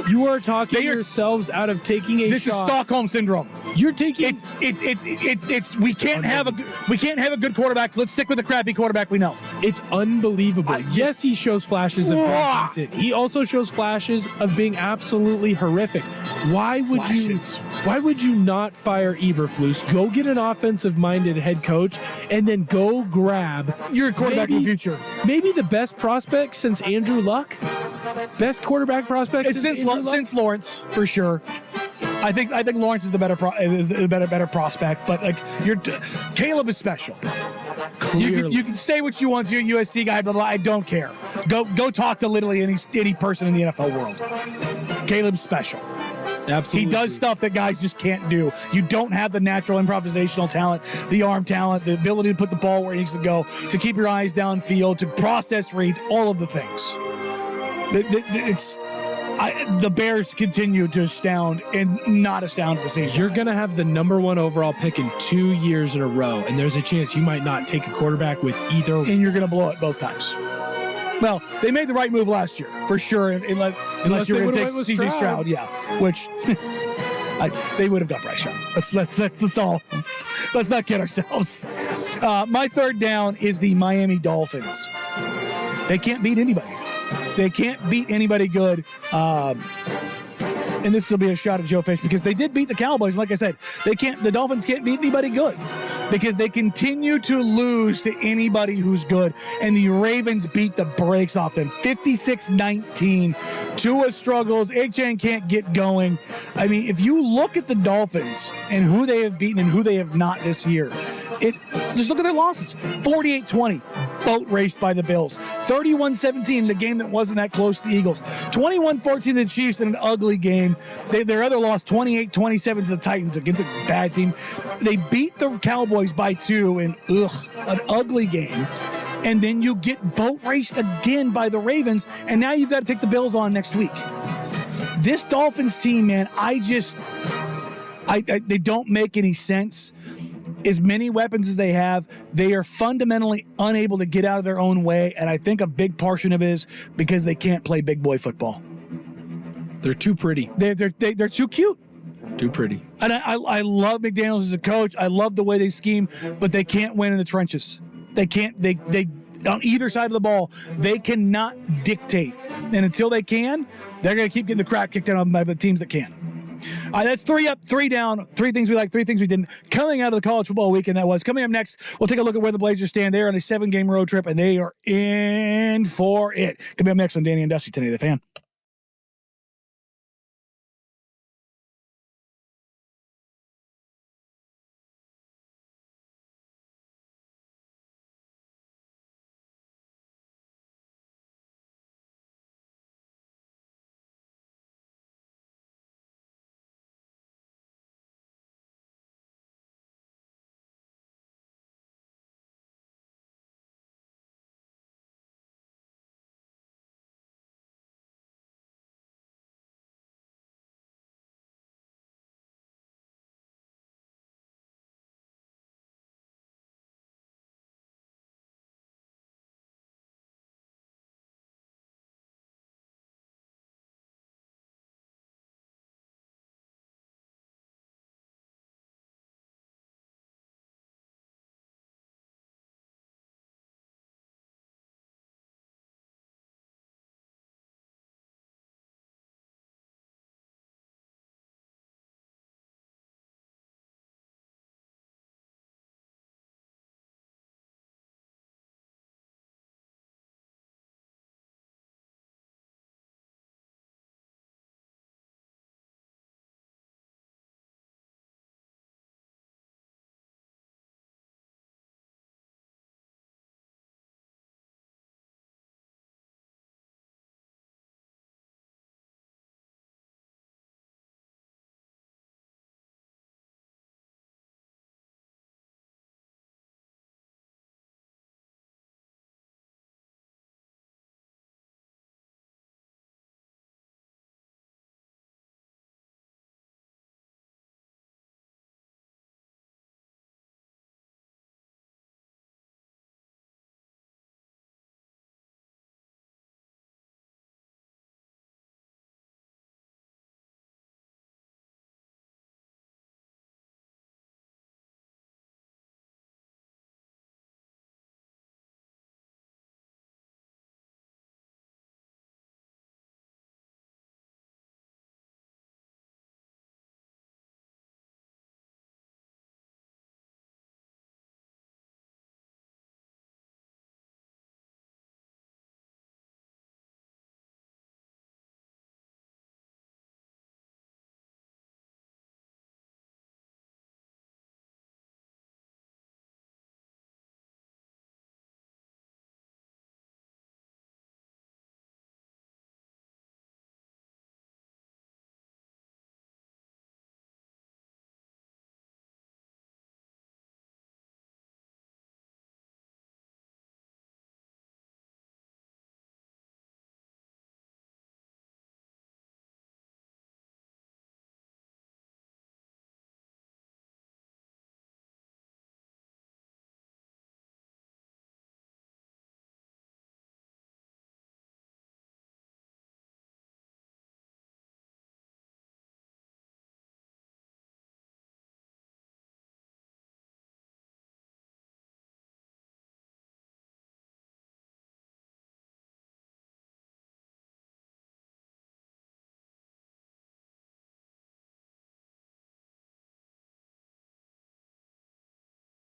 You are talking yourselves out of taking a shot. This is Stockholm syndrome. You're taking we can't have a good quarterback, so let's stick with the crappy quarterback we know. It's unbelievable. Yes, he shows flashes of being decent. He also shows flashes of being absolutely horrific. Why would you not fire Eberflus? Go get an offensive-minded head coach and then go grab your quarterback in the future. Maybe the best prospect since Andrew Luck. Best quarterback prospect since Lawrence, for sure. I think Lawrence is the better prospect, but Caleb is special. You can say what you want to, you're a USC guy, blah, blah, I don't care. Go talk to literally any person in the NFL world. Caleb's special. Absolutely. He does stuff that guys just can't do. You don't have the natural improvisational talent, the arm talent, the ability to put the ball where it needs to go, to keep your eyes downfield, to process reads, all of the things. The Bears continue to astound and not astound at the same time. You're going to have the number 1 overall pick in 2 years in a row, and there's a chance you might not take a quarterback with either. And you're going to blow it both times. Well, they made the right move last year, for sure, unless you're going to take C.J. Stroud, which they would have got Bryce Young. Let's not kid ourselves. My third down is the Miami Dolphins. They can't beat anybody. They can't beat anybody good. And this will be a shot at Joe Fish because they did beat the Cowboys. Like I said, the Dolphins can't beat anybody good. because they continue to lose to anybody who's good. And the Ravens beat the brakes off them 56-19. Tua struggles. HN can't get going. I mean, if you look at the Dolphins and who they have beaten and who they have not this year, just look at their losses. 48-20, boat raced by the Bills. 31-17, the game that wasn't that close to the Eagles. 21-14, the Chiefs in an ugly game. Their other loss, 28-27 to the Titans against a bad team. They beat the Cowboys by 2 in an ugly game. And then you get boat raced again by the Ravens, and now you've got to take the Bills on next week. This Dolphins team, man, they don't make any sense. As many weapons as they have, they are fundamentally unable to get out of their own way, and I think a big portion of it is because they can't play big boy football. They're too pretty. They're too cute. Too pretty. And I love McDaniels as a coach. I love the way they scheme, but they can't win in the trenches. They can't. They on either side of the ball, they cannot dictate. And until they can, they're going to keep getting the crap kicked out of them by the teams that can. All right, that's 3 up, 3 down, 3 things we like, 3 things we didn't. Coming out of the college football weekend, that was. Coming up next, we'll take a look at where the Blazers stand. They're on a 7-game road trip, and they are in for it. Coming up next on Danny and Dusty, Today the Fan.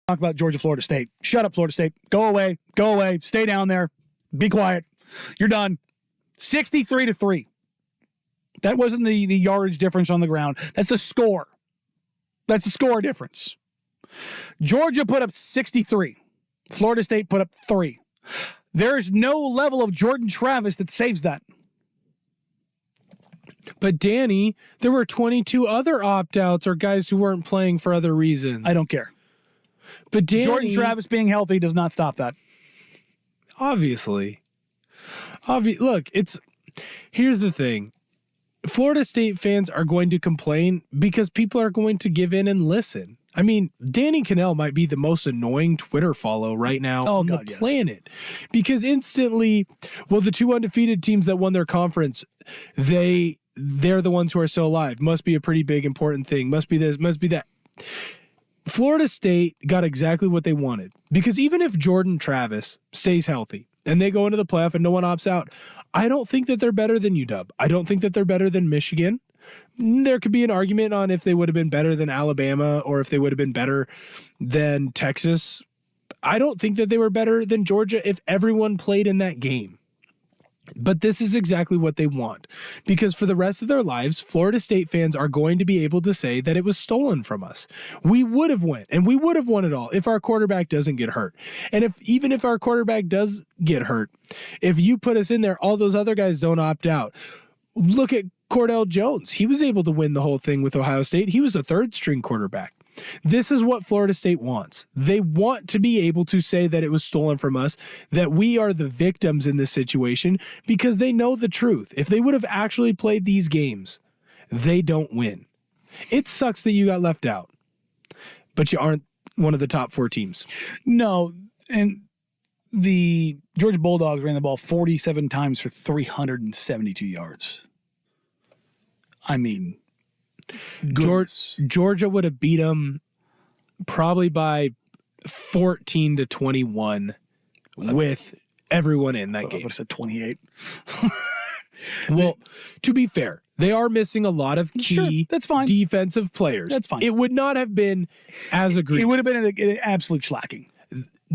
talk about Georgia, Florida State. Shut up, Florida State. Go away. Go away. Stay down there. Be quiet. You're done. 63-3. That wasn't the yardage difference on the ground. That's the score. That's the score difference. Georgia put up 63. Florida State put up 3. There's no level of Jordan Travis that saves that. But Danny, there were 22 other opt-outs or guys who weren't playing for other reasons. I don't care. But Danny, Jordan Travis being healthy does not stop that. Obviously. Look, here's the thing. Florida State fans are going to complain because people are going to give in and listen. I mean, Danny Cannell might be the most annoying Twitter follow right now on the planet. Because instantly, well, the 2 undefeated teams that won their conference, they're the ones who are still alive. Must be a pretty big, important thing. Must be this, must be that. Florida State got exactly what they wanted. Because even if Jordan Travis stays healthy and they go into the playoff and no one opts out, I don't think that they're better than UW. I don't think that they're better than Michigan. There could be an argument on if they would have been better than Alabama or if they would have been better than Texas. I don't think that they were better than Georgia if everyone played in that game. But this is exactly what they want, because for the rest of their lives, Florida State fans are going to be able to say that it was stolen from us. We would have went and we would have won it all if our quarterback doesn't get hurt. And even if our quarterback does get hurt, if you put us in there, all those other guys don't opt out. Look at Cordell Jones. He was able to win the whole thing with Ohio State. He was a 3rd string quarterback. This is what Florida State wants. They want to be able to say that it was stolen from us, that we are the victims in this situation, because they know the truth. If they would have actually played these games, they don't win. It sucks that you got left out, but you aren't one of the top 4 teams. No, and the Georgia Bulldogs ran the ball 47 times for 372 yards. I mean, Georgia would have beat them probably by 14-21 with everyone in that game. I would have said 28. Well, to be fair, they are missing a lot of key that's fine. defensive players. That's fine. It would not have been as egregious. It would have been an absolute slacking.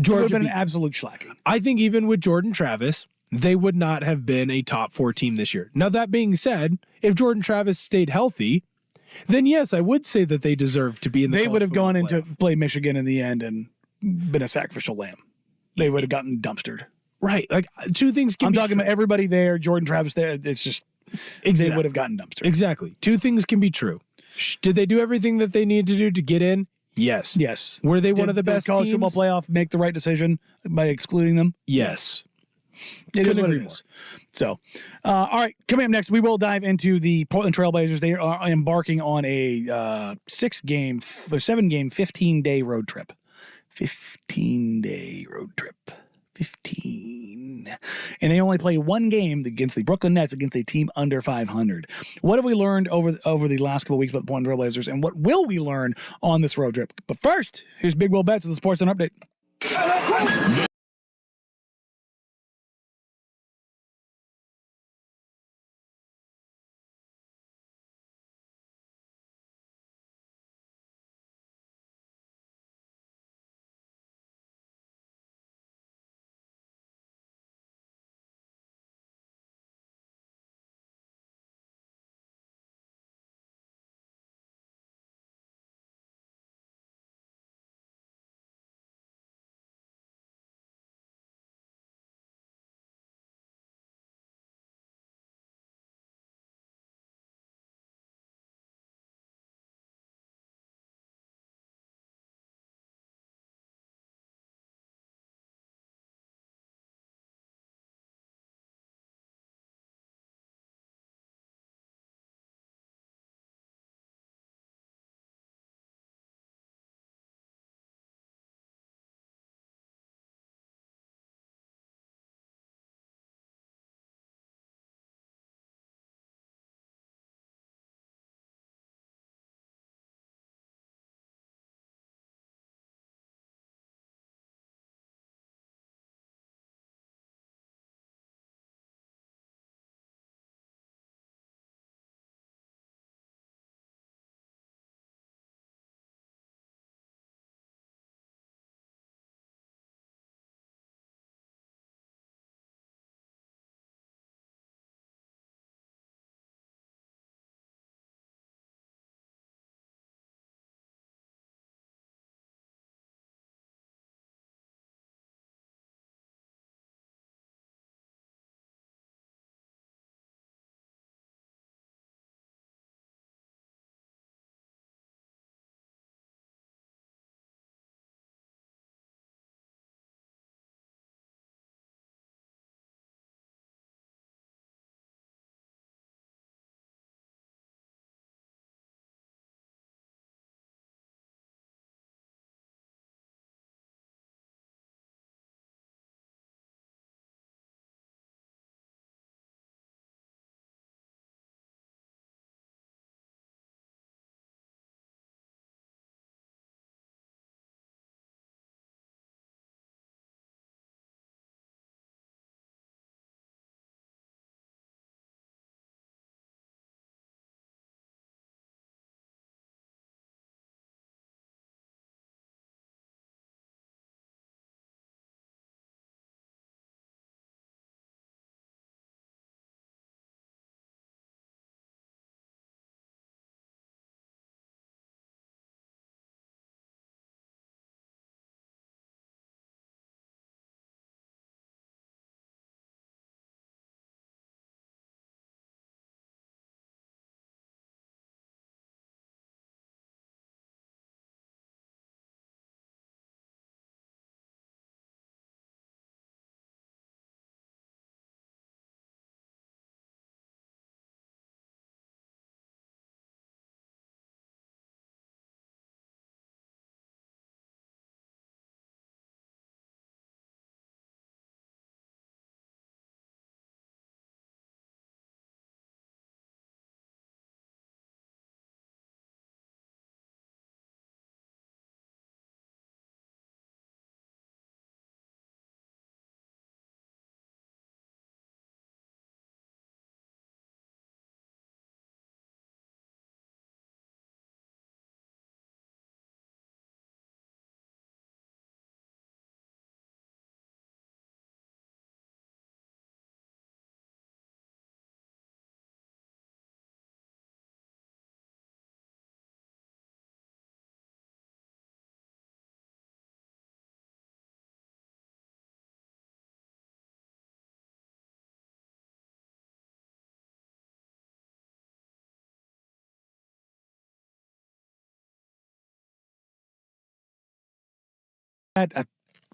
Georgia would have been beat an absolute slacking. I think even with Jordan Travis, they would not have been a top 4 team this year. Now, that being said, if Jordan Travis stayed healthy, then yes, I would say that they deserve to be in the They would have gone in to playoff. play Michigan in the end and been a sacrificial lamb. They would have gotten dumpstered. Right. Like, 2 things can I'm be talking true. about everybody there, Jordan Travis there. It's just, Exactly. they would have gotten dumpstered. Exactly. 2 things can be true. Did they do everything that they needed to do to get in? Yes. Yes. Were they Did one of the best college teams? football playoff make the right decision by excluding them? Yes. It is Couldn't what agree it is. So, all right, coming up next, we will dive into the Portland Trailblazers. They are embarking on a 7-game, 15-day road trip. 15-day road trip. 15. And they only play 1 game against the Brooklyn Nets, against a team under 500. What have we learned over the last couple of weeks about the Portland Trailblazers, and what will we learn on this road trip? But first, here's Big Will Betts with the Sports Center Update.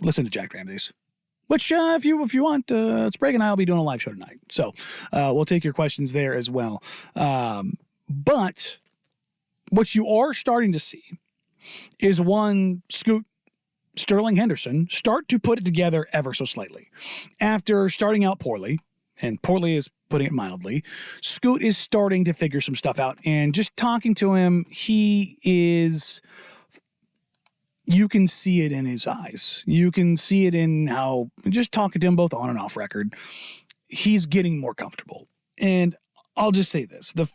listen to Jack Ramsey's. Which, if you want, Sprague and I will be doing a live show tonight. So we'll take your questions there as well. But what you are starting to see is one Scoot Sterling Henderson start to put it together ever so slightly. After starting out poorly, and poorly is putting it mildly, Scoot is starting to figure some stuff out. And just talking to him, you can see it in his eyes. You can see it in how, just talking to him both on and off record, he's getting more comfortable. And I'll just say this. The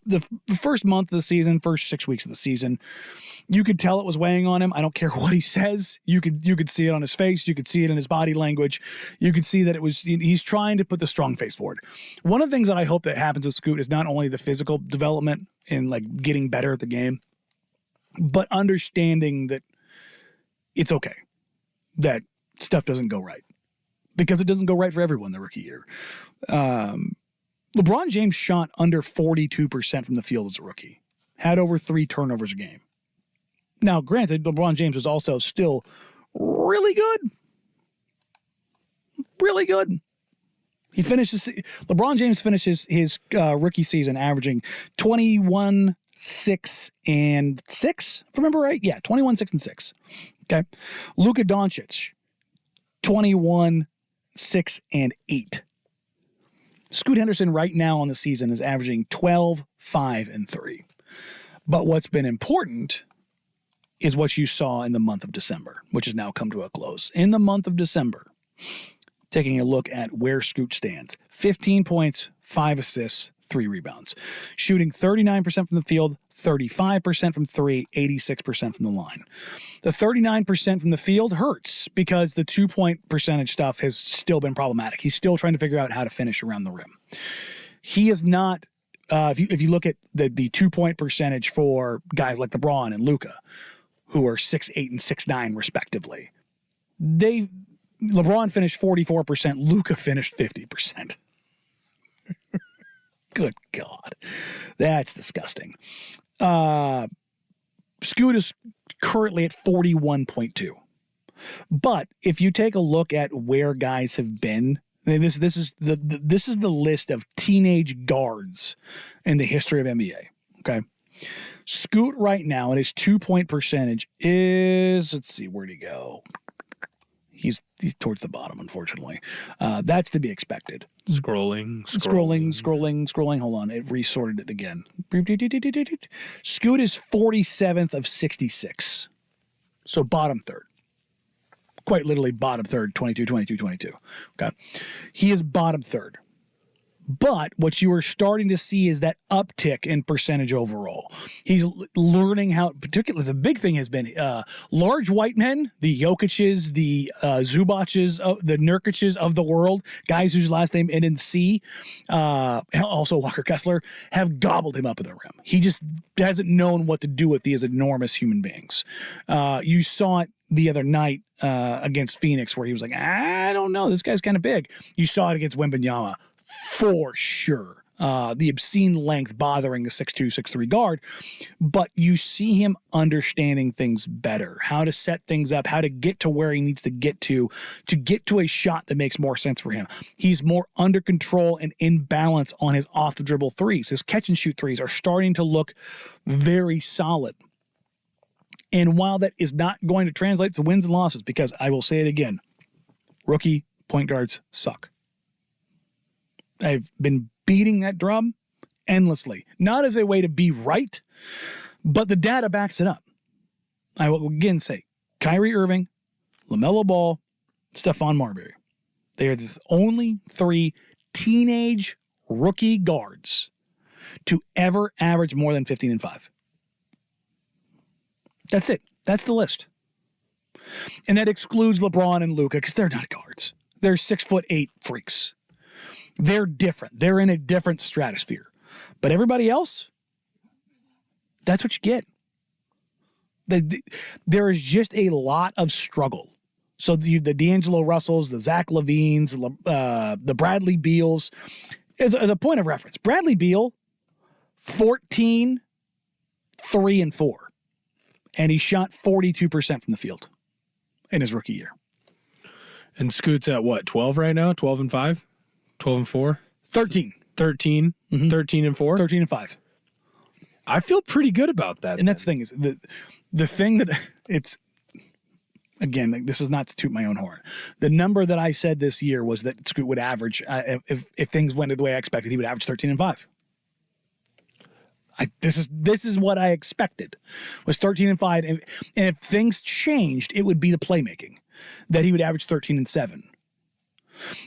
first month of the season, first 6 weeks of the season, you could tell it was weighing on him. I don't care what he says. You could see it on his face. You could see it in his body language. You could see that he's trying to put the strong face forward. One of the things that I hope that happens with Scoot is not only the physical development and like getting better at the game, but understanding that it's okay that stuff doesn't go right, because it doesn't go right for everyone the rookie year. LeBron James shot under 42% from the field as a rookie, had over 3 turnovers a game. Now, granted, LeBron James was also still really good. Really good. LeBron James finishes his rookie season averaging 21, 6, and 6, if I remember right. Yeah, 21, 6, and 6. Okay. Luka Doncic, 21, 6, and 8. Scoot Henderson right now on the season is averaging 12, 5, and 3. But what's been important is what you saw in the month of December, which has now come to a close. In the month of December, taking a look at where Scoot stands, 15 points, 5 assists, 3 rebounds, shooting 39% from the field, 35% from 3, 86% from the line. The 39% from the field hurts because the 2-point percentage stuff has still been problematic. He's still trying to figure out how to finish around the rim. He is not, if you look at the 2-point percentage for guys like LeBron and Luka, who are 6'8" and 6'9" respectively, LeBron finished 44%, Luka finished 50%. Good God. That's disgusting. Scoot is currently at 41.2. But if you take a look at where guys have been, this is the list of teenage guards in the history of NBA. Okay. Scoot right now at his 2-point percentage is, let's see, where'd he go? He's towards the bottom, unfortunately. That's to be expected. Scrolling. Hold on. It resorted it again. Scoot is 47th of 66. So bottom third. Quite literally bottom third, 22, 22, 22. Okay. He is bottom third. But what you are starting to see is that uptick in percentage overall. He's learning how, particularly the big thing has been large white men, the Jokic's, the Zubac's, the Nurkic's of the world, guys whose last name ended in C, also Walker Kessler, have gobbled him up at the rim. He just hasn't known what to do with these enormous human beings. You saw it the other night against Phoenix where he was like, I don't know, this guy's kind of big. You saw it against Wembanyama. For sure. The obscene length bothering the 6'2", 6'3" guard. But you see him understanding things better, how to set things up, how to get to where he needs to get to a shot that makes more sense for him. He's more under control and in balance on his off-the-dribble threes. His catch-and-shoot threes are starting to look very solid. And while that is not going to translate to wins and losses, because I will say it again, rookie point guards suck. I've been beating that drum endlessly, not as a way to be right, but the data backs it up. I will again say Kyrie Irving, LaMelo Ball, Stephon Marbury. They are the only 3 teenage rookie guards to ever average more than 15 and 5. That's it. That's the list. And that excludes LeBron and Luka because they're not guards. They're 6'8" freaks. They're different. They're in a different stratosphere. But everybody else, that's what you get. There is just a lot of struggle. So the D'Angelo Russells, the Zach LaVines, the Bradley Beals. As a point of reference, Bradley Beal, 14, 3, and 4. And he shot 42% from the field. in his rookie year. And Scoot's at what, 12 right now? 12-5? 12-4? 13. 13? 13-4? 13-5. I feel pretty good about that. And that's the thing is the thing that it's, again, this is not to toot my own horn. The number that I said this year was that Scoot would average, if things went the way I expected, he would average 13-5. This is what I expected, was 13-5. And if things changed, it would be the playmaking, that he would average 13-7.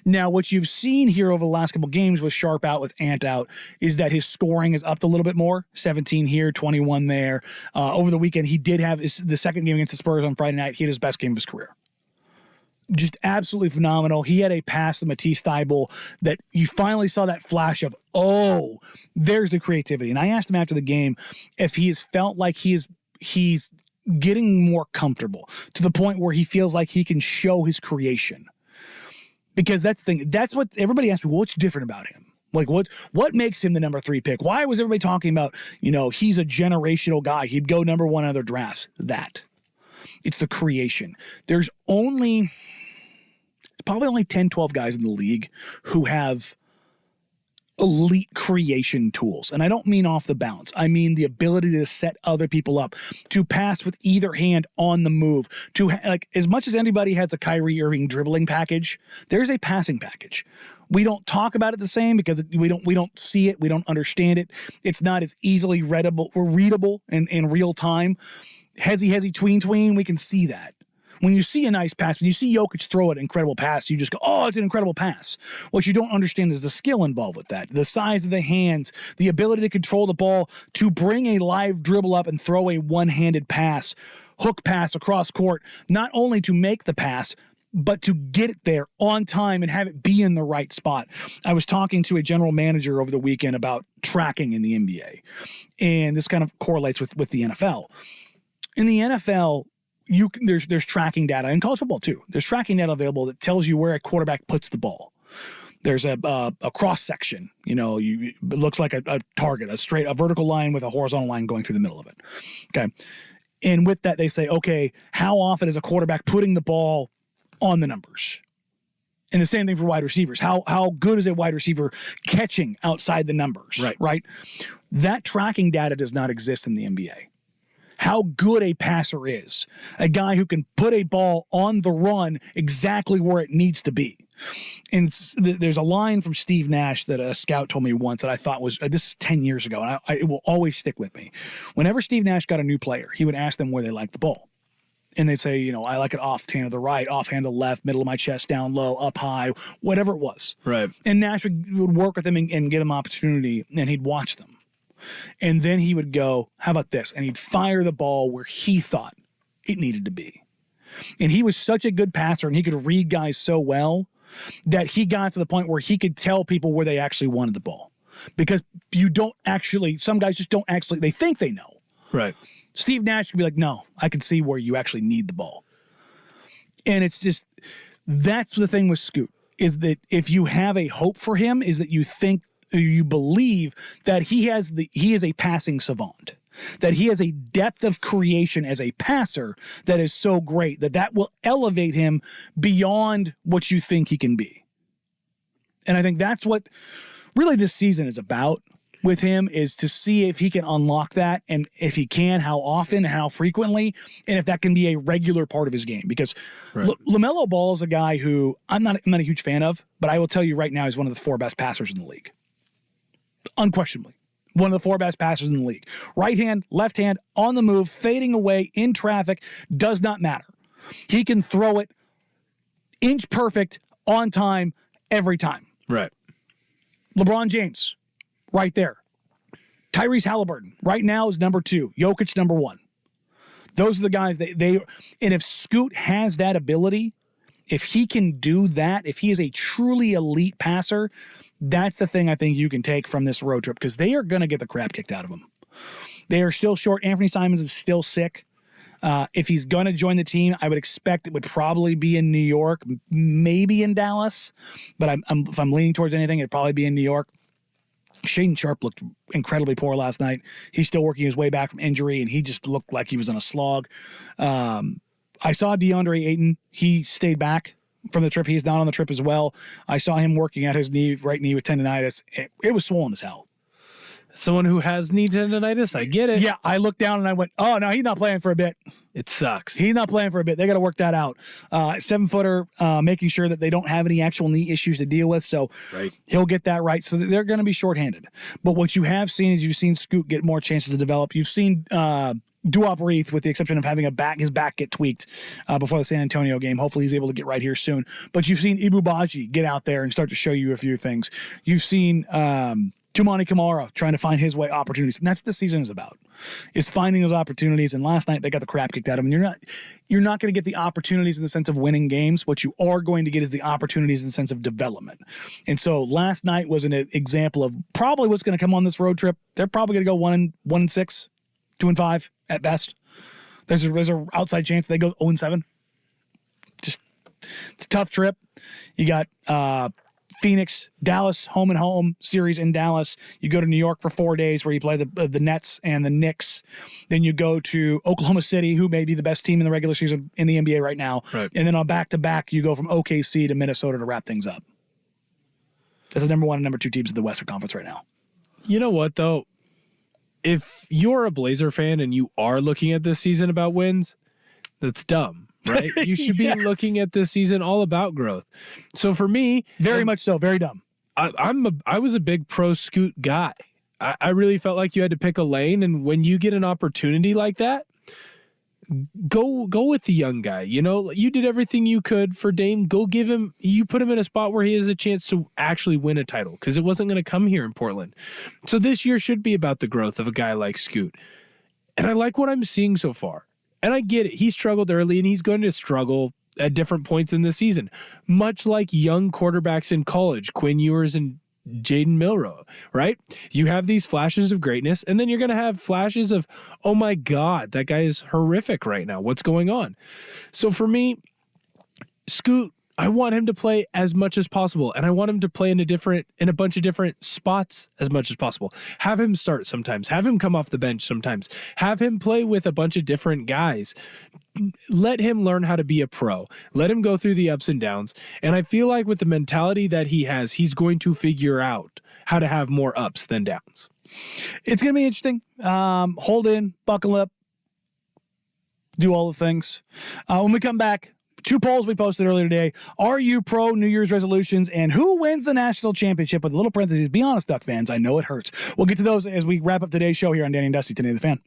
Now, what you've seen here over the last couple games with Sharp out, with Ant out, is that his scoring is upped a little bit more. 17 here, 21 there. Over the weekend, he did have the second game against the Spurs on Friday night. He had his best game of his career. Just absolutely phenomenal. He had a pass to Matisse Thybulle that you finally saw that flash of, oh, there's the creativity. And I asked him after the game if he has felt like he's getting more comfortable to the point where he feels like he can show his creation. Because that's the thing. That's what everybody asks me, what's different about him? Like, what makes him the number 3 pick? Why was everybody talking about, he's a generational guy. He'd go number 1 in other drafts. It's the creation. There's probably only 10, 12 guys in the league who have elite creation tools. And I don't mean off the bounce. I mean the ability to set other people up, to pass with either hand on the move, to as much as anybody has a Kyrie Irving dribbling package, there's a passing package. We don't talk about it the same because we don't see it. We don't understand it. It's not as easily readable in real time. Hezzy, tween, we can see that. When you see a nice pass, when you see Jokic throw an incredible pass, you just go, oh, it's an incredible pass. What you don't understand is the skill involved with that, the size of the hands, the ability to control the ball, to bring a live dribble up and throw a one-handed pass, hook pass across court, not only to make the pass, but to get it there on time and have it be in the right spot. I was talking to a general manager over the weekend about tracking in the NBA, and this kind of correlates with the NFL. In the NFL, there's tracking data, in college football too. There's tracking data available that tells you where a quarterback puts the ball. There's a cross section. It looks like a target, a vertical line with a horizontal line going through the middle of it. Okay, and with that they say, okay, how often is a quarterback putting the ball on the numbers? And the same thing for wide receivers. How good is a wide receiver catching outside the numbers? Right. That tracking data does not exist in the NBA. How good a passer is, a guy who can put a ball on the run exactly where it needs to be. And there's a line from Steve Nash that a scout told me once that I thought was, this is 10 years ago, and it will always stick with me. Whenever Steve Nash got a new player, he would ask them where they liked the ball. And they'd say, I like it offhand to the right, offhand to the left, middle of my chest, down low, up high, whatever it was. Right. And Nash would work with them and get them opportunity, and he'd watch them. And then he would go, how about this? And he'd fire the ball where he thought it needed to be. And he was such a good passer, and he could read guys so well that he got to the point where he could tell people where they actually wanted the ball. Because some guys just don't actually, they think they know. Right. Steve Nash could be like, no, I can see where you actually need the ball. And it's just, that's the thing with Scoot, is that if you have a hope for him, is that you believe that he is a passing savant, that he has a depth of creation as a passer that is so great that will elevate him beyond what you think he can be. And I think that's what really this season is about with him, is to see if he can unlock that, and if he can, how often, how frequently, and if that can be a regular part of his game. Because LaMelo Ball is a guy who I'm not a huge fan of, but I will tell you right now, he's one of the 4 best passers in the league. Unquestionably. One of the 4 best passers in the league. Right hand, left hand, on the move, fading away, in traffic, does not matter. He can throw it inch perfect, on time, every time. Right. LeBron James, right there. Tyrese Halliburton, right now, is number 2. Jokic, number 1. Those are the guys, and if Scoot has that ability, if he can do that, if he is a truly elite passer, that's the thing I think you can take from this road trip, because they are going to get the crap kicked out of them. They are still short. Anthony Simons is still sick. If he's going to join the team, I would expect it would probably be in New York, maybe in Dallas. But if I'm leaning towards anything, it'd probably be in New York. Shaedon Sharpe looked incredibly poor last night. He's still working his way back from injury, and he just looked like he was on a slog. I saw DeAndre Ayton. He stayed back from the trip. He's not on the trip as well. I saw him working at his right knee with tendonitis. It was swollen as hell. Someone who has knee tendonitis, I get it. Yeah, I looked down and I went, oh, no, he's not playing for a bit. It sucks. He's not playing for a bit. They got to work that out. 7-footer, making sure that they don't have any actual knee issues to deal with. So he'll get that right. So they're going to be shorthanded. But what you have seen is you've seen Scoot get more chances to develop. You've seen Duop Reith, with the exception of having his back get tweaked before the San Antonio game. Hopefully he's able to get right here soon. But you've seen Ibu Baji get out there and start to show you a few things. You've seen Tumani Kamara trying to find his way opportunities. And that's what the season is about, is finding those opportunities. And last night they got the crap kicked out of them. You're not going to get the opportunities in the sense of winning games. What you are going to get is the opportunities in the sense of development. And so last night was an example of probably what's going to come on this road trip. They're probably going to go 1-6, 2-5 at best. There's an outside chance they go 0-7. Just, it's a tough trip. You got Phoenix, Dallas, home and home series in Dallas. You go to New York for 4 days where you play the Nets and the Knicks. Then you go to Oklahoma City, who may be the best team in the regular season in the NBA right now. Right. And then on back-to-back, you go from OKC to Minnesota to wrap things up. That's the number 1 and number 2 teams in the Western Conference right now. You know what, though? If you're a Blazer fan and you are looking at this season about wins, that's dumb. Right? You should be looking at this season all about growth. So for me, very much so, very dumb. I was a big pro Scoot guy. I really felt like you had to pick a lane, and when you get an opportunity like that, go with the young guy. You know, you did everything you could for Dame. Go give him. You put him in a spot where he has a chance to actually win a title, because it wasn't going to come here in Portland. So this year should be about the growth of a guy like Scoot, and I like what I'm seeing so far. And I get it. He struggled early, and he's going to struggle at different points in the season, much like young quarterbacks in college, Quinn Ewers and Jaden Milroe, right? You have these flashes of greatness, and then you're going to have flashes of, oh my God, that guy is horrific right now. What's going on? So for me, Scoot, I want him to play as much as possible, and I want him to play in a bunch of different spots as much as possible. Have him start sometimes. Have him come off the bench sometimes. Have him play with a bunch of different guys. Let him learn how to be a pro. Let him go through the ups and downs. And I feel like with the mentality that he has, he's going to figure out how to have more ups than downs. It's going to be interesting. Hold in, buckle up, do all the things. When we come back, 2 polls we posted earlier today. Are you pro New Year's resolutions? And who wins the national championship? With a little parentheses, be honest, Duck fans. I know it hurts. We'll get to those as we wrap up today's show here on Danny and Dusty, Today the Fan.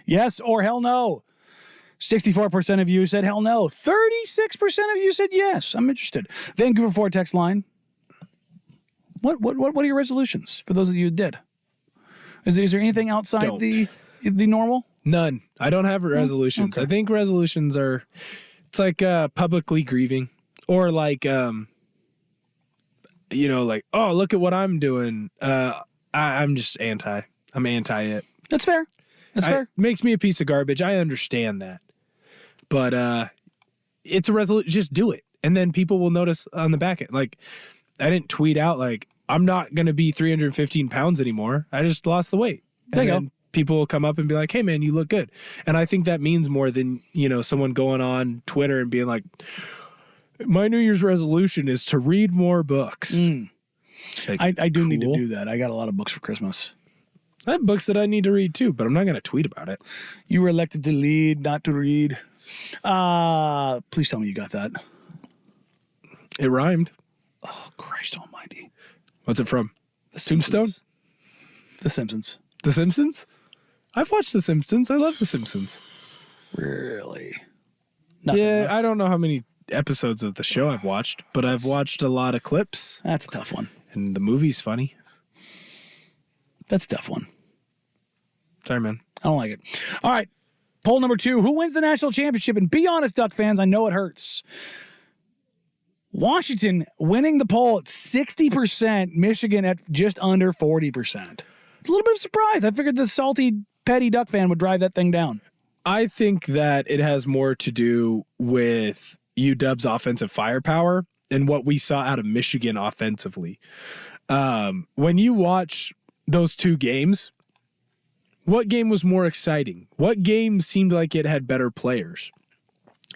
Yes or hell no. 64% of you said hell no. 36% of you said yes. I'm interested. Vancouver Ford text line. What are your resolutions for those of you who did? Is there anything outside the normal? None. I don't have resolutions. Okay. I think resolutions are, it's like publicly grieving, or like, like, oh, look at what I'm doing. I'm just anti. I'm anti it. That's fair. That's fair. It makes me a piece of garbage. I understand that. But it's a resolution. Just do it. And then people will notice on the back end. Like, I didn't tweet out, like, I'm not going to be 315 pounds anymore. I just lost the weight. There you go. People will come up and be like, hey, man, you look good. And I think that means more than, someone going on Twitter and being like, my New Year's resolution is to read more books. Like, I do need to do that. I got a lot of books for Christmas. I have books that I need to read too, but I'm not going to tweet about it. You were elected to lead, not to read. Please tell me you got that. It rhymed. Oh, Christ almighty. What's it from? The Tombstone? Simpsons. The Simpsons. The Simpsons? I've watched The Simpsons. I love The Simpsons. Really? Yeah, I don't know how many episodes of the show I've watched, but I've watched a lot of clips. That's a tough one. And the movie's funny. That's a tough one. Sorry, man. I don't like it. All right. Poll number 2. Who wins the national championship? And be honest, Duck fans, I know it hurts. Washington winning the poll at 60%, Michigan at just under 40%. It's a little bit of a surprise. I figured the salty, petty Duck fan would drive that thing down. I think that it has more to do with UW's offensive firepower and what we saw out of Michigan offensively. When you watch those two games, what game was more exciting? What game seemed like it had better players?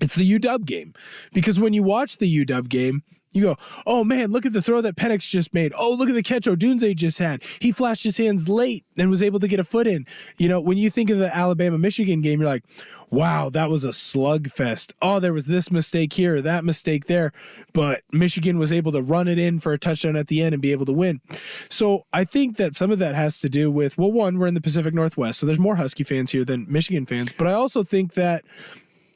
It's the UW game. Because when you watch the UW game, you go, oh man, look at the throw that Penix just made. Oh, look at the catch Odunze just had. He flashed his hands late and was able to get a foot in. When you think of the Alabama-Michigan game, you're like, wow, that was a slugfest. Oh, there was this mistake here, that mistake there. But Michigan was able to run it in for a touchdown at the end and be able to win. So I think that some of that has to do with, well, one, we're in the Pacific Northwest, so there's more Husky fans here than Michigan fans. But I also think that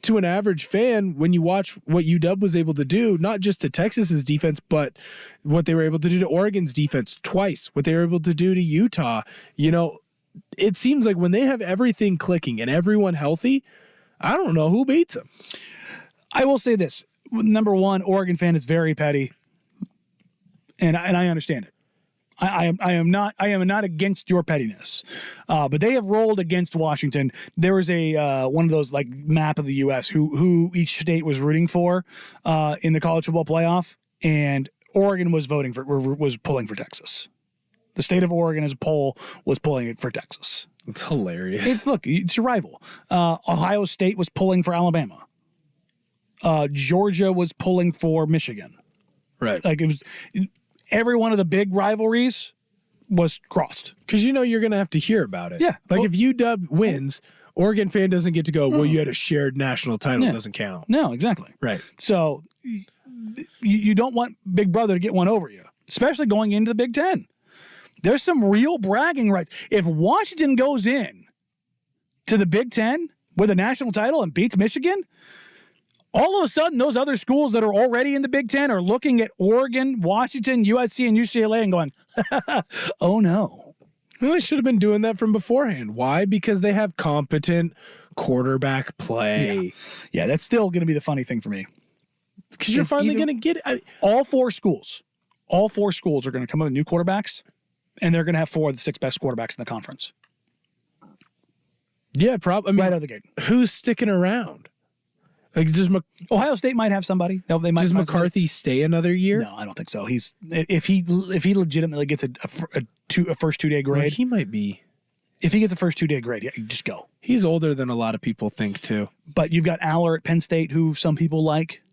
to an average fan, when you watch what UW was able to do, not just to Texas's defense, but what they were able to do to Oregon's defense twice, what they were able to do to Utah, it seems like when they have everything clicking and everyone healthy, I don't know who beats them. I will say this. Number one, Oregon fan is very petty, and I understand it. I am not against your pettiness, but they have rolled against Washington. There was a one of those like map of the U.S. who each state was rooting for in the college football playoff, and Oregon was pulling for Texas. The state of Oregon as a poll was pulling it for Texas. It's hilarious. It's a rival. Ohio State was pulling for Alabama. Georgia was pulling for Michigan. Right. Like it was. Every one of the big rivalries was crossed. Because you're going to have to hear about it. Yeah. Like if UW wins, Oregon fan doesn't get to go, well, you had a shared national title. It doesn't count. No, exactly. Right. So you don't want Big Brother to get one over you, especially going into the Big Ten. There's some real bragging rights. If Washington goes in to the Big Ten with a national title and beats Michigan, all of a sudden, those other schools that are already in the Big Ten are looking at Oregon, Washington, USC, and UCLA and going, oh no. Well, they should have been doing that from beforehand. Why? Because they have competent quarterback play. Yeah, that's still going to be the funny thing for me. Because you're finally going to get it. All four schools are going to come up with new quarterbacks, and they're going to have 4 of the 6 best quarterbacks in the conference. Yeah, probably. Right out of the gate. Who's sticking around? Like, Ohio State might have somebody. They might. Does McCarthy stay another year? No, I don't think so. If he legitimately gets a first 2-day grade, well, he might be. If he gets a first 2-day grade, yeah, you just go. He's older than a lot of people think too. But you've got Aller at Penn State, who some people like.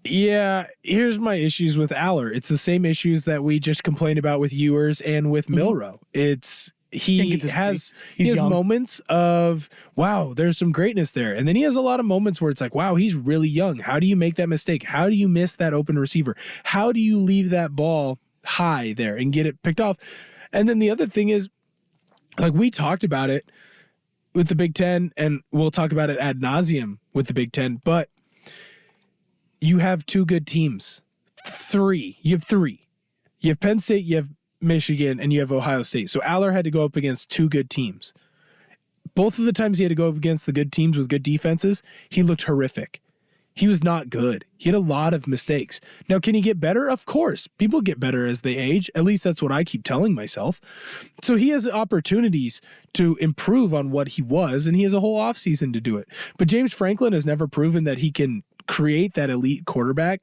Yeah, here's my issues with Aller. It's the same issues that we just complained about with Ewers and with Milroe. He has moments of, wow, there's some greatness there. And then he has a lot of moments where it's like, wow, he's really young. How do you make that mistake? How do you miss that open receiver? How do you leave that ball high there and get it picked off? And then the other thing is, like we talked about it, with the Big Ten, and we'll talk about it ad nauseum with the Big Ten, but you have two good teams. You have three. You have Penn State, you have Michigan, and you have Ohio State. So Aller had to go up against two good teams. Both of the times he had to go up against the good teams with good defenses, he looked horrific. He was not good. He had a lot of mistakes. Now, can he get better? Of course. People get better as they age. At least that's what I keep telling myself. So he has opportunities to improve on what he was, and he has a whole offseason to do it. But James Franklin has never proven that he can create that elite quarterback.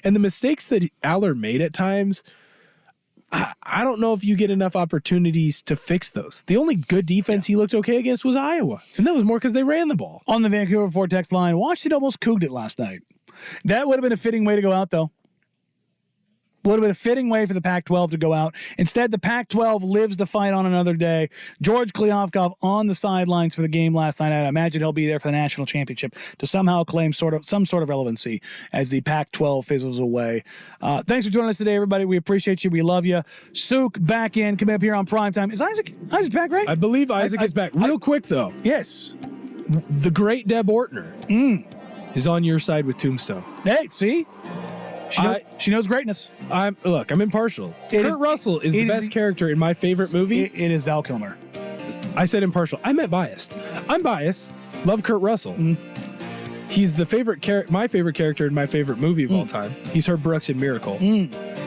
And the mistakes that Aller made at times, I don't know if you get enough opportunities to fix those. The only good defense he looked okay against was Iowa, and that was more because they ran the ball. On the Vancouver Vortex line, Washington almost couged it last night. That would have been a fitting way to go out, though. Would have been a fitting way for the Pac-12 to go out. Instead, the Pac-12 lives to fight on another day. George Kliavkoff on the sidelines for the game last night. I imagine he'll be there for the national championship to somehow claim some sort of relevancy as the Pac-12 fizzles away. Thanks for joining us today, everybody. We appreciate you. We love you. Souk back in, coming up here on Primetime. Is Isaac back, right? I believe Isaac is back. Real quick, though. Yes. The great Deb Ortner is on your side with Tombstone. Hey, see? She knows greatness. I'm impartial. Kurt Russell is the best character in my favorite movie. It is Val Kilmer. I said impartial. I meant biased. I'm biased. Love Kurt Russell. He's the my favorite character in my favorite movie of all time. He's Herb Brooks in Miracle.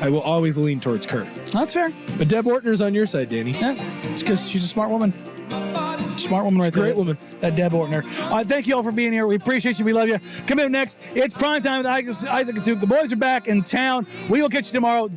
I will always lean towards Kurt. That's fair. But Deb Ortner's on your side, Danny. Yeah, it's because she's a smart woman. Smart woman right there. Great woman. That Deb Ortner. Thank you all for being here. We appreciate you. We love you. Coming up next, it's Primetime with Isaac and Souk. The boys are back in town. We will catch you tomorrow.